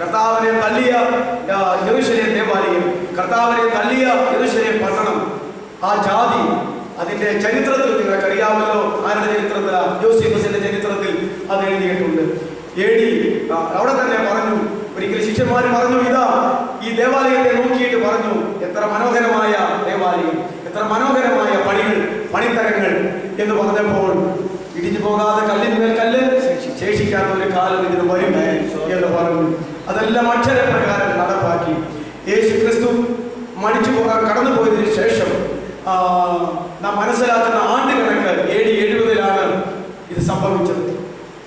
കർത്താവിനെ തള്ളിയ യെരൂശലേം ദേവാലയം, കർത്താവിനെ തള്ളിയ യെരൂശലേം പട്ടണം, ആ ജാതി, അതിന്റെ ചരിത്രത്തിൽ നിങ്ങൾക്ക് അറിയാമല്ലോ. ആരുടെ ചരിത്രത്തിൽ? യോസേഫസിന്റെ ചരിത്രത്തിൽ അത് എഴുതിയിട്ടുണ്ട്. അവിടെ തന്നെ പറഞ്ഞു, ഒരിക്കൽ ശിഷ്യന്മാർ പറഞ്ഞു, ഇതാ ഈ ദേവാലയത്തെ നോക്കിയിട്ട് പറഞ്ഞു, എത്ര മനോഹരമായ ദേവാലയം, എത്ര മനോഹരമായ പണിത്തരങ്ങൾ എന്ന് പറഞ്ഞപ്പോൾ, ഇടിഞ്ഞു പോകാതെ കല്ലിന്മേൽ കല്ല് ശേഷിക്കാത്ത ഒരു കാലം ഇതിന് വരും എന്ന് പറഞ്ഞു. അതെല്ലാം അക്ഷരപ്രകാരം നടപ്പാക്കി. യേശു ക്രിസ്തു മടിച്ചു പോകാൻ കടന്നു പോയതിനു ശേഷം നാം മനസ്സിലാക്കുന്ന ആണ്ട് കണക്ക് AD 70 ഇത് സംഭവിച്ചത്.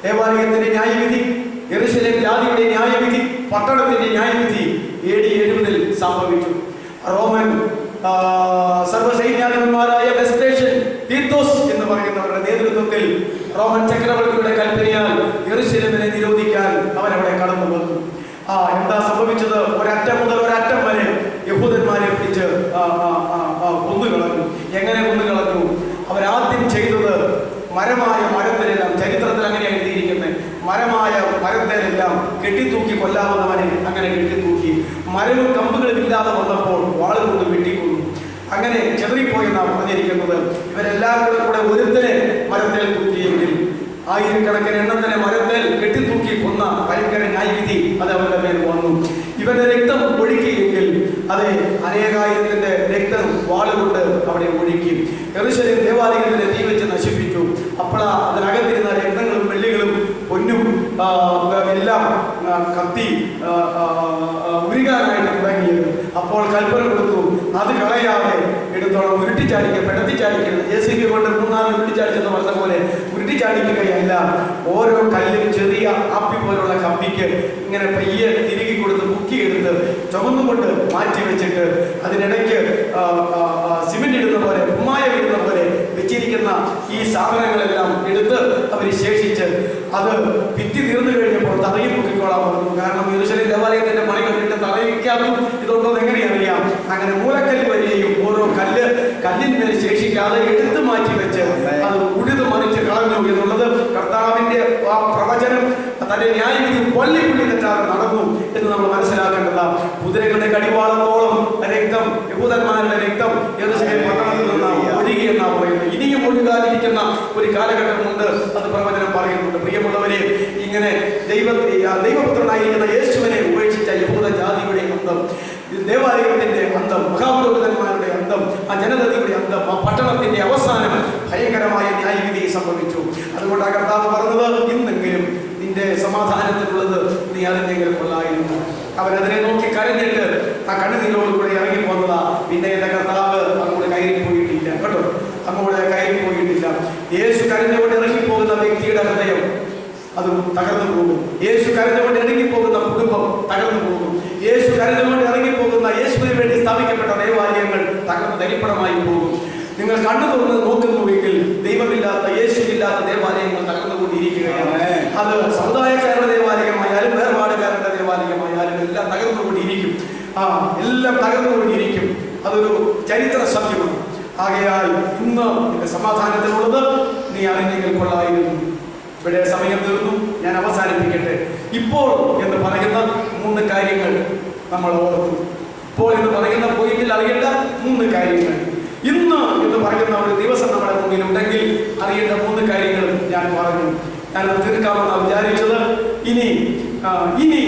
ദേവാലയത്തിന്റെ ന്യായവിധി, യെരൂശലേം ജാതിയുടെ ന്യായവിധി, പട്ടണത്തിന്റെ ന്യായവിധി AD 70 സംഭവിച്ചു. റോമൻ സർവ്വസൈന്യാധിപന്മാരായ വെസ്പേഷ്യൻ, തീത്തോസ് എന്ന് പറയുന്നവരുടെ നേതൃത്വത്തിൽ റോമൻ ചക്രവർത്തിയുടെ കൽപ്പനയാൽ യെരൂശലേമിനെ നിരോധിക്കാൻ അവരവിടെ കടന്നു വന്നു. എന്താ സംഭവിച്ചത്? ഒരറ്റം മുതൽ ഒരറ്റം വരെ യഹൂദന്മാരെ പിടിച്ച് കൊന്നുകളഞ്ഞു. എങ്ങനെ കൊന്നുകളഞ്ഞു? അവരാദ്യം ചെയ്തത് മരത്തിലെല്ലാം, ചരിത്രത്തിൽ അങ്ങനെ എഴുതിയിരിക്കുന്നത്, മരത്തിലെല്ലാം കെട്ടിത്തൂക്കി കൊല്ലാവുന്നവനെ അങ്ങനെ കെട്ടിത്തൂക്കി. മരവും കമ്പുകളും ഇല്ലാതെ വന്നപ്പോൾ വാളുകൊണ്ട് വെട്ടിക്കൊന്നു. അങ്ങനെ ചെതറിപ്പോയെന്നാണ് പറഞ്ഞിരിക്കുന്നത്. ഇവരെല്ലാം കൂടെ ഒരുത്തനെ മരത്തിൽ തൂക്കിയെങ്കിൽ ആയിരക്കണക്കിന് എണ്ണത്തിനെ മരത്തിൽ കെട്ടിത്തൂക്കി കൊന്ന ഭയങ്കര ന്യായവിധി അത് അവരുടെ മേൽ വന്നു. ഇവന്റെ രക്തം ഒഴുക്കിയെങ്കിൽ അത് അനേകായിരത്തിന്റെ രക്തം വാളുകൊണ്ട് അവിടെ ഒഴുക്കി. യെരൂശലേം ദേവാലയത്തിന്റെ തീ വെച്ച് നശിപ്പിച്ചു. അപ്പോൾ അതിനകത്തിരുന്ന രക്തങ്ങളും വെള്ളികളും പൊന്നും എല്ലാം കത്തി ഉരുകാനായിട്ട് തുടങ്ങിയത്. അപ്പോൾ കൽപ്പന കൊടുത്തു, അത് കളയാതെ എടുത്തോളം ഉരുട്ടിച്ചാടിക്കുക, പെടത്തിച്ചാടിക്കരുത്. JCB കൊണ്ട് 3-4 ഉരുട്ടിച്ചാടിച്ചെന്ന് പറഞ്ഞ പോലെ ഉരുട്ടിച്ചാടിക്കുകയല്ല. ഓരോ കല്ലും ചെറിയ ആപ്പി പോലുള്ള കമ്പിക്ക് ഇങ്ങനെ പയ്യെ തിരികെ കൊടുത്ത് മുക്കിയെടുത്ത് ചുമന്നുകൊണ്ട് മാറ്റി വെച്ചിട്ട് അതിനിടയ്ക്ക് സിമെന്റ് ഇടുന്ന പോലെ, കുമ്മായം ഇടുന്ന പോലെ വെച്ചിരിക്കുന്ന ഈ സാധനങ്ങളെല്ലാം എടുത്ത് അവർ ശേഷിച്ച് അത് ഭിത്തി തീർന്നു കഴിഞ്ഞപ്പോൾ തറയിൽ മുക്കിക്കോളാൻ പറഞ്ഞു. കാരണം യെരൂശലേം ദേവാലയത്തിന്റെ പണി കണ്ടിട്ട് തറയിക്കാനും ഇതുണ്ടോ എന്ന് എങ്ങനെ അറിയാം? അങ്ങനെ മൂലക്കല്ല് വരെയും ഓരോ കല്ലിന്മേൽ ശേഷിക്കാതെ എടുത്തു മാറ്റി വെച്ച് അത് ഉഴുത് മറിച്ച് കളഞ്ഞു എന്നുള്ളത് കർത്താവിന്റെ ആ പ്രവചനം തന്റെ ന്യായവിധി കൊല്ലിപ്പുള്ളി തെറ്റാതെ നടന്നു എന്ന് നമ്മൾ മനസ്സിലാക്കേണ്ടതാണ്. കുതിരകളുടെ കടിവാളത്തോളം രക്തം, യഹൂദന്മാരുടെ രക്തം യെരൂശലേം പട്ടണത്തിൽ നിന്നാണ് ഒഴുകിയെന്നാണ് പറയുന്നത്. ഇനിയും ഒഴുകാതിരിക്കുന്ന ഒരു കാലഘട്ടമുണ്ട്, അത് പ്രവചനം പറയുന്നുണ്ട്. പ്രിയമുള്ളവരെ, ഇങ്ങനെ ദൈവപുത്രനായിരിക്കുന്ന യേശുവിനെ ഉപേക്ഷിച്ച യഹൂദ ജാതിയുടെ അന്തം, ദേവാലയത്തിന്റെ അന്തം, മഹാപുരോഹിതന്മാരുടെ അന്തം, ആ ജനതയുടെ അന്തം, ആ പട്ടണത്തിന്റെ അവസാനം ഭയങ്കരമായ ന്യായവിധി സംഭവിച്ചു. അതുകൊണ്ട് ആ കർത്താവ് പറഞ്ഞത്, ഇന്നെങ്കിലും നിന്റെ സമാധാനത്തിനുള്ളത് നീ അതിനെങ്കിലും കൊള്ളായിരുന്നു. അവനതിനെ നോക്കി കരഞ്ഞിട്ട് ആ കണ്ണുനീരോടുകൂടെ ഇറങ്ങി പോന്നതാ. പിന്നെ എന്റെ കർത്താവ് അങ്ങോട്ട് കയറിപ്പോയിട്ടില്ല കേട്ടോ, അങ്ങോട്ട് കയറിപ്പോയിട്ടില്ല. യേശു കരഞ്ഞുകൊണ്ട് ഇറങ്ങിപ്പോകുന്ന വ്യക്തിയുടെ ഹൃദയം അത് തകർന്നു പോകും. യേശു കരഞ്ഞുകൊണ്ട് ഇറങ്ങിപ്പോകുന്ന കുടുംബം തകർന്നു പോകും. യേശു കരഞ്ഞുകൊണ്ട് ഇറങ്ങിപ്പോകുന്ന യേശുവിന് വേണ്ടി സ്ഥാപിക്കപ്പെട്ട ദേവാലയങ്ങൾ തകർന്ന് തരിപ്പണമായി പോകും. നിങ്ങൾ കണ്ണു തുറന്ന് നോക്കുന്നുവെങ്കിൽ ദൈവമില്ലാത്ത, യേശുവില്ലാത്ത ദേവാലയങ്ങൾ തകർന്നുകൊണ്ടിരിക്കുകയാണ്. അത് സമുദായക്കാരുടെ ദേവാലയമായാലും വേർപാടുകാരുടെ ദേവാലയമായാലും എല്ലാം തകർന്നുകൊണ്ടിരിക്കും. എല്ലാം തകർന്നുകൊണ്ടിരിക്കും. അതൊരു ചരിത്ര സത്യമാണ്. ആകയാൽ ഇന്ന് നിന്റെ സമാധാനത്തിനുള്ളത് നീ അറിഞ്ഞെങ്കിൽ കൊള്ളായിരുന്നു. ഇവിടെ സമയം തീർന്നു, ഞാൻ അവസാനിപ്പിക്കട്ടെ. ഇപ്പോൾ എന്ന് പറയുന്ന 3 കാര്യങ്ങൾ നമ്മൾ ഓർക്കും. ഇപ്പോൾ എന്ന് പറയുന്ന പോയിന്റിൽ അറിയേണ്ട 3 കാര്യങ്ങൾ. ഇന്ന് എന്ന് പറയുന്ന ഒരു ദിവസം നമ്മുടെ മുന്നിൽ ഉണ്ടെങ്കിൽ അറിയേണ്ട 3 കാര്യങ്ങൾ ഞാൻ പറഞ്ഞു. ഞാനത് തീർക്കാമെന്നാണ് വിചാരിച്ചത്. ഇനി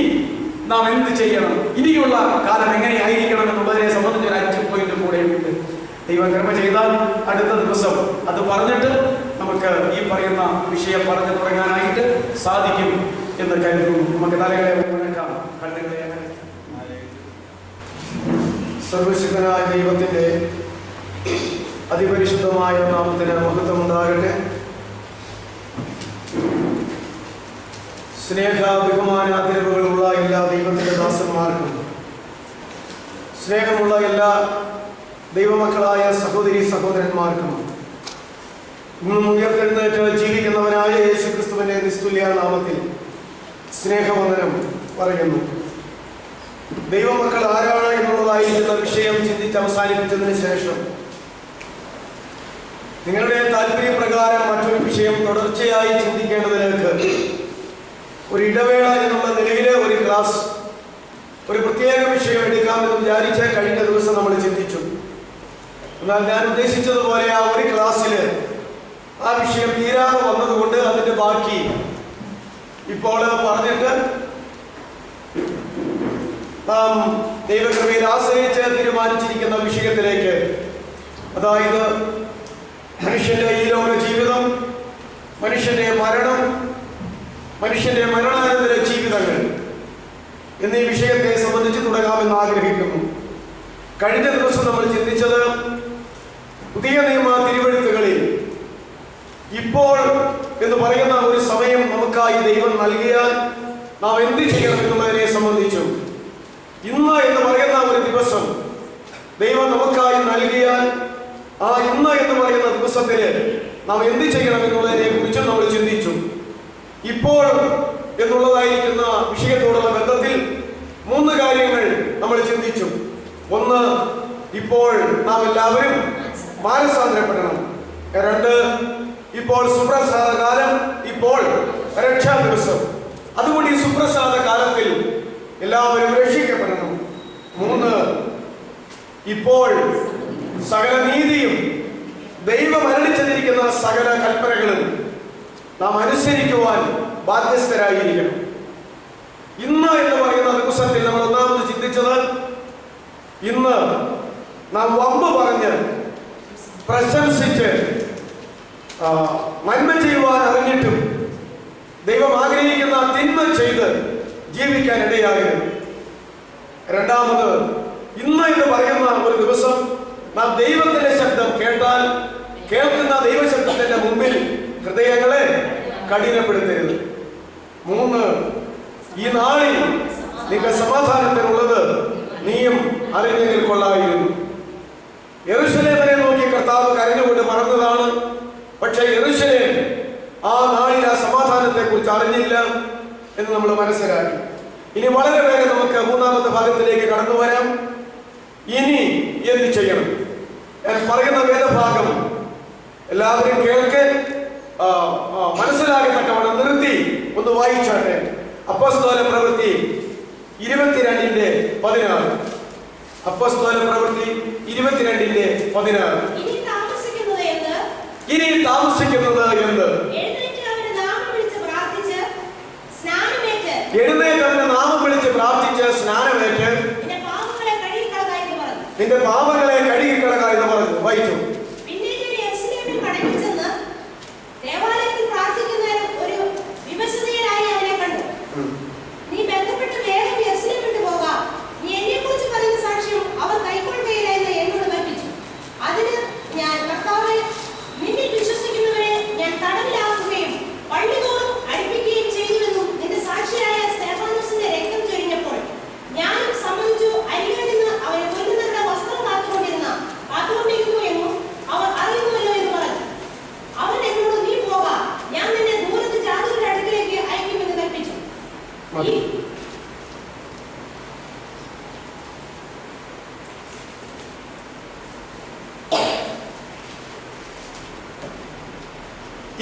നാം എന്ത് ചെയ്യണം, ഇനിയുള്ള കാലം എങ്ങനെയായിരിക്കണം എന്നുള്ളതിനെ സംബന്ധിച്ച് ഒരു 5 പോയിന്റ് കൂടെ ഉണ്ട്. ദൈവം കൃപ ചെയ്താൽ അടുത്ത ദിവസം അത് പറഞ്ഞിട്ട് നമുക്ക് ഈ പറയുന്ന വിഷയം പറഞ്ഞു തുടങ്ങാനായിട്ട് സാധിക്കും എന്ന് കരുതുന്നു. നമുക്ക് തലകളെ മുഴക്കാം, കണ്ണുകളെ സർവശക്തനായ ദൈവത്തിന്റെ അതിപരിശുദ്ധമായ നാമത്തിന് മഹത്വം ഉണ്ടാകട്ടെ. സ്നേഹ ബഹുമാനാദരവുകളുള്ള എല്ലാ ദൈവത്തിന്റെ ദാസന്മാർക്കും, സ്നേഹമുള്ള എല്ലാ ദൈവമക്കളായ സഹോദരി സഹോദരന്മാർക്കും, ഇന്നും ഉയർത്തെഴുന്നേറ്റ് ജീവിക്കുന്നവനായ യേശു ക്രിസ്തുവിന്റെ നിസ്തുല്യ നാമത്തിൽ സ്നേഹവന്ദനം പറയുന്നു. ദൈവമക്കൾ ആരാണ് എന്നുള്ളതായിരിക്കുന്ന വിഷയം ചിന്തിച്ച് അവസാനിപ്പിച്ചതിന് ശേഷം നിങ്ങളുടെ താല്പര്യപ്രകാരം മറ്റൊരു വിഷയം തുടർച്ചയായി ചിന്തിക്കേണ്ടതിലേക്ക് ഒരു ഇടവേള എന്നുള്ള നിലയിലെ ഒരു ക്ലാസ്, ഒരു പ്രത്യേക വിഷയം എടുക്കാമെന്ന് വിചാരിച്ച് കഴിഞ്ഞ ദിവസം നമ്മൾ ചിന്തിച്ചു. എന്നാൽ ഞാൻ ഉദ്ദേശിച്ചതുപോലെ ആ ഒരു ക്ലാസ്സിൽ ആ വിഷയം തീരാതെ വന്നതുകൊണ്ട് അതിന്റെ ബാക്കി ഇപ്പോൾ പറഞ്ഞിട്ട് നാം ദൈവകൃപയിൽ ആശ്രയിച്ച് തീരുമാനിച്ചിരിക്കുന്ന വിഷയത്തിലേക്ക്, അതായത് മനുഷ്യന്റെ ഈ ലോക ജീവിതം, മനുഷ്യന്റെ മരണം, മനുഷ്യന്റെ മരണാനന്തര ജീവിതങ്ങൾ എന്നീ വിഷയത്തെ സംബന്ധിച്ച് തുടങ്ങാമെന്ന് ആഗ്രഹിക്കുന്നു. കഴിഞ്ഞ ദിവസം നമ്മൾ ചിന്തിച്ചത് പുതിയ നിയമ തിരുവെഴുത്തുകളിൽ ഇപ്പോൾ എന്ന് പറയുന്ന ഒരു സമയം നമുക്കായി ദൈവം നൽകിയാൽ നാം എന്ത് ചെയ്യണം എന്നുള്ളതിനെ സംബന്ധിച്ചു. ഇന്ന് എന്ന് പറയുന്ന ഒരു ദിവസം ദൈവം നമുക്കായി നൽകിയാൽ ആ ഇന്ന് എന്ന് പറയുന്ന ദിവസത്തിന് നാം എന്ത് ചെയ്യണം എന്നുള്ളതിനെ കുറിച്ച് നമ്മൾ ചിന്തിച്ചു. ഇപ്പോൾ എന്നുള്ളതായിരിക്കുന്ന വിഷയത്തോടുള്ള ബന്ധത്തിൽ 3 കാര്യങ്ങൾ നമ്മൾ ചിന്തിച്ചു. ഒന്ന്, ഇപ്പോൾ നാം എല്ലാവരും മാനസാന്തരപ്പെടണം. 2, ഇപ്പോൾ സുപ്രസാദ കാലം, ഇപ്പോൾ രക്ഷാ ദിവസം, അതുകൊണ്ട് ഈ സുപ്രസാദ കാലത്തിൽ എല്ലാവരും രക്ഷിക്കപ്പെടണം. 3, ഇപ്പോൾ സകല നീതിയും ദൈവം അരുളിച്ചെന്നിരിക്കുന്ന സകല കൽപ്പനകളും നാം അനുസരിക്കുവാൻ ബാധ്യസ്ഥരായിരിക്കണം. ഇന്ന് എന്ന് പറയുന്ന ദിവസത്തിൽ നമ്മൾ ഒന്നാമത് ചിന്തിച്ചത്, ഇന്ന് നാം വമ്പ് പറഞ്ഞ് പ്രശംസിച്ച് നന്മ ചെയ്യുവാൻ അറിഞ്ഞിട്ടും ദൈവം ആഗ്രഹിക്കുന്ന തിന്മ ചെയ്ത് ജീവിക്കാൻ ഇടയാകരുത്. രണ്ടാമത്, ഇന്ന് എന്ന് പറയുന്ന ഒരു ദിവസം കഠിനപ്പെടുത്തരുത്. 3, ഈ നാളിൽ നിന്റെ സമാധാനത്തിനുള്ളത് നീയും അറിഞ്ഞെങ്കിൽ കൊള്ളായിരുന്നു. യെരൂശലേമിനെ നോക്കി കർത്താവ് കരഞ്ഞുകൊണ്ട് പറഞ്ഞതാണ്. പക്ഷേ യെരൂശലേം ആ നാളിൽ ആ സമാധാനത്തെ കുറിച്ച് അറിഞ്ഞില്ല എന്ന് നമ്മൾ മനസ്സിലാക്കി. ഇനി വളരെ വേഗം നമുക്ക് 3-ാമത്തെ ഭാഗത്തിലേക്ക് കടന്നു വരാം. ഇനി എന്ത് ചെയ്യണം? ഞാൻ പറയുന്ന വേദഭാഗം എല്ലാവരും കേൾക്കെ മനസ്സിലാകത്തക്കവണ്ണം നിർത്തി ഒന്ന് വായിച്ചാട്ടെ. അപ്പോസ്തല പ്രവൃത്തി 22:16. അപ്പോസ്തല പ്രവൃത്തി 22:16. ഇനി താമസിക്കുന്നത് എന്ത്? എഴുന്നേറ്റ് അവന്റെ നാമം വിളിച്ച് പ്രാർത്ഥിച്ച് സ്നാനമേറ്റ് നിന്റെ പാപങ്ങളെ കഴുകിക്കളക എന്ന് പറഞ്ഞു. വായിച്ചു.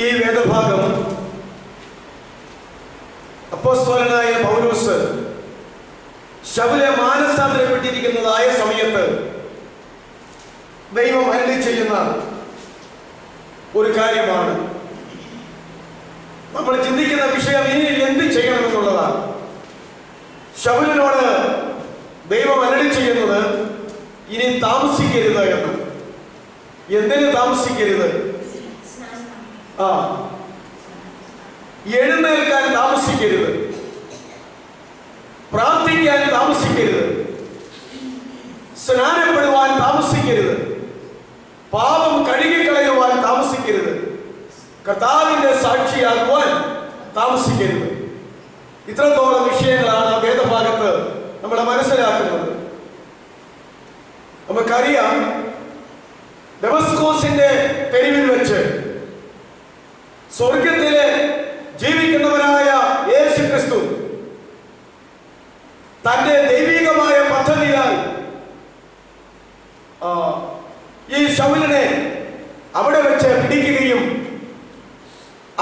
ഈ വേദഭാഗം അപ്പോസ്തലനായ പൗലോസ് ശൗലെ മാനസാന്തരപ്പെട്ടിരിക്കുന്നതായ സമയത്ത് ദൈവം അരുളി ചെയ്യുന്ന ഒരു കാര്യമാണ്. നമ്മൾ ചിന്തിക്കുന്ന വിഷയം ഇനി എന്ത് ചെയ്യണമെന്നുള്ളതാണ്. ശൗലിനോട് ദൈവം അരുളി ചെയ്യുന്നത് ഇനി താമസിക്കരുത് എന്ന്. എന്തിന് താമസിക്കരുത്? എഴുന്നേൽക്കാൻ താമസിക്കരുത്, പ്രാർത്ഥിക്കാൻ താമസിക്കരുത്, സ്നാനപ്പെടുവാൻ താമസിക്കരുത്, പാപം കഴുകിക്കളയുവാൻ താമസിക്കരുത്, കർത്താവിന്റെ സാക്ഷിയാകുവാൻ താമസിക്കരുത്. ഇത്രത്തോളം വിഷയങ്ങളാണ് വേദഭാഗത്ത് നമ്മൾ മനസ്സിലാക്കുന്നത്. നമുക്കറിയാം, ദമസ്കോസിന്റെ തെരുവിൽ വെച്ച് സ്വർഗത്തിലെ ജീവിക്കുന്നവനായ യേശു ക്രിസ്തു തന്റെ ദൈവികമായ പദ്ധതിയാൽ ഈ ശൗലിനെ അവിടെ വെച്ച് പിടിക്കുകയും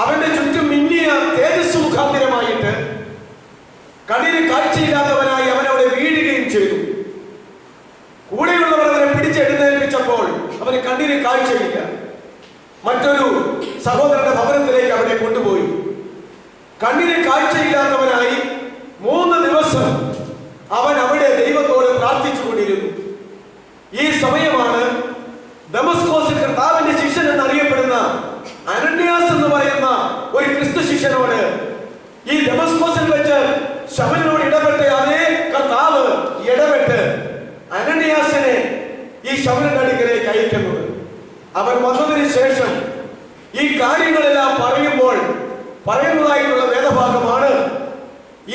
അവന്റെ ചുറ്റും മിന്നിയ തേജസ് മുഖാന്തരമായിട്ട് കണ്ണിന് കാഴ്ചയില്ലാത്തവനായി അവനവിടെ വീഴുകയും ചെയ്തു. കൂടെയുള്ളവർ അവനെ പിടിച്ചെഴുന്നേൽപ്പിച്ചപ്പോൾ അവന് കണ്ണിന് കാഴ്ചയില്ല. മറ്റൊരു സഹോദരന്റെ ഭവനത്തിലേക്ക് അവനെ കൊണ്ടുപോയി. കണ്ണിന് കാഴ്ചയില്ലാത്തവനായി 3 ദിവസം അവൻ അവിടെ ദൈവത്തോട് പ്രാർത്ഥിച്ചുകൊണ്ടിരുന്നു. ഈ സമയമാണ് ദമസ്കോസിൽ കർത്താവിന്റെ ശിഷ്യൻ എന്നറിയപ്പെടുന്ന അനന്യാസ് എന്ന് പറയുന്ന ഒരു ക്രിസ്തു ശിഷ്യനോട് ഈ ദമസ്കോസിൽ വെച്ച് ശൗലിനോട് ഇടപെട്ട അതേ കർത്താവ് ഇടപെട്ട് അനന്യാസിനെ ഈ ശൗലിന്റെ അടുക്കലേക്ക് അയക്കുന്നത്. അവൻ വന്നതിന് ശേഷം ഈ കാര്യങ്ങളെല്ലാം പറയുമ്പോൾ പറയുന്നതായിട്ടുള്ള വേദഭാഗമാണ്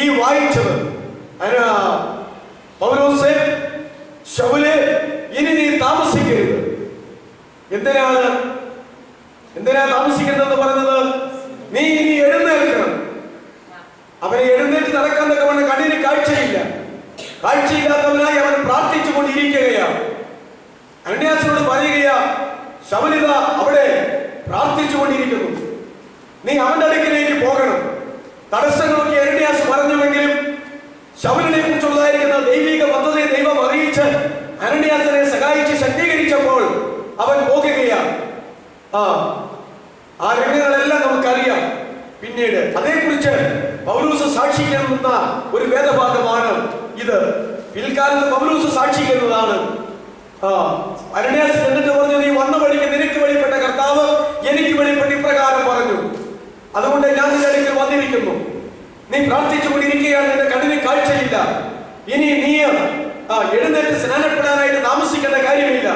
ഈ വായിച്ചത്. പൗലോസേ, ശൗലേ, ഇനി നീ താമസിക്കരുത്. എന്തിനാണ് താമസിക്കുന്നതെന്ന് പറഞ്ഞത്? നീ ഇനി എഴുന്നേൽക്കണം. അവനെ എഴുന്നേറ്റ് നടക്കാൻ തക്കവണ്ണം കണ്ണിന് കാഴ്ചയില്ല. കാഴ്ചയില്ലാത്തവനായി അവൻ പ്രാർത്ഥിച്ചു കൊണ്ടിരിക്കുകയാണ്. അനന്യാസിനോട് പറയുകയാ, ശൗലിത അവിടെ പ്രാർത്ഥിച്ചുകൊണ്ടിരിക്കുന്നു, നീ അവന്റെ അടുക്കിലേക്ക് പോകണം. തടസ്സങ്ങളൊക്കെ അനന്യാസ് പറഞ്ഞുവെങ്കിലും ശൗലിനെ കുറിച്ചുള്ളതായിരിക്കുന്ന ദൈവിക പദ്ധതിയെ ദൈവം അറിയിച്ച് അനന്യാസിനെ സഹായിച്ച് ശക്തീകരിച്ചപ്പോൾ അവൻ പോകുകയാണ്. ആ രംഗങ്ങളെല്ലാം നമുക്കറിയാം. പിന്നീട് അതേക്കുറിച്ച് പൗലോസ് സാക്ഷിക്കുന്ന ഒരു വേദഭാഗമാണ് ഇത്. പിൽക്കാലത്ത് പൗലോസ് സാക്ഷിക്കുന്നതാണ്. അനന്യാസ് എന്നിട്ട് പറഞ്ഞു, നീ വന്ന വഴിക്ക് നിനക്ക് വെളിപ്പെട്ട കർത്താവ് എനിക്ക് വെളിപ്പെട്ട് ഇപ്രകാരം പറഞ്ഞു, അതുകൊണ്ട് ഞാൻ നിന്റെ അടുക്കൽ വന്നിരിക്കുന്നു. നീ പ്രാർത്ഥിച്ചു കൊണ്ടിരിക്കുകയാണ്, നിന്റെ കണ്ണിന് കാഴ്ചയില്ല. ഇനി നീ എഴുന്നേറ്റ് സ്നാനപ്പെടാനായിട്ട് താമസിക്കേണ്ട കാര്യമില്ല.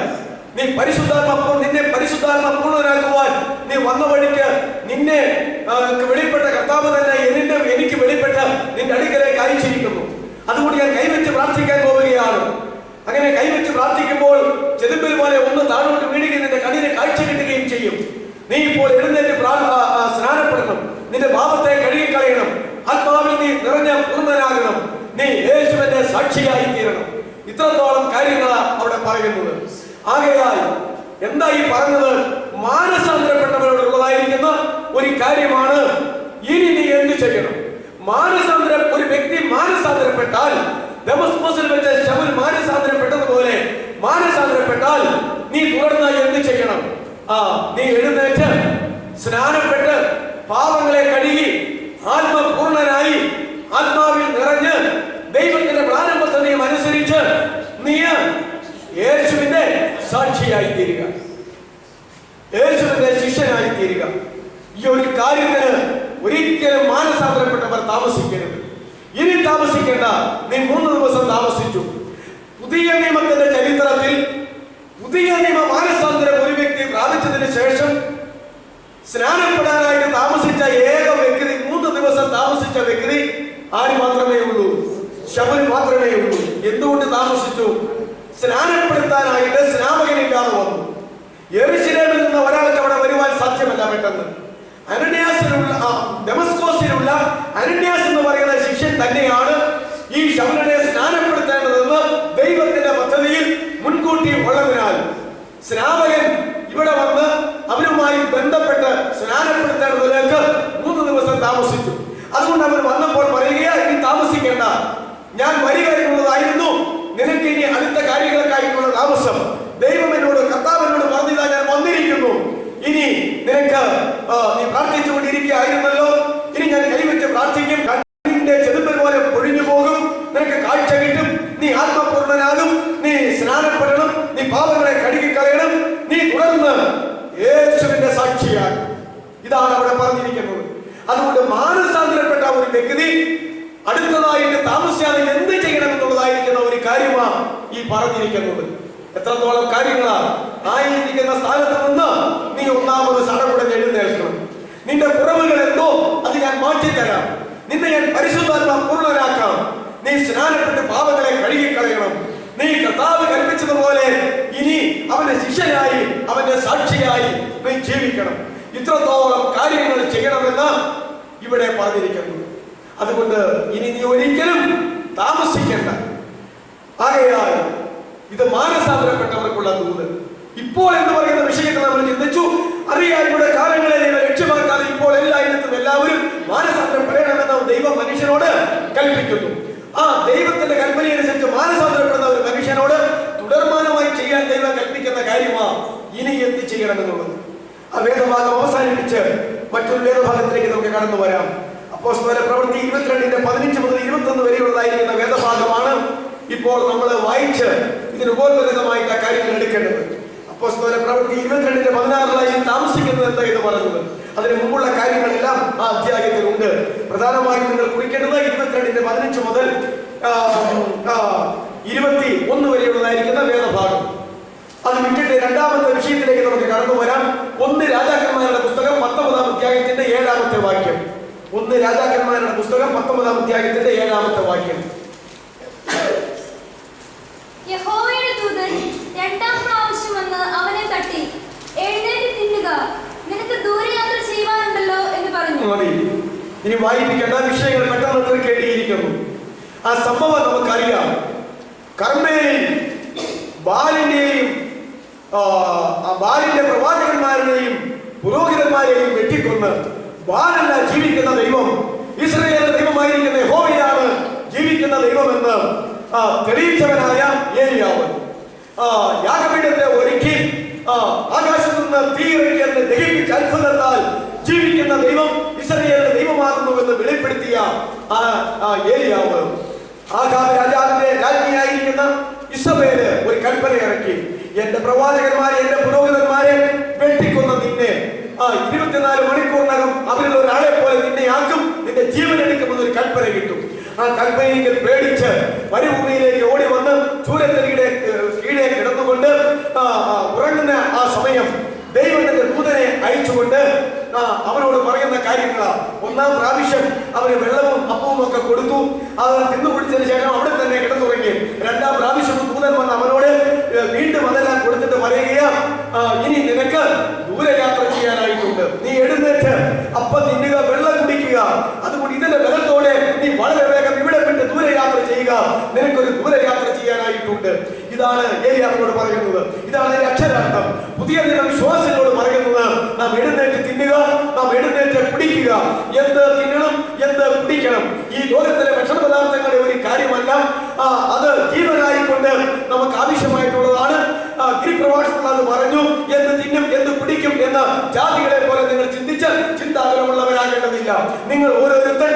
നിന്നെ പരിശുദ്ധാത്മ പൂർണ്ണനാക്കുവാൻ നീ വന്ന വഴിക്ക് നിന്നെ വെളിപ്പെട്ട കർത്താവ് തന്നെ എനിക്ക് വെളിപ്പെട്ട നിന്റെ അടുക്കലേക്ക് അയച്ചിരിക്കുന്നു. അതുകൊണ്ട് ഞാൻ കൈവച്ച് പ്രാർത്ഥിക്കാൻ പോവുകയാണ്. അങ്ങനെ കൈവച്ച് പ്രാർത്ഥിക്കുമ്പോൾ ചെതുമ്പൽ പോലെ ഒന്ന് താഴോട്ട് വീഴുകയും നിന്റെ കണ്ണിന് കാഴ്ച കിട്ടുകയും ചെയ്യും. നീ ഇപ്പോൾ എഴുന്നേറ്റ് സ്നാനപ്പെടണം, നിന്റെ പാപത്തെ കഴുകിക്കളയണം, ആത്മാവിൽ നീ നിറഞ്ഞ പൂർണ്ണനാകണം, നീ യേശുവിന്റെ സാക്ഷിയായി തീരണം. ഇത്രത്തോളം കാര്യങ്ങളാണ് അവിടെ പറയുന്നത്. ആകയാൽ എന്താ ഈ പറഞ്ഞത്? മാനസാന്തരപ്പെട്ടവരോടുള്ളതായിരിക്കുന്ന ഒരു കാര്യമാണ്. ഇനി നീ എന്ത് ചെയ്യണം? ഒരു വ്യക്തി മാനസാന്തരപ്പെട്ടാൽ, ദമസ്കോസിൽ വെച്ച് ശൗൽ മാനസാന്തരപ്പെട്ടതുപോലെ മാനസാന്തരപ്പെട്ടാൽ നീ തുടർന്ന് എന്ത് ചെയ്യണം? നീ എഴുന്നേറ്റ് സ്നാനപ്പെട്ട് പാപങ്ങളെ കഴുകി ആത്മപൂർണനായി ആത്മാവിൽ നിറഞ്ഞ് ദൈവത്തിന്റെ പ്ലാനും പദ്ധതിയും അനുസരിച്ച് നീ യേശുവിന്റെ സാക്ഷിയായി തീരുക, യേശുവിന്റെ ശിഷ്യനായി തീരുക. ഈ ഒരു കാര്യത്തിന് ഒരിക്കലും മാനസാന്തരപ്പെട്ടവർ താമസിക്കരുത്. ഇനി താമസിക്കേണ്ട. നീ 3 ദിവസം താമസിച്ചു. പുതിയ നിയമത്തിന്റെ ചരിത്രത്തിൽ പുതിയ നിയമ മാനസാന്തരം ഒരു വ്യക്തി പ്രാപിച്ചതിന് ശേഷം സ്നാനപ്പെടാനായിട്ട് താമസിച്ച ഏക വ്യക്തി, 3 ദിവസം താമസിച്ച വ്യക്തി ആര് മാത്രമേ ഉള്ളൂ? ശൗൽ മാത്രമേ ഉള്ളൂ. എന്തുകൊണ്ട് താമസിച്ചു? സ്നാനപ്പെടുത്താനായിട്ട് സ്നാപകനില്ലാതെ വന്നു. യെരൂശലേമിൽ നിന്ന് ഒരാൾക്ക് അവിടെ വരുവാൻ സാധ്യമല്ല. പെട്ടെന്ന് ദമസ്കോസിലുള്ള അനന്യാസ് എന്ന് പറയുന്ന ശിഷ്യൻ തന്നെയാണ് ഈ ശൗലിനെ സ്നാനപ്പെടുത്തേണ്ടതെന്ന് ദൈവത്തിന്റെ പദ്ധതിയിൽ മുൻകൂട്ടി ഉള്ളതിനാൽ സ്നാപകൻ ഇവിടെ വന്ന് അവരുമായി ബന്ധപ്പെട്ട് സ്നാനപ്പെടുത്തേണ്ടതിലേക്ക് 3 ദിവസം താമസിച്ചു. അതുകൊണ്ട് അവർ വന്നപ്പോൾ പറയുകയാ, ഇനി താമസിക്കേണ്ട, ഞാൻ വരിക എന്നുള്ളതായിരുന്നു നിനക്ക് ഇനി അടുത്ത കാര്യങ്ങൾക്കായിട്ടുള്ള താമസം. ദൈവം എന്നോട്, കർത്താവിനോട് പറഞ്ഞതാ, ഞാൻ വന്നിരിക്കുന്നു. ഇനി നിനക്ക് നീ പ്രാർത്ഥിച്ചുകൊണ്ടിരിക്കുകയായിരുന്നല്ലോ, ഇനി ഞാൻ കൈവച്ച് പ്രാർത്ഥിക്കും. കണ്ണിന്റെ ചെതുമ്പൽ പോലെ പൊഴിഞ്ഞു പോകും, നിനക്ക് കാഴ്ച കിട്ടും, നീ ആത്മപൂർണനാകും, നീ സ്നാനപ്പെടണം, നീ പാപങ്ങളെ കഴുകിക്കളയണം, നീ തുടർന്ന് യേശുവിന്റെ സാക്ഷിയാകും. ഇതാണ് അവിടെ പറഞ്ഞിരിക്കുന്നത്. അതുകൊണ്ട് മാനസാന്തരപ്പെട്ട ഒരു വ്യക്തി അടുത്തതായിട്ട് താമസിയാതെ എന്ത് ചെയ്യണമെന്നുള്ളതായിരിക്കുന്ന ഒരു കാര്യമാണ് ഈ പറഞ്ഞിരിക്കുന്നത്. എത്രത്തോളം കാര്യങ്ങളാണ്! ആയിരിക്കുന്ന സ്ഥാനത്ത് നിന്ന് നീ ഒന്നാമത് സടകുടഞ്ഞ് എഴുന്നേൽക്കണം. നിന്റെ കുറവുകൾ എന്തോ അത് ഞാൻ മാറ്റിത്തരാം, നിന്നെ ഞാൻ പരിശുദ്ധാത്മാ പൂർണ്ണനാക്കാം. നീ സ്നാനപ്പെട്ട് പാപങ്ങളെ കഴുകിക്കളയണം. നീ കർത്താവ് കൽപ്പിച്ചതുപോലെ ഇനി അവന്റെ ശിഷ്യനായി, അവന്റെ സാക്ഷിയായി നീ ജീവിക്കണം. ഇത്രത്തോളം കാര്യങ്ങൾ ചെയ്യണമെന്ന് ഇവിടെ പറഞ്ഞിരിക്കുന്നു. അതുകൊണ്ട് ഇനി നീ ഒരിക്കലും താമസിക്കേണ്ട. ആകയാൽ ഇത് മാനസാന്തരപ്പെട്ടവർക്കുള്ള ദൂത്. ഇപ്പോൾ എന്ന് പറയുന്ന വിഷയത്തിൽ നമ്മൾ ചിന്തിച്ചു. അറിയാൻ ഇവിടെ കാലങ്ങളെ ലക്ഷ്യമാക്കാതെ ഇപ്പോൾ എല്ലായിടത്തും എല്ലാവരും മാനസാന്തരപ്പെടണമെന്ന് ദൈവം മനുഷ്യനോട് കൽപ്പിക്കുന്നു. ആ ദൈവത്തിന്റെ കൽപ്പനയനുസരിച്ച് മാനസാന്തരപ്പെടുന്ന ഒരു മനുഷ്യനോട് തുടർമാനമായി ചെയ്യാൻ ദൈവം കൽപ്പിക്കുന്ന കാര്യമാണ് ഇനി എന്ത് ചെയ്യണമെന്നുള്ളത്. ആ വേദഭാഗം അവസാനിപ്പിച്ച് മറ്റൊരു വേദഭാഗത്തിലേക്ക് നമുക്ക് കടന്നു വരാം. അപ്പോസ്തലരുടെ പ്രവൃത്തി 22-ന്റെ 15 മുതൽ 21 വരെയുള്ളതായിരിക്കുന്ന വേദഭാഗമാണ് ഇപ്പോൾ നമ്മൾ വായിച്ച് ഇതിന് ഉപോത്ബലകമായിട്ട് ആ കാര്യങ്ങൾ എടുക്കേണ്ടത്. അപ്പോസ്തലരുടെ പ്രവൃത്തി 22-ന്റെ 16 താമസിക്കുന്നത് എന്താ എന്ന് പറഞ്ഞത്. അതിന് മുമ്പുള്ള കാര്യങ്ങളെല്ലാം ആ അധ്യായത്തിലുണ്ട്. പ്രധാനമായും നിങ്ങൾ കുറിക്കേണ്ടത് 22-ന്റെ 15 മുതൽ 21 വരെയുള്ളതായിരിക്കുന്ന വേദഭാഗം. അത് വിട്ടിട്ട് രണ്ടാമത്തെ വിഷയത്തിലേക്ക് നമുക്ക് കടന്നു വരാം. 1 രാജാക്കന്മാരുടെ പുസ്തകം 19-ാം അധ്യായത്തിന്റെ 7-ാമത്തെ വാക്യം. 1 രാജാക്കന്മാരുടെ പുസ്തകം 19-ാം അധ്യായത്തിന്റെ 7-ാമത്തെ വാക്യം. യഹോവയുടെ ദൂതൻ 2-ാം പ്രാവശ്യം വന്ന് അവനെ തട്ടി, എഴുന്നേറ്റ് തിന്നുക, നിനക്ക് ദൂരയാത്ര ചെയ്യുവാനുണ്ടല്ലോ എന്ന് പറഞ്ഞു. ഇനി വായിപ്പിക്കേണ്ട വിഷയങ്ങൾ പെട്ടെന്ന് തീർക്കേണ്ടിയിരിക്കുന്നു. ആ സംഭവം നമുക്കറിയാം. കർമ്മേലിൽ ബാലിന്റെ പ്രവാചകന്മാരുടെയും പുരോഹിതന്മാരെയും വെട്ടിക്കൊന്ന് ബാലല്ല ജീവിക്കുന്ന ദൈവം, ഇസ്രായേലിന്റെ ദൈവമായിരിക്കുന്ന യഹോവയാണ് ജീവിക്കുന്ന ദൈവമെന്ന് തെളിയിച്ചവനായ ഏലിയാവ് യാഗപീഠത്തെ ഒരുക്കി ആകാശത്ത് നിന്ന് തീ ഇറക്കി അതിനെ ദഹിപ്പിച്ച് അത്ഭുതത്താൽ ജീവിക്കുന്ന ദൈവം ഇസ്രായേലിന്റെ ദൈവമാകുന്നുവെന്ന് വെളിപ്പെടുത്തിയ ഏലിയാവ് ആഹാബ് രാജാവിന്റെ രാജ്ഞിയായിരിക്കുന്ന ഇസബേല് ഒരു കൽപ്പന ഇറക്കി. എന്റെ പ്രവാചകന്മാരെ, എന്റെ പുരോഹിതന്മാരെ വെട്ടിക്കൊന്ന നിന്നെ 24 മണിക്കൂറിനകം അവരിൽ ഒരാളെ പോലെ നിന്നെ ആക്കും, നിന്റെ ജീവൻ എടുക്കുമെന്ന് ഒരു കൽപ്പന കിട്ടും. ആ കൽപ്പനയിൽ പേടിച്ച് മരുഭൂമിയിലേക്ക് ഓടി വന്ന് ചൂരത്തടിയുടെ കീഴെ കിടന്നുകൊണ്ട് ഉറങ്ങുന്ന ആ സമയം ദൈവത്തിന്റെ ദൂതനെ അയച്ചുകൊണ്ട് അവനോട് പറയുന്ന കാര്യങ്ങളാ. ഒന്നാം പ്രാവശ്യം അവന് വെള്ളവും അപ്പവും ഒക്കെ കൊടുത്തു. അത് തിന്നു കുടിച്ചതിന് ശേഷം അവിടെ തന്നെ കിടന്നുറങ്ങി. രണ്ടാം പ്രാവശ്യം ദൂതൻ വന്ന് അവനോട് വീണ്ടും അതെല്ലാം കൊടുത്തിട്ട് പറയുകയാ, ഇനി നിനക്ക് ദൂരയാത്ര ചെയ്യാനായിട്ടുണ്ട്. നീ എഴുന്നേറ്റ് അപ്പം തിന്നുക, വെള്ളം കുടിക്കുക. അതുകൊണ്ട് ഇതിന്റെ ബലത്തോടെ നീ വളരെ വേഗം ഇവിടെ വിട്ട് ദൂരയാത്ര ചെയ്യുക. നിനക്കൊരു ദൂരയാത്ര ചെയ്യാനായിട്ടുണ്ട്. ഇതാണ് ഏലിയാവിനോട് പറയുന്നത്. ഇതാണ് അതിന്റെ അക്ഷരാർത്ഥം. പുതിയ നില വിശ്വാസികളോട് പറയുന്നത്, നാം എഴുന്നേറ്റ് തിന്നുക, നാം എഴുന്നേറ്റ് കുടിക്കുക. എന്ത് തിന്നണം, എന്ത് കുടിക്കണം. ഈ ലോകത്തിലെ ഭക്ഷണ പദാർത്ഥങ്ങളുടെ ഒരു കാര്യമല്ല, അത് ജീവനായിക്കൊണ്ട് നമുക്ക് ആവശ്യമായിട്ടുള്ളതാണ്. ഗിരിപ്രഭാഷണത്തിൽ അത് പറഞ്ഞു, എന്ത് തിന്നും എന്ത് കുടിക്കും എന്ന് ജാതികളെ പോലെ നിങ്ങൾ ചിന്തിച്ച് ചിന്താപരമുള്ളവരാകേണ്ടതില്ല. നിങ്ങൾ ഓരോരുത്തർ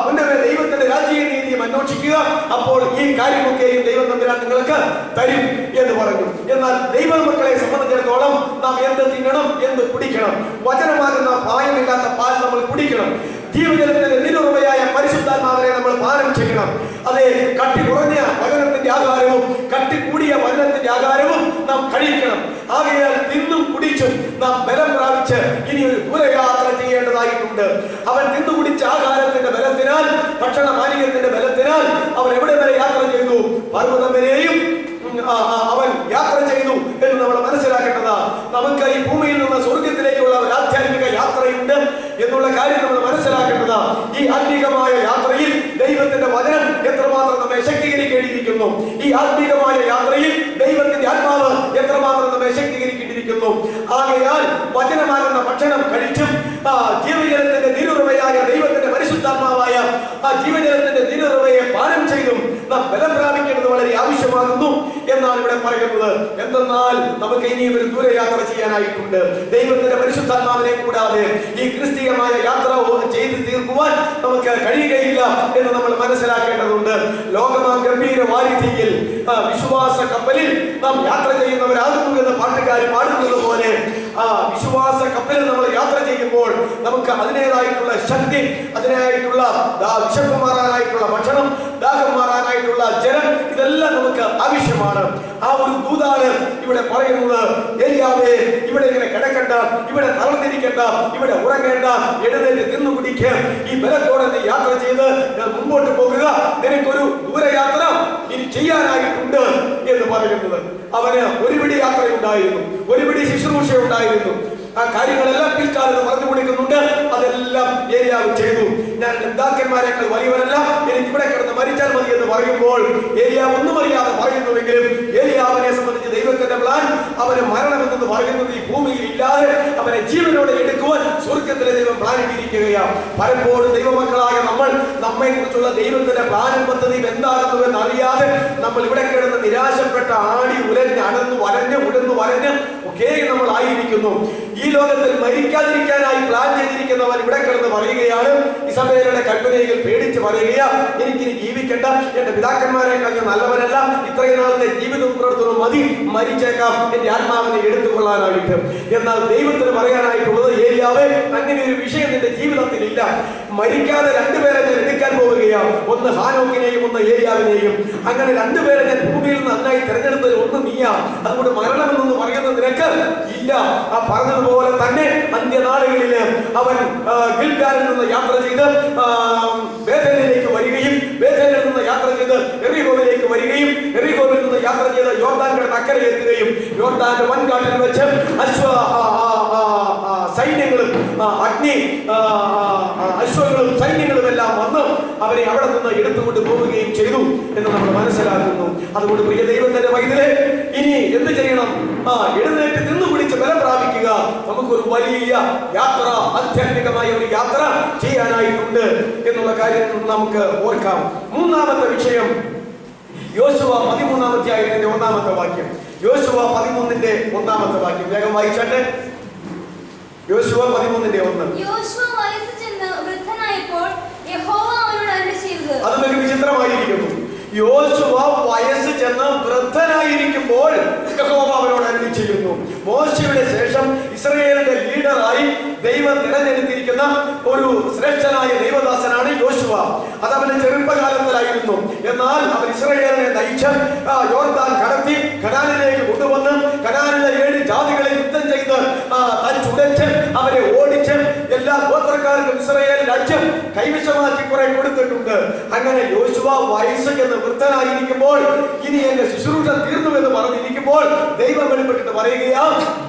മുന്നമേ ദൈവത്തിന്റെ രാജ്യ നീതിയും അന്വേഷിക്കുക, അപ്പോൾ ഈ കാര്യമൊക്കെയും ദൈവം തമ്പുരാൻ നിങ്ങൾക്ക് തരും എന്ന് പറഞ്ഞു. എന്നാൽ ദൈവമക്കളെ സംബന്ധിച്ചിടത്തോളം നാം എന്ത് തിന്നണം, എന്ത് കുടിക്കണം. വചനമാകുന്ന പായമില്ലാത്ത പാൽ നമ്മൾ കുടിക്കണം. ജീവജലത്തിന്റെ നിരുപമയായ പരിശുദ്ധാത്മാവിനെ നമ്മൾ പാനം ചെയ്യണം. അതെ, കട്ടി കുറഞ്ഞ വചനത്തിന്റെ ആഹാരവും കട്ടി കൂടിയ വചനത്തിന്റെ ആഹാരവും നാം കഴിക്കണം. ആകയാൽ തിന്നും കുടിച്ചും നാം ബലം പ്രാപിച്ച് ഇനി ഒരു ദൂരയാത്ര ചെയ്യേണ്ടതായിട്ടുണ്ട്. അവൻ തിന്നു കുടിച്ച ആഹാരത്തിന്റെ ബലത്തിനാൽ, ഭക്ഷണ പാനീയത്തിന്റെ ബലത്തിനാൽ അവൻ എവിടെ വരെ യാത്ര ചെയ്തു? പർവ്വതം വരെയും അവൻ യാത്ര ചെയ്തു എന്ന് നമ്മൾ മനസ്സിലാക്കേണ്ടതാ. നമുക്ക് ഈ ഭൂമിയിൽ നിന്ന് സ്വർഗത്തിലേക്കുള്ള ഒരു ആധ്യാത്മിക യാത്രയുണ്ട് എന്നുള്ള കാര്യം നമ്മൾ മനസ്സിലാക്കേണ്ടതാ. ഈ ആത്മീകമായ യാത്രയിൽ ദൈവത്തിന്റെ വചനം എത്രമാത്രം നമ്മെ ശക്തീകരിക്കേണ്ടിയിരിക്കുന്നു. ഈ ആത്മീകമായ യാത്രയിൽ ദൈവത്തിന്റെ ആത്മാവ് എത്രമാത്രം നമ്മെ ശക്തീകരിക്കേണ്ടിയിരിക്കുന്നു. ആകയാൽ വചനമാകുന്ന ഭക്ഷണം കഴിച്ചും ജീവജലത്തിന്റെ നിരുറവയായ ദൈവത്തിന്റെ പരിശുദ്ധാത്മാവായ ആ ജീവജലത്തിന്റെ നിരുറവയെ പാനം ചെയ്തും നാം ബലം പ്രാപിക്കേണ്ടത് വളരെ ആവശ്യമാകുന്നു എന്നാണ് ഇവിടെ പറയുന്നത്. എന്തെന്നാൽ നമുക്ക് ഇനിയും ഒരു ദൂരയാത്ര ചെയ്യാനായിട്ടുണ്ട്. ദൈവത്തിന്റെ പരിശുദ്ധാത്മാവിനെ കൂടാതെ ഈ ക്രിസ്തീയമായ യാത്ര ചെയ്ത് തീർക്കുവാൻ നമുക്ക് കഴിയുകയില്ല എന്ന് നമ്മൾ മനസ്സിലാക്കേണ്ടതുണ്ട്. ലോകമാം ഗംഭീര വാരിധിയിൽ വിശ്വാസ കപ്പലിൽ നാം യാത്ര ചെയ്യുന്നവരാകുന്നു എന്ന് പാട്ടുകാർ പാടുന്നത് പോലെ വിശ്വാസ കപ്പലിൽ നമ്മൾ യാത്ര ചെയ്യുമ്പോൾ നമുക്ക് അതിനേതായിട്ടുള്ള ശക്തി, അതിനായിട്ടുള്ള വിശപ്പ് മാറാനായിട്ടുള്ള ഭക്ഷണം, ദാഹം മാറാനായിട്ടുള്ള ജലം, ഇതെല്ലാം നമുക്ക് ആവശ്യമാണ്. ആ ഒരു ദൂതാണ് ഇവിടെ പറയുന്നത്. ഏലിയാവേ, ഇവിടെ ഇങ്ങനെ കിടക്കണ്ട, ഇവിടെ തളർന്നിരിക്കണ്ട, ഇവിടെ ഉറങ്ങേണ്ട, എഴുന്നേറ്റ് തിന്നു കുടിക്കുക. ഈ ബലത്തോടെ നീ യാത്ര ചെയ്ത് മുമ്പോട്ട് പോകുക. നിനക്കൊരു ദൂരയാത്ര ഇനി ചെയ്യാനായിട്ടുണ്ട് എന്ന് പറയുന്നത്. അവന് ഒരുപിടി യാത്രയുണ്ടായിരുന്നു, ഒരുപിടി ശുശ്രൂഷ ഉണ്ടായിരുന്നു. ആ കാര്യങ്ങളെല്ലാം പിൽക്കാലത്ത് പറഞ്ഞു കൊടുക്കുന്നുണ്ട്. അതെല്ലാം ഏലിയാവ് ചെയ്തു. ഞാൻ പിതാക്കന്മാരെക്കാൾ വലിയവനല്ല, എനിക്ക് ഇവിടെ കിടന്ന് മരിച്ചാൽ മതി എന്ന് പറയുമ്പോൾ ഏലിയാവ് ഒന്നും അറിയാതെ പറയുന്നുവെങ്കിലും ഏലിയാവിനെ സംബന്ധിച്ച് ദൈവത്തിന്റെ പ്ലാൻ അവന് മരണമെന്ന് പറയുന്നത് ഈ ഭൂമിയിൽ ഇല്ലാതെ അവനെ ജീവനോടെ എടുക്കുവാൻ സ്വർഗത്തിലെ ദൈവം പ്ലാൻ ഇട്ടിരിക്കുകയാണ്. പലപ്പോഴും ദൈവമക്കളായ നമ്മെ കുറിച്ചുള്ള ദൈവത്തിന്റെ പ്ലാനും പദ്ധതിയും എന്താകുന്നുവെന്ന് അറിയാതെ നമ്മൾ ഇവിടെ കിടന്ന് നിരാശപ്പെട്ട ആടി ഉലഞ്ഞ് അടന്ന് വരഞ്ഞ് ഉടന്ന് വരഞ്ഞ് ഒക്കെ നമ്മൾ ആയിരിക്കുന്നു. ഈ ലോകത്തിൽ മരിക്കാതിരിക്കാനായി പ്ലാൻ ചെയ്തിരിക്കുന്നവൻ ഇവിടെ കിടന്ന് പറയുകയാണ്, ഇസബേലയുടെ കൽപ്പനയിൽ പേടിച്ച് പറയുകയാ, എനിക്കിനി ജീവിക്കണ്ട, എന്റെ പിതാക്കന്മാരെ കഴിഞ്ഞ നല്ലവരല്ല, ഇത്രയും നാളത്തെ ജീവിതം പുറത്തുനിന്ന് മതി, മരിച്ചേക്കാം എന്റെ ആത്മാവിനെ എടുത്തുകൊള്ളാനായിട്ട്. എന്നാൽ ദൈവത്തിന് പറയാനായിട്ടുള്ളത്, ഏലിയാവേ, അങ്ങനെ ഒരു വിഷയം നിന്റെ ജീവിതത്തിൽ ഇല്ല. മരിക്കാതെ രണ്ടുപേരെ ഞാൻ എടുക്കാൻ പോവുകയാണ്, ഒന്ന് ഹാനോക്കിനെയും ഒന്ന് ഏലിയാവിനെയും. അങ്ങനെ രണ്ടുപേരെ ഞാൻ ഭൂമിയിൽ നിന്ന് നന്നായി തെരഞ്ഞെടുത്തത് ഒന്ന് നീയാ. അതുകൊണ്ട് മരണമെന്നൊന്ന് പറയുന്നത് നിനക്ക് ഇല്ല. ആ പറഞ്ഞതുപോലെ തന്നെ അന്ത്യനാളുകളിൽ അവൻ ഗിൽഗാലിൽ നിന്ന് യാത്ര ചെയ്ത് ബേഥേലിലേക്ക് വരികയും ബേഥേലിൽ നിന്ന് യാത്ര ചെയ്ത് എറിഹോവിലേക്ക് വരികയും എറിഹോവിൽ നിന്ന് യാത്ര ചെയ്ത് യോർദാൻ കടന്ന് അക്കരെ എത്തുകയും യോർദാന്റെ വൻകാട്ടിൽ വെച്ച് സൈന്യങ്ങളും അശ്വങ്ങളും സൈന്യങ്ങളും എല്ലാം വന്ന് അവരെ അവിടെ നിന്ന് എടുത്തുകൊണ്ട് പോവുകയും ചെയ്തു എന്ന് നമ്മൾ മനസ്സിലാക്കുന്നു. അതുകൊണ്ട് പ്രിയ ദൈവത്തിന്റെ വൈദ്യരെ, ഇനി എന്ത് ചെയ്യണം? എഴുന്നേറ്റ് തിന്നു പിടിച്ച് ബലം പ്രാപിക്കുക. നമുക്കൊരു വലിയ യാത്ര, ആധ്യാത്മികമായ ഒരു യാത്ര ചെയ്യാനായിട്ടുണ്ട് എന്നുള്ള കാര്യം നമുക്ക് ഓർക്കാം. മൂന്നാമത്തെ വിഷയം യോശുവ 13-ാം അധ്യായത്തിന്റെ 1-ാമത്തെ വാക്യം. യോശുവ 13-ന്റെ 1-ാമത്തെ വാക്യം വേഗം വായിച്ചട്ടെ. യോശുവ 13-ന്റെ 1. യോശുവ വയസ്സ് ചെന്ന് വൃദ്ധനായപ്പോൾ യഹോവ അവനോട് അരുളിച്ചെയ്തത്. അത് വലിയ വിചിത്രമായിരിക്കുന്നു. യോശുവ വയസ്സ് ചെന്ന് വൃദ്ധനായിരിക്കുമ്പോൾ യഹോവ അവനോട് അരുളിച്ചെയ്യുന്നു. മോശയുടെ ശേഷം ഇസ്രായേലിന്റെ ലീഡറായി ദൈവം തിരഞ്ഞെടുത്തിരിക്കുന്ന ഒരു ശ്രേഷ്ഠനായ ദൈവദാസനാണ് യോശുവ. അത് അവന്റെ ചെറുപ്പകാലത്തിലായിരുന്നു. എന്നാൽ അവൻ ഇസ്രായേലിനെ നയിച്ച് യോർദാൻ കടത്തി കനാനിലേക്ക് കൊണ്ടുവന്ന് കനാനിലെ 7 ജാതികളെ യുദ്ധം ചെയ്ത് ചുടച്ച് അവരെ ഓടിച്ച് കൊടുത്തിട്ടുണ്ട്. അങ്ങനെ യോശുവ വയസ്സ് എന്ന് വൃദ്ധനായിരിക്കുമ്പോൾ ഇനി എന്റെ ശുശ്രൂഷ തീർന്നു എന്ന് പറഞ്ഞിരിക്കുമ്പോൾ ദൈവം വെളിപ്പെട്ടിട്ട് പറയുകയാ,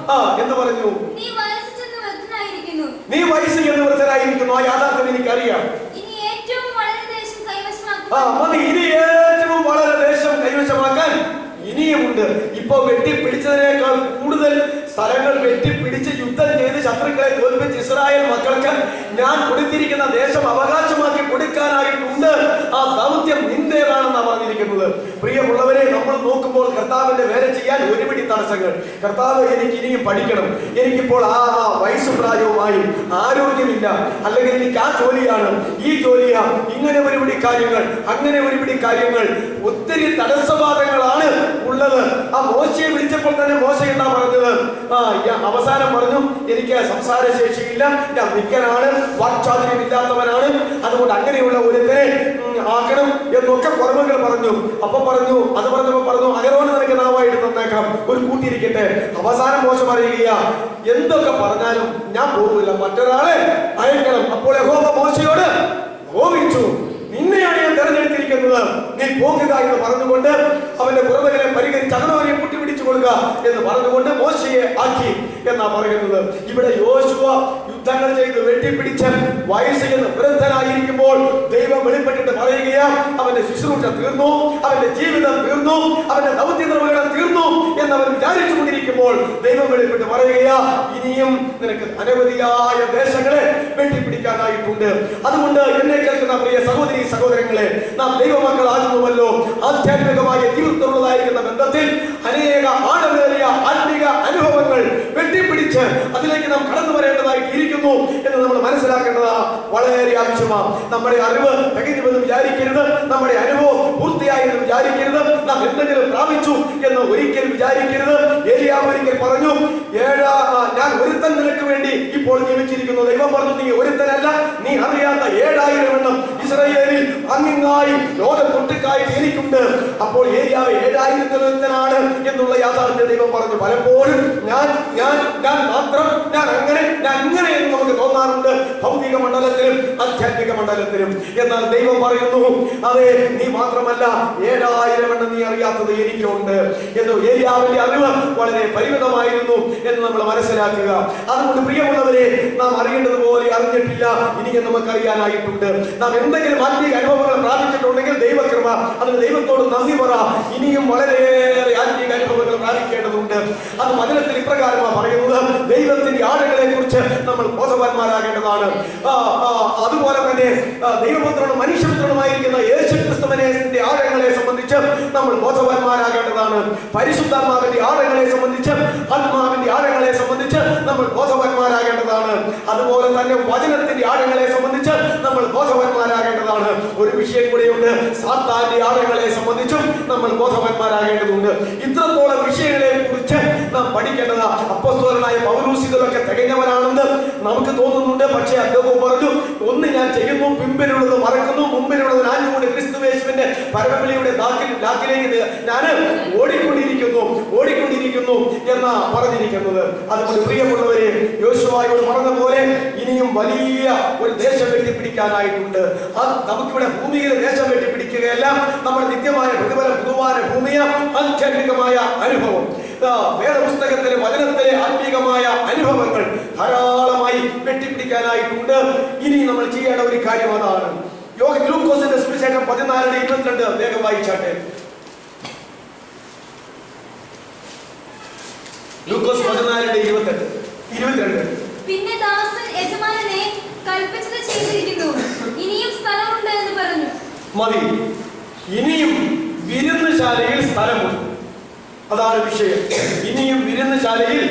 എന്ന് പറഞ്ഞു, നീ വയസ്സ് ചെന്ന് വൃദ്ധനായിരിക്കുന്നു. ആ യാഥാർത്ഥ്യം എനിക്കറിയാം. ഇനി ഏറ്റവും വളരെ ദേശം കൈവശമാക്കാൻ ഇനിയുമുണ്ട്. ഇപ്പൊ വെട്ടിപ്പിടിച്ചതിനേക്കാൾ കൂടുതൽ സ്ഥലങ്ങൾ വെട്ടിപ്പിടിച്ച് യുദ്ധം ചെയ്ത് ശത്രുക്കളെ തോൽപ്പിച്ച് ഇസ്രായേൽ മക്കൾക്ക് ഞാൻ കൊടുത്തിരിക്കുന്ന ദേശം അവകാശമാക്കി കൊടുക്കാനായിട്ടുണ്ട്. ആ ദൗത്യം നിന്റേതാണെന്നാണ് പറഞ്ഞിരിക്കുന്നത്. പ്രിയമുള്ളവരെ, നമ്മൾ നോക്കുമ്പോൾ കർത്താവിന്റെ വേല ചെയ്യാൻ ഒരുപിടി തടസ്സങ്ങൾ. കർത്താവ്, എനിക്ക് ഇനിയും പഠിക്കണം, എനിക്കിപ്പോൾ വയസ്സ് പ്രായവുമായി ആരോഗ്യമില്ല, അല്ലെങ്കിൽ എനിക്ക് ആ ജോലിയാണ്, ഈ ജോലിയാ, ഇങ്ങനെ ഒരുപിടി കാര്യങ്ങൾ, അങ്ങനെ ഒരുപിടി കാര്യങ്ങൾ, ഒത്തിരി തടസ്സവാദങ്ങളാണ് ഉള്ളത്. ആ മോശയെ വിളിച്ചപ്പോൾ തന്നെ മോശ എന്താ പറഞ്ഞത്? അവസാനം പറഞ്ഞു, എനിക്ക് സംസാരശേഷിയില്ല, ഞാൻ വിക്കനാണ്, വാക്ചാതുര്യമില്ലാത്തവനാണ്, അതുകൊണ്ട് അങ്ങനെയുള്ള ഒരുത്തനെ ആക്കണം എന്നൊക്കെ കുറവുകൾ പറഞ്ഞു. അപ്പൊ പറഞ്ഞു, അത് പറഞ്ഞപ്പോ പറഞ്ഞു, അഹരോന് നിനക്ക് നാവായിട്ട് തന്നേക്കാം, ഒരു കൂട്ടിയിരിക്കട്ടെ. അവസാനം മോശ പറയുക, എന്തൊക്കെ പറഞ്ഞാലും ഞാൻ പോകില്ല, മറ്റൊരാളെ അയക്കണം. അപ്പോൾ യഹോവ മോശയോട് കോപിച്ചു, നിന്നെയാണ് ഞാൻ തെരഞ്ഞെടുത്തിരിക്കുന്നത്, നീ പോകുക എന്ന് പറഞ്ഞുകൊണ്ട് അവന്റെ കുറവുകളെ പരിഹരിച്ച് അഹരോനെ കൂട്ടിപ്പിടിച്ചു കൊടുക്കുക എന്ന് പറഞ്ഞുകൊണ്ട് മോശയെ ആക്കി എന്നാ പറയുന്നത്. ഇവിടെ യോശുവ യുദ്ധങ്ങൾ ചെയ്ത് വെട്ടിപ്പിടിച്ച് വയസ്സ് എന്ന് വൃദ്ധനായിരിക്കുമ്പോൾ ദൈവം വെളിപ്പെട്ടിട്ട് പറയുകയാ, അവന്റെ ശുശ്രൂഷ തീർന്നു, അവന്റെ ജീവിതം തീർന്നു, അവന്റെ ദൗത്യ നിർവഹണം തീർന്നു എന്നവൻ വിചാരിച്ചു കൊണ്ടിരിക്കുമ്പോൾ ദൈവം വെളിപ്പെട്ട് പറയുകയാ, ഇനിയും നിനക്ക് അനവധിയായ ദേശങ്ങളെ വെട്ടിപ്പിടിക്കാനായിട്ടുണ്ട്. അതുകൊണ്ട് എന്നെ കേൾക്കുന്ന പ്രിയ സഹോദരി സഹോദരങ്ങളെ, നാം ദൈവമക്കളാകുന്നുവല്ലോ. ആധ്യാത്മികമായ ജീവിതത്തിലുള്ളതായിരിക്കുന്ന ബന്ധത്തിൽ അനേക ആഴമേറിയ ആത്മീക അനുഭവങ്ങൾ വെട്ടിപ്പിടിച്ച് അതിലേക്ക് നാം കടന്നു വരേണ്ടതായിട്ട് ഇരിക്കുന്നു എന്ന് നമ്മൾ മനസ്സിലാക്കേണ്ടത് വളരെ ആവശ്യമാണ്. നമ്മുടെ അറിവ് തികഞ്ഞുവെന്ന് വിചാരിക്കരുത്, നമ്മുടെ അനുഭവം പൂർത്തിയായി എന്ന് വിചാരിക്കരുത്, നാം എന്തെങ്കിലും പ്രാപിച്ചു എന്ന് ഒരിക്കലും വിചാരിക്കരുത്. ഏലിയാവ് ഒരിക്കൽ പറഞ്ഞു, ഞാൻ ഒരുത്തൻ നിനക്ക് വേണ്ടി ഇപ്പോൾ നിയമിച്ചിരിക്കുന്നു. ദൈവം പറഞ്ഞു, നീ ഒരുത്തനല്ല, നീ അറിയാത്ത 7000 എണ്ണം ഇസ്രായേലിൽ അങ്ങിങ്ങായി ലോകം തൊട്ടിക്കായി എനിക്കുണ്ട്. അപ്പോൾ ഏലിയാവ് 7000-ാണ് എന്നുള്ള യാഥാർത്ഥ്യം ദൈവം പറഞ്ഞു. പലപ്പോഴും ഞാൻ മാത്രം, ഞാൻ ഇങ്ങനെ എന്ന് നമുക്ക് തോന്നാറുണ്ട്, ഭൗതിക മണ്ഡലത്തിലും ആധ്യാത്മിക മണ്ഡലത്തിലും. എന്നാൽ ദൈവം പറയുന്നു, അതെ, നീ മാത്രമല്ല, 7000 എണ്ണം നീ അറിയാത്തത് എനിക്കുണ്ട് എന്ന്. ഏലിയാവിന്റെ അറിവ് വളരെ പരിമിതമായിരുന്നു എന്ന് നമ്മൾ മനസ്സിലാക്കുക. അതുകൊണ്ട് പ്രിയമുള്ളവരെ, നാം അറിയേണ്ടതുപോലെ അറിഞ്ഞിട്ടില്ല, ഇനിയും നമുക്ക് അറിയാനായിട്ടുണ്ട്. നാം എന്തെങ്കിലും ആത്മീയ അനുഭവങ്ങൾ പ്രാപിച്ചിട്ടുണ്ടെങ്കിൽ ദൈവകൃപ, അതിന് ദൈവത്തോട് നന്ദി പറ. ഇനിയും വളരെയേറെ ആത്മീയ അനുഭവങ്ങൾ പ്രാപിക്കേണ്ടതുണ്ട്. അത് വചനത്തിൽ ഇപ്രകാരമാണ് പറയുന്നത്, ദൈവത്തിന്റെ ആഴങ്ങളെ കുറിച്ച് നമ്മൾ ബോധവാന്മാരാകേണ്ടതാണ്. അതുപോലെ തന്നെ ദൈവപുത്രനും മനുഷ്യപുത്രനുമായിരിക്കുന്ന യേശുക്രിസ്തുവിന്റെ ആഴങ്ങളെ സംബന്ധിച്ച് നമ്മൾ ബോധവാന്മാരാകേണ്ടതാണ്. പരിശുദ്ധാത്മാവിന്റെ ആഴങ്ങളെ സംബന്ധിച്ച്, ആത്മാവിന്റെ ആഴങ്ങളെ സംബന്ധിച്ച് നമ്മൾ ബോധവാന്മാരാകേണ്ടതാണ്. അതുപോലെ തന്നെ വചനത്തിന്റെ ആഴങ്ങളെ സംബന്ധിച്ച് നമ്മൾ ബോധവാന്മാരാകേണ്ടതാണ്. ഒരു വിഷയം കൂടെയുണ്ട്, സാത്താന്റെ ആഴങ്ങളെ സംബന്ധിച്ചും നമ്മൾ ബോധവാന്മാരാകേണ്ടതുണ്ട്. ഇത്രത്തോളം വിഷയങ്ങളെ കുറിച്ച് നാം പഠിക്കേണ്ടത്. അപ്പോസ്തലനായ പൗലോസ് ഇതിലൊക്കെ തികഞ്ഞവനാണെന്ന് നമുക്ക് തോന്നുന്നുണ്ട്. പക്ഷേ അദ്ദേഹം പറഞ്ഞു, ഒന്ന് ഞാൻ ചെയ്യുന്നു, പിമ്പിലുള്ളത് മറക്കുന്നു, മുമ്പിലുള്ളത് ഞാനുകൊണ്ട് ക്രിസ്തുയേശുവിന്റെ പരമവിളിയുടെ ലാക്കിലേക്ക് ഞാൻ ഓടിക്കൊണ്ടിരിക്കുന്നു എന്നാ പറഞ്ഞിരിക്കുന്നത്. അതുകൊണ്ട് പ്രിയമുള്ളവരെ, യോശുവയോട് പറഞ്ഞ പോലെ ഇനിയും വലിയ ഒരു ദേശം വെട്ടിപ്പിടിക്കാനായിട്ടുണ്ട്. നമുക്കിവിടെ ഭൂമിയിലെ ദേശം വെട്ടിപ്പിടിക്കുകയല്ല, നമ്മുടെ നിത്യമായ പ്രതിഫലം പുതുവാന ഭൂമിയ ആധ്യാത്മികമായ അനുഭവം, വേദപുസ്തകത്തിലെ വചനത്തിലെ ആത്മീകമായ അനുഭവങ്ങൾ ധാരാളമായി വെട്ടിപ്പിടിക്കാനായിട്ടുണ്ട്. ഇനി നമ്മൾ ചെയ്യേണ്ട ഒരു കാര്യം അതാണ്. ലൂക്കോസിന്റെ സുവിശേഷം 14:22 വേഗം വായിച്ചാട്ടെ. ലൂക്കോസ് 14:22. പിന്നെ ദാസൻ യജമാനനെ കൽപ്പിച്ചത് ചെയ്തിരിക്കുന്നു, ഇനിയും സ്ഥലമുണ്ട് എന്ന് പറഞ്ഞു. മതി, ഇനിയും വിരുന്നുശാലയിൽ സ്ഥലമുണ്ട്. അതാണ് വിഷയം. ഇനിയും വിരുന്നുശാലയിൽ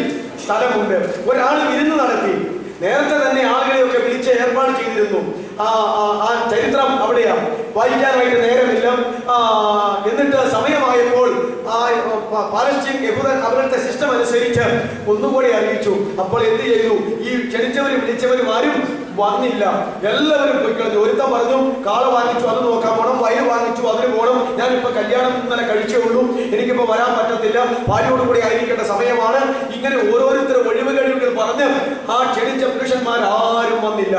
സ്ഥലമുണ്ട്. ഒരാൾ വിരുന്ന് നടത്തി, നേരത്തെ തന്നെ ആളുകളെയൊക്കെ വിളിച്ച് ഏർപ്പാട് ചെയ്തിരുന്നു. ആ ചരിത്രം അവിടെയാ, വായിക്കാനായിട്ട് നേരമില്ല. എന്നിട്ട് സമയമായപ്പോൾ പാലസ്തീൻ യഹൂദൻ അവരുടെ സിസ്റ്റം അനുസരിച്ച് ഒന്നുകൂടി അറിയിച്ചു. അപ്പോൾ എന്ത് ചെയ്തു? ഈ ക്ഷണിച്ചവരും വിളിച്ചവരും ആരും വന്നില്ല, എല്ലാവരും പോയി കളഞ്ഞു. ഒരുത്തം പറഞ്ഞു, കാള വാങ്ങിച്ചു, അത് നോക്കാൻ പോകണം, വയൽ വാങ്ങിച്ചു, അതിന് പോകണം, ഞാനിപ്പോ കല്യാണം ഇന്നലെ കഴിച്ചേ ഉള്ളൂ, എനിക്കിപ്പോ വരാൻ പറ്റത്തില്ല, ഭാര്യയോട് കൂടി ആയിരിക്കേണ്ട സമയമാണ്. ഇങ്ങനെ ഓരോരുത്തരും ഒഴിവുകൾ പറഞ്ഞ് ആ ക്ഷണിച്ച പുരുഷന്മാർ ആരും വന്നില്ല.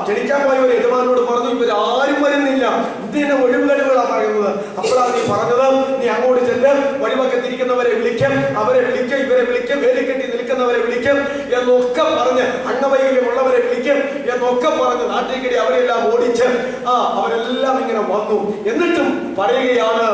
ക്ഷണിക്കാൻ പോയവർ യജമാനോട് പറഞ്ഞു, ഇവരാരും വരുന്നില്ല, ഇതിന്റെ ഒഴിവുകഴിവുകളാണ് പറയുന്നത്. അപ്പോഴാണ് നീ പറഞ്ഞത്, നീ അങ്ങോട്ട് ചെല്ല്, വഴിവക്കത്തിരിക്കുന്നവരെ വിളിക്കും, അവരെ വിളിക്കും, ഇവരെ വിളിക്കും, വേലിക്കെട്ടി നിൽക്കുന്നവരെ വിളിക്കും എന്നൊക്കെ പറഞ്ഞ്, അംഗവൈകല്യമുള്ളവരെ വിളിക്കും എന്നൊക്കെ പറഞ്ഞ് നാട്ടിൽക്കിടെ അവരെല്ലാം ഓടിച്ച് അവരെല്ലാം ഇങ്ങനെ വന്നു. എന്നിട്ടും പറയുകയാണ്,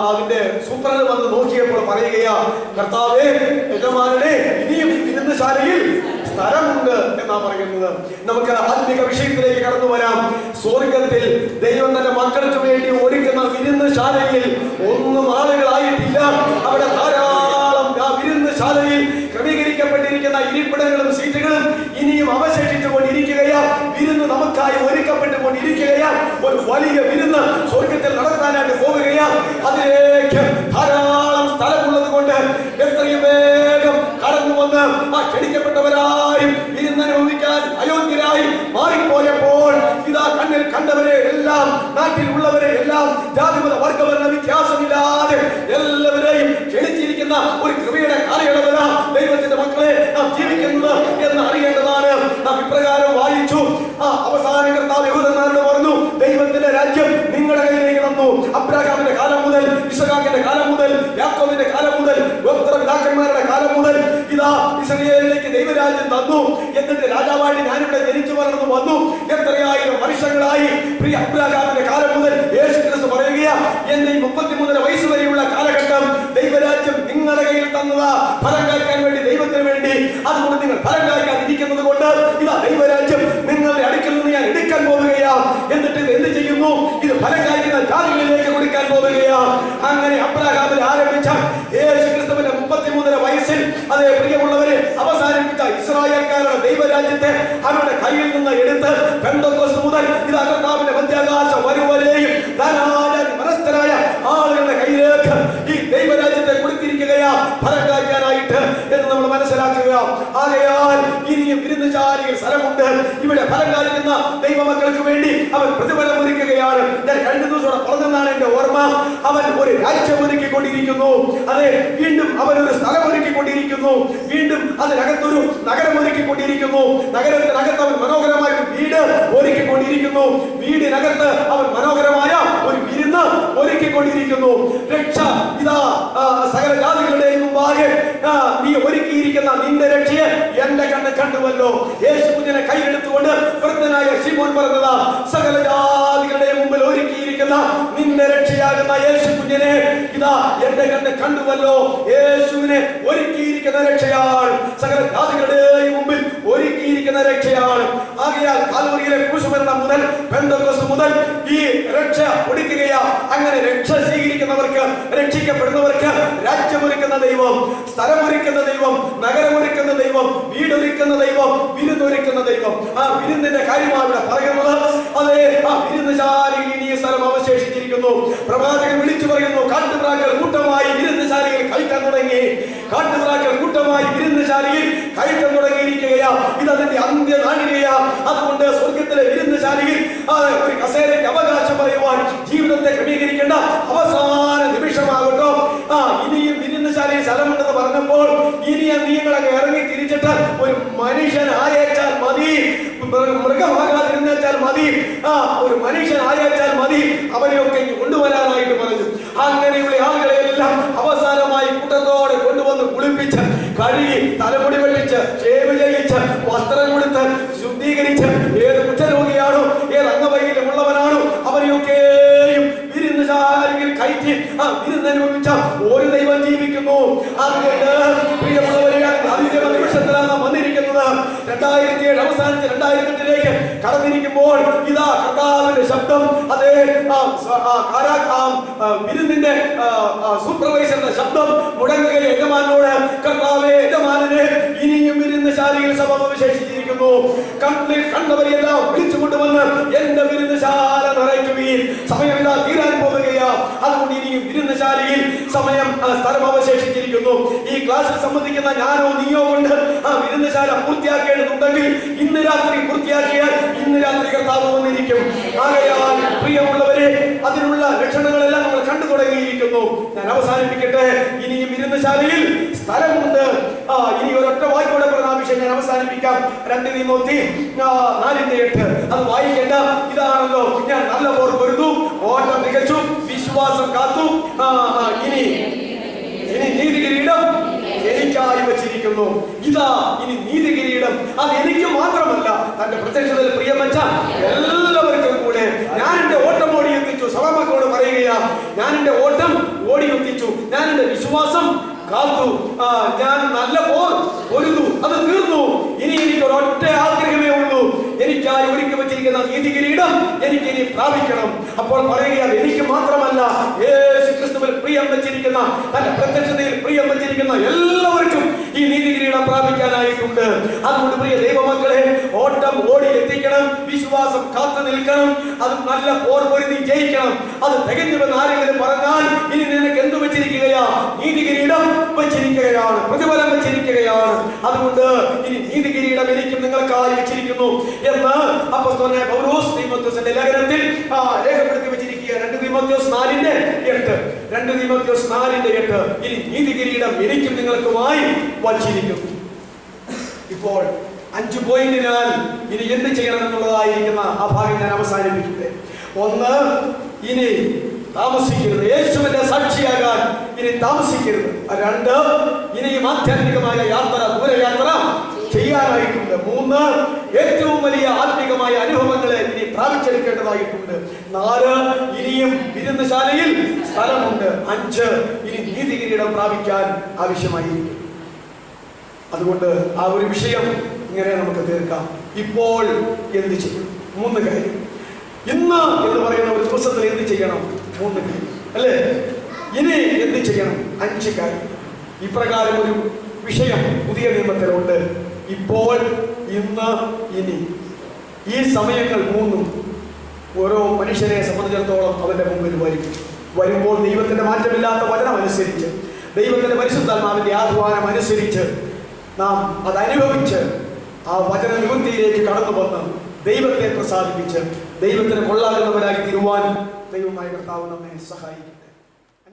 അതിന്റെ സൂപ്രണ്ട് വന്ന് നോക്കിയപ്പോൾ പറയുകയാ, കർത്താവേ, യജമാനനെ, ഇനിയും വിരുന്നുശാലയിൽ സ്ഥലമുണ്ട് എന്നാ പറയുന്നത്. നമുക്ക് ആത്മിക വിഷയത്തിലേക്ക് കടന്നു വരാം. സ്വർഗത്തിൽ ദൈവം തന്റെ മക്കൾക്ക് വേണ്ടി ഒരുക്കുന്ന വിരുന്നുശാലയിൽ ഒന്നും ആളുകളായിട്ടില്ല. അവിടെ ധാരാളം വിരുന്നുശാലയിൽ ക്രമീകരിക്കപ്പെട്ടിരിക്കുന്ന ഇരിപ്പിടങ്ങളും സീറ്റുകളും ഇനിയും അവശേഷിച്ചുകൊണ്ടിരിക്കുകയാ. വിരുന്ന് നമുക്കായി ഒരുക്കപ്പെട്ടുകൊണ്ടിരിക്കുകയാ. ഒരു വലിയ വിരുന്ന് സ്വർഗത്തിൽ നടത്താനായിട്ട് പോവുകയാ. അതിലേക്ക് ധാരാളം സ്ഥലമുള്ളത് കൊണ്ട് എത്രയും വേഗം കടന്നു വന്ന് ക്ഷണിക്കപ്പെട്ടവരായും വിരുന്നനുഭവിക്കാൻ അയോഗ്യരായി മാറിപ്പോയപ്പോൾ ഇതാ കണ്ണിൽ കണ്ടവരെ എല്ലാം, നാട്ടിലുള്ളവരെ എല്ലാം, ജാതിമത വർഗവർണ്ണ വ്യത്യാസമില്ലാതെ എല്ലാവരെയും ക്ഷണിച്ചിരിക്കുന്ന ഒരു കൃപയുടെ കാലയളവില ദൈവത്തിന്റെ മക്കളെ നാം ജീവിക്കുന്നത് എന്ന് അറിയേണ്ടതാണ്. നാം ഇപ്രകാരം വായിച്ചു. അവസാന കർത്താവ് യഹൂദന്മാരോട് പറഞ്ഞു, ദൈവത്തിന്റെ രാജ്യം നിങ്ങളുടെ കയ്യിലേക്ക് തന്നു. അബ്രാഹാമിന്റെ കാലം മുതൽ, ഇസ്ഹാക്കിന്റെ കാലം മുതൽ, യാക്കോബിന്റെ കാലം മുതൽ, ഗോത്രപിതാക്കന്മാരുടെ കാലം മുതൽ ഇതാ ഇസ്രായേലിലേക്ക് ദൈവരാജ്യം തന്നു. എന്നിട്ട് രാജാവായിട്ട് ഞാനിവിടെ ജനിച്ചു വളർന്നു വന്നു. എത്രയായിരം വർഷങ്ങളായി പ്രിയ അബ്രാഹാമിന്റെ കാലം മുതൽ യേശു ക്രിസ്തു പറയുകയാ, എന്റെ 33 വയസ്സ് വരെയുള്ള കാലഘട്ടം ദൈവരാജ്യം നിങ്ങളുടെ കയ്യിൽ തന്നതാ, ഫലം കായ്ക്കാൻ വേണ്ടി, ദൈവത്തിന് വേണ്ടി. അതുകൊണ്ട് നിങ്ങൾ ഫലം കായ്ക്കാതിരിക്കുന്നത് കൊണ്ട് ഇതാ ദൈവരാജ്യം നിങ്ങളുടെ അടുക്കൽ നിന്ന് ഞാൻ എടുക്കാൻ പോവുകയാ. എന്നിട്ട് ഇത് എന്ത് ചെയ്യുന്നു? ഇത് ഫലം കായ്ക്കുന്ന ജാതികളിലേക്ക് കൊടുക്കാൻ പോവുകയാ. അങ്ങനെ അബ്രാഹാമിൽ ആരംഭിച്ച യേശു ക്രിസ്തുവിന്റെ 33 വയസ്സിൽ, അതേ പ്രിയമുള്ളവരെ, അവസാനിപ്പിച്ച ഇസ്രായേൽക്കാരുടെ ദൈവരാജ്യത്തെ അവരുടെ കയ്യിൽ നിന്ന് എടുത്ത് പെന്തക്കോസ്ത് മുതൽ ഇതാ കർത്താവിന്റെ മധ്യാകാശ വരുവരെയും ധാരാളം മനസ്ഥരായ ആളുകളുടെ കയ്യിലേക്ക് ഈ ദൈവരാജ്യത്തെ കൊടുത്തിരിക്കുകയാ, ഫലം കായ്ക്കാനായിട്ട് എന്ന് നമ്മൾ മനസ്സിലാക്കുക. ആകയാൽ ഇനിയും വിരുന്നുചാരികൾ സ്ഥലമുണ്ട്. ഇവിടെ ഫലം കായ്ക്കുന്ന ദൈവമക്കൾക്ക് വേണ്ടി അവൻ പ്രതിഫലം ഒരുക്കുകയാണ്. ഞാൻ കഴിഞ്ഞ ദിവസം പറഞ്ഞതാണ് എന്റെ ഓർമ്മ. അവൻ ഒരു രാജ്യം ഒരുക്കിക്കൊണ്ടിരിക്കുന്നു. അതെ, വീണ്ടും അവൻ ഒരു സ്ഥലം ഒരുക്കിക്കൊണ്ടിരിക്കുന്നു. വീണ്ടും അതിനകത്തൊരു നഗരം ഒരുക്കിക്കൊണ്ടിരിക്കുന്നു. നഗരത്തിനകത്ത് അവൻ മനോഹരമായ ഒരു വീട് ഒരുക്കിക്കൊണ്ടിരിക്കുന്നു. വീടിനകത്ത് അവൻ മനോഹരമായ ഒരു വിരുന്ന് ഒരുക്കിക്കൊണ്ടിരിക്കുന്നു. രക്ഷ ഇതാ സകല ജാതികളുടെയും മുമ്പാകെ നീ ഒരുക്കിയിരിക്കുന്ന നിന്റെ രക്ഷയെ എന്റെ കണ്ണ് കണ്ടുവല്ലോ. യേശു കുഞ്ഞിനെ കൈയെടുത്തുകൊണ്ട് വൃദ്ധനായ ശിമോൻ പറഞ്ഞതാ, സകല ജാതികളുടെ മുമ്പിൽ ഒരുക്കിയിരിക്കുന്ന നിന്റെ രക്ഷയാകുന്ന യേശു കുഞ്ഞിനെ ഇതാ എന്റെ കണ്ണ് കണ്ടുവല്ലോ. യേശുവിനെ ഒരുക്കിയിരിക്കുന്ന രക്ഷയാണ്, സകല ജാതികളുടെയും മുമ്പിൽ ഒരുക്കിയിരിക്കുന്ന രക്ഷയാണ്. ആകയാൽ കാൽവരിയിലെ ക്രൂശുമരണം മുതൽ പെന്തക്കോസ്ത് മുതൽ ഈ രക്ഷ ഒടുക്കുകയാ. അങ്ങനെ രക്ഷ സ്വീകരിക്കുന്നവർക്ക്, രക്ഷിക്കപ്പെടുന്നവർക്ക് രാജ്യമൊരുക്കുന്ന ദൈവം, സ്ഥലമൊരുക്കുന്ന ദൈവം, നഗരമൊരുക്കുന്ന ദൈവം, വീടൊരുക്കുന്ന ദൈവം, വിരുന്നൊരുക്കുന്ന ദൈവം. ആ വിരുന്നിന്റെ കാര്യമാണ് ഇവിടെ പറയുന്നത്. അതെ, ആ വിരുന്നുശാലയിൽ ഇനി സ്ഥലം അവശേഷിച്ചിരിക്കുന്നു. പ്രവാചകൻ വിളിച്ചു പറയുന്നു, കാട്ടുപ്രാക്കൾ കൂട്ടമായി വിരുന്നുശാലയിൽ കയറ്റാൻ തുടങ്ങി. കാട്ടുപ്രാക്കൾ കൂട്ടമായി വിരുന്നുശാലയിൽ കയറ്റാൻ തുടങ്ങിയിരിക്കുകയാ. ഇതതിന്റെ അന്ത്യനാഴികയാ. അതുകൊണ്ട് സ്വർഗത്തിലെ വിരുന്നുശാലയിൽ ഒരു കസേരയ്ക്ക് അവകാശം പറയുവാൻ ജീവിതത്തെ ക്രമീകരിക്കേണ്ട അവസാന നിമിഷമാകട്ടോ. ഇനിയും വിരുന്നുശാലയിൽ സ്ഥലമുണ്ടെന്ന് പറഞ്ഞപ്പോൾ ഇനിയും നീങ്ങളൊക്കെ ഇറങ്ങി തിരിച്ചിട്ട് ഒരു മനുഷ്യൻ ആയേച്ചാൽ മതി, മൃഗമാകാതിരുന്നേച്ചാൽ മതി, ഒരു മനുഷ്യൻ ആയേച്ചാൽ മതി, അവരെയൊക്കെ കൊണ്ടുവരാനായിട്ട് പറഞ്ഞു. അങ്ങനെയുള്ള ആളുകളെല്ലാം അവസാനമായി കൂട്ടത്തോടെ കൊണ്ടുവന്ന് കുളിപ്പിച്ച്, കഴുകി, തലമുടി വെള്ളിച്ച്, ഷേവ് ചെയ്യിച്ച്, വസ്ത്രം കൊടുത്ത് ശുദ്ധീകരിച്ച്, ഏത് കുറ്റരോഗിയാണോ, ഏത് അംഗവൈകല്യമുള്ളവനാണോ അവരെയൊക്കെയും വിരുന്നുശാലയിൽ കയറ്റി വിരുന്നനുഭവിച്ച ഒരു ദൈവം ജീവിക്കുന്നു. അതുകൊണ്ട് പ്രിയമുള്ളവരെ, അതിന്റെ നിമിഷത്തിലാണ് വന്നിരിക്കുന്നത്. 2007 അവസാനിച്ച് 2008 കടന്നിരിക്കുമ്പോൾ ഇതാ കർത്താവിന്റെ ശബ്ദം, അതേ വിരുന്നിന്റെ സൂപ്പർവൈസറിന്റെ ശബ്ദം മുടങ്ങുകയെ യജമാനോട്, കർത്താവേ, യജമാനനെ ഇനിയും വിരുന്നുശാലയിൽ സഭ അവശേഷിച്ചിരിക്കുന്നു. കണ്ണിൽ കണ്ടവരെല്ലാം വിളിച്ചുകൊണ്ടുവന്ന് എന്റെ വിരുന്നുശാല നിറയ്ക്കുവീൻ. സമയമില്ല, തീരാൻ പോവുകയാ. അതുകൊണ്ട് ഇനിയും വിരുന്നുശാലയിൽ സ്ഥലം അവശേഷിച്ചിരിക്കുന്നു. ഈ ക്ലാസ്സിൽ സംബന്ധിക്കുന്ന ഞാനോ നീയോ കൊണ്ട് ആ വിരുന്നുശാല പൂർത്തിയാക്കേണ്ടതുണ്ടെങ്കിൽ ഇന്ന് രാത്രി പൂർത്തിയാക്കിയാൽ ഇന്ന് രാത്രി കർത്താവ് വന്നിരിക്കും. ആകയാൽ പ്രിയമുള്ളവരെ, അതിനുള്ള ലക്ഷണങ്ങളെല്ലാം നമ്മൾ കണ്ടു തുടങ്ങിയിരിക്കുന്നു. ഞാൻ അവസാനിപ്പിക്കട്ടെ. ഇനിയും വിരുന്നുശാലയിൽ സ്ഥലമുണ്ട്. ഇനി ഒരൊറ്റ വാക്കോടെ പറഞ്ഞ വിഷയം ഞാൻ അവസാനിപ്പിക്കാം. വായിക്കാം. 2 തിമോത്തി 4:8. അത് വായിക്കേണ്ട. ഇതാണല്ലോ, ഞാൻ നല്ല പോർ പൊരുതു, ഓട്ടം തികച്ചു, വിശ്വാസം കാത്തു, ഇനി നീതി കിരീടം എനിക്കായി വച്ചിരിക്കുന്നു. ഇതാ ഇനി നീതി കിരീടം. അത് എനിക്ക് മാത്രമല്ല, തന്റെ പ്രത്യക്ഷതയിൽ പ്രിയം വെച്ച എല്ലാവർക്കും കൂടെ. ഞാൻ എന്റെ ഓട്ടം ഓടി എത്തിച്ചു. സഭമക്കളോട് പറയുകയാ, ഞാൻ എന്റെ ഓട്ടം ഓടി എത്തിച്ചു, ഞാൻ എന്റെ വിശ്വാസം കാത്തു, ഞാൻ നല്ല പോർ പൊരുതു, അത് തീർന്നു. ഇനി എനിക്ക് ഒരൊറ്റ ആഗ്രഹമേ ഉള്ളൂ, എനിക്കായി ഒരുക്കി വെച്ചിരിക്കുന്ന നീതി കിരീടം എനിക്ക് ഇനി പ്രാപിക്കണം. അപ്പോൾ പറയുകയാണ്, എനിക്ക് മാത്രമല്ല, യേശു ക്രിസ്തുവിൽ പ്രിയം വെച്ചിരിക്കുന്ന, തന്റെ പ്രത്യക്ഷതയിൽ പ്രിയം വെച്ചിരിക്കുന്ന എല്ലാവർക്കും ഈ നീതി കിരീടം പ്രാപിക്കാനായിട്ടുണ്ട്. അതുകൊണ്ട് പ്രിയ ദൈവമക്കളെ, ഓട്ടം ഓടി എത്തിക്കണം, വിശ്വാസം കാത്തു നിൽക്കണം, അത് നല്ല പോർ പൊരുതി ജയിക്കണം. അത് തികഞ്ഞുവെന്ന് ആരെങ്കിലും പറഞ്ഞാൽ ഇനി നിനക്ക് എന്ത് വെച്ചിരിക്കുകയാ? നീതി കിരീടം വെച്ചിരിക്കുകയാണ്, പ്രതിഫലം വെച്ചിരിക്കുകയാണ്. അതുകൊണ്ട് ഇനി നീതി കിരീടം എനിക്കും നിങ്ങൾക്കായി വെച്ചിരിക്കുന്നു എന്ന് അപ്പോസ്തലനായ പൗലോസ് തീമോഥെയോസിന്റെ ലേഖനത്തിൽ രേഖപ്പെടുത്തി വെച്ചിരിക്കുക. 2 തിമോഥെയോസ് 4:8. 2 തിമോഥെയോസ് 4:8. ഇനി നീതി കിരീടം എനിക്കും നിങ്ങൾക്കുമായി വച്ചിരിക്കുന്നു. ഇപ്പോൾ 5 പോയിന്റിനാൽ ഇനി എന്ത് ചെയ്യണം എന്നുള്ളതായിരിക്കുന്ന ആ ഭാഗം ഞാൻ അവസാനിപ്പിക്കട്ടെ. 1, ഇനി താമസിക്കരുത്, യേശുവിന്റെ സാക്ഷിയാകാൻ ഇനി താമസിക്കരുത്. 2, ഇനിയും ആധ്യാത്മികമായ യാത്ര, ദൂരയാത്ര ചെയ്യാനായിട്ടുണ്ട്. 3, ഏറ്റവും വലിയ ആത്മികമായ അനുഭവങ്ങളെ ഇനി പ്രാപിച്ചെടുക്കേണ്ടതായിട്ടുണ്ട്. 4, ഇനിയും വിരുന്നുശാലയിൽ സ്ഥലമുണ്ട്. 5, ഇനി നീതി കിരീടം പ്രാപിക്കാൻ ആവശ്യമായിരിക്കും. അതുകൊണ്ട് ആ ഒരു വിഷയം ഇങ്ങനെ നമുക്ക് തീർക്കാം. ഇപ്പോൾ എന്ത് ചെയ്യും? 3 കാര്യം. ഇന്ന് എന്ന് പറയുന്ന ഒരു ദിവസത്തിൽ എന്ത് ചെയ്യണം? 3 കാര്യം അല്ലേ? ഇനി എന്ത് ചെയ്യണം? 5 കാര്യം. ഇപ്രകാരം ഒരു വിഷയം പുതിയ നിയമത്തിലുണ്ട്. ഇപ്പോൾ, ഇന്ന്, ഇനി. ഈ സമയങ്ങൾ 3 ഓരോ മനുഷ്യനെ സംബന്ധിച്ചിടത്തോളം അവന്റെ മുമ്പിൽ വരുമ്പോൾ ദൈവത്തിന്റെ മാറ്റമില്ലാത്ത വചനം അനുസരിച്ച്, ദൈവത്തിന്റെ പരിശുദ്ധാത്മാവിന്റെ ആഹ്വാനം അനുസരിച്ച് നാം അതനുഭവിച്ച് ആ വചന നിവൃത്തിയിലേക്ക് കടന്നു വന്ന് ദൈവത്തെ പ്രസാദിപ്പിച്ച് ദൈവത്തിന് കൊള്ളാകുന്നവരായി തീരുവാൻ ദൈവമായ കർത്താവ് നമ്മെ സഹായിക്കും.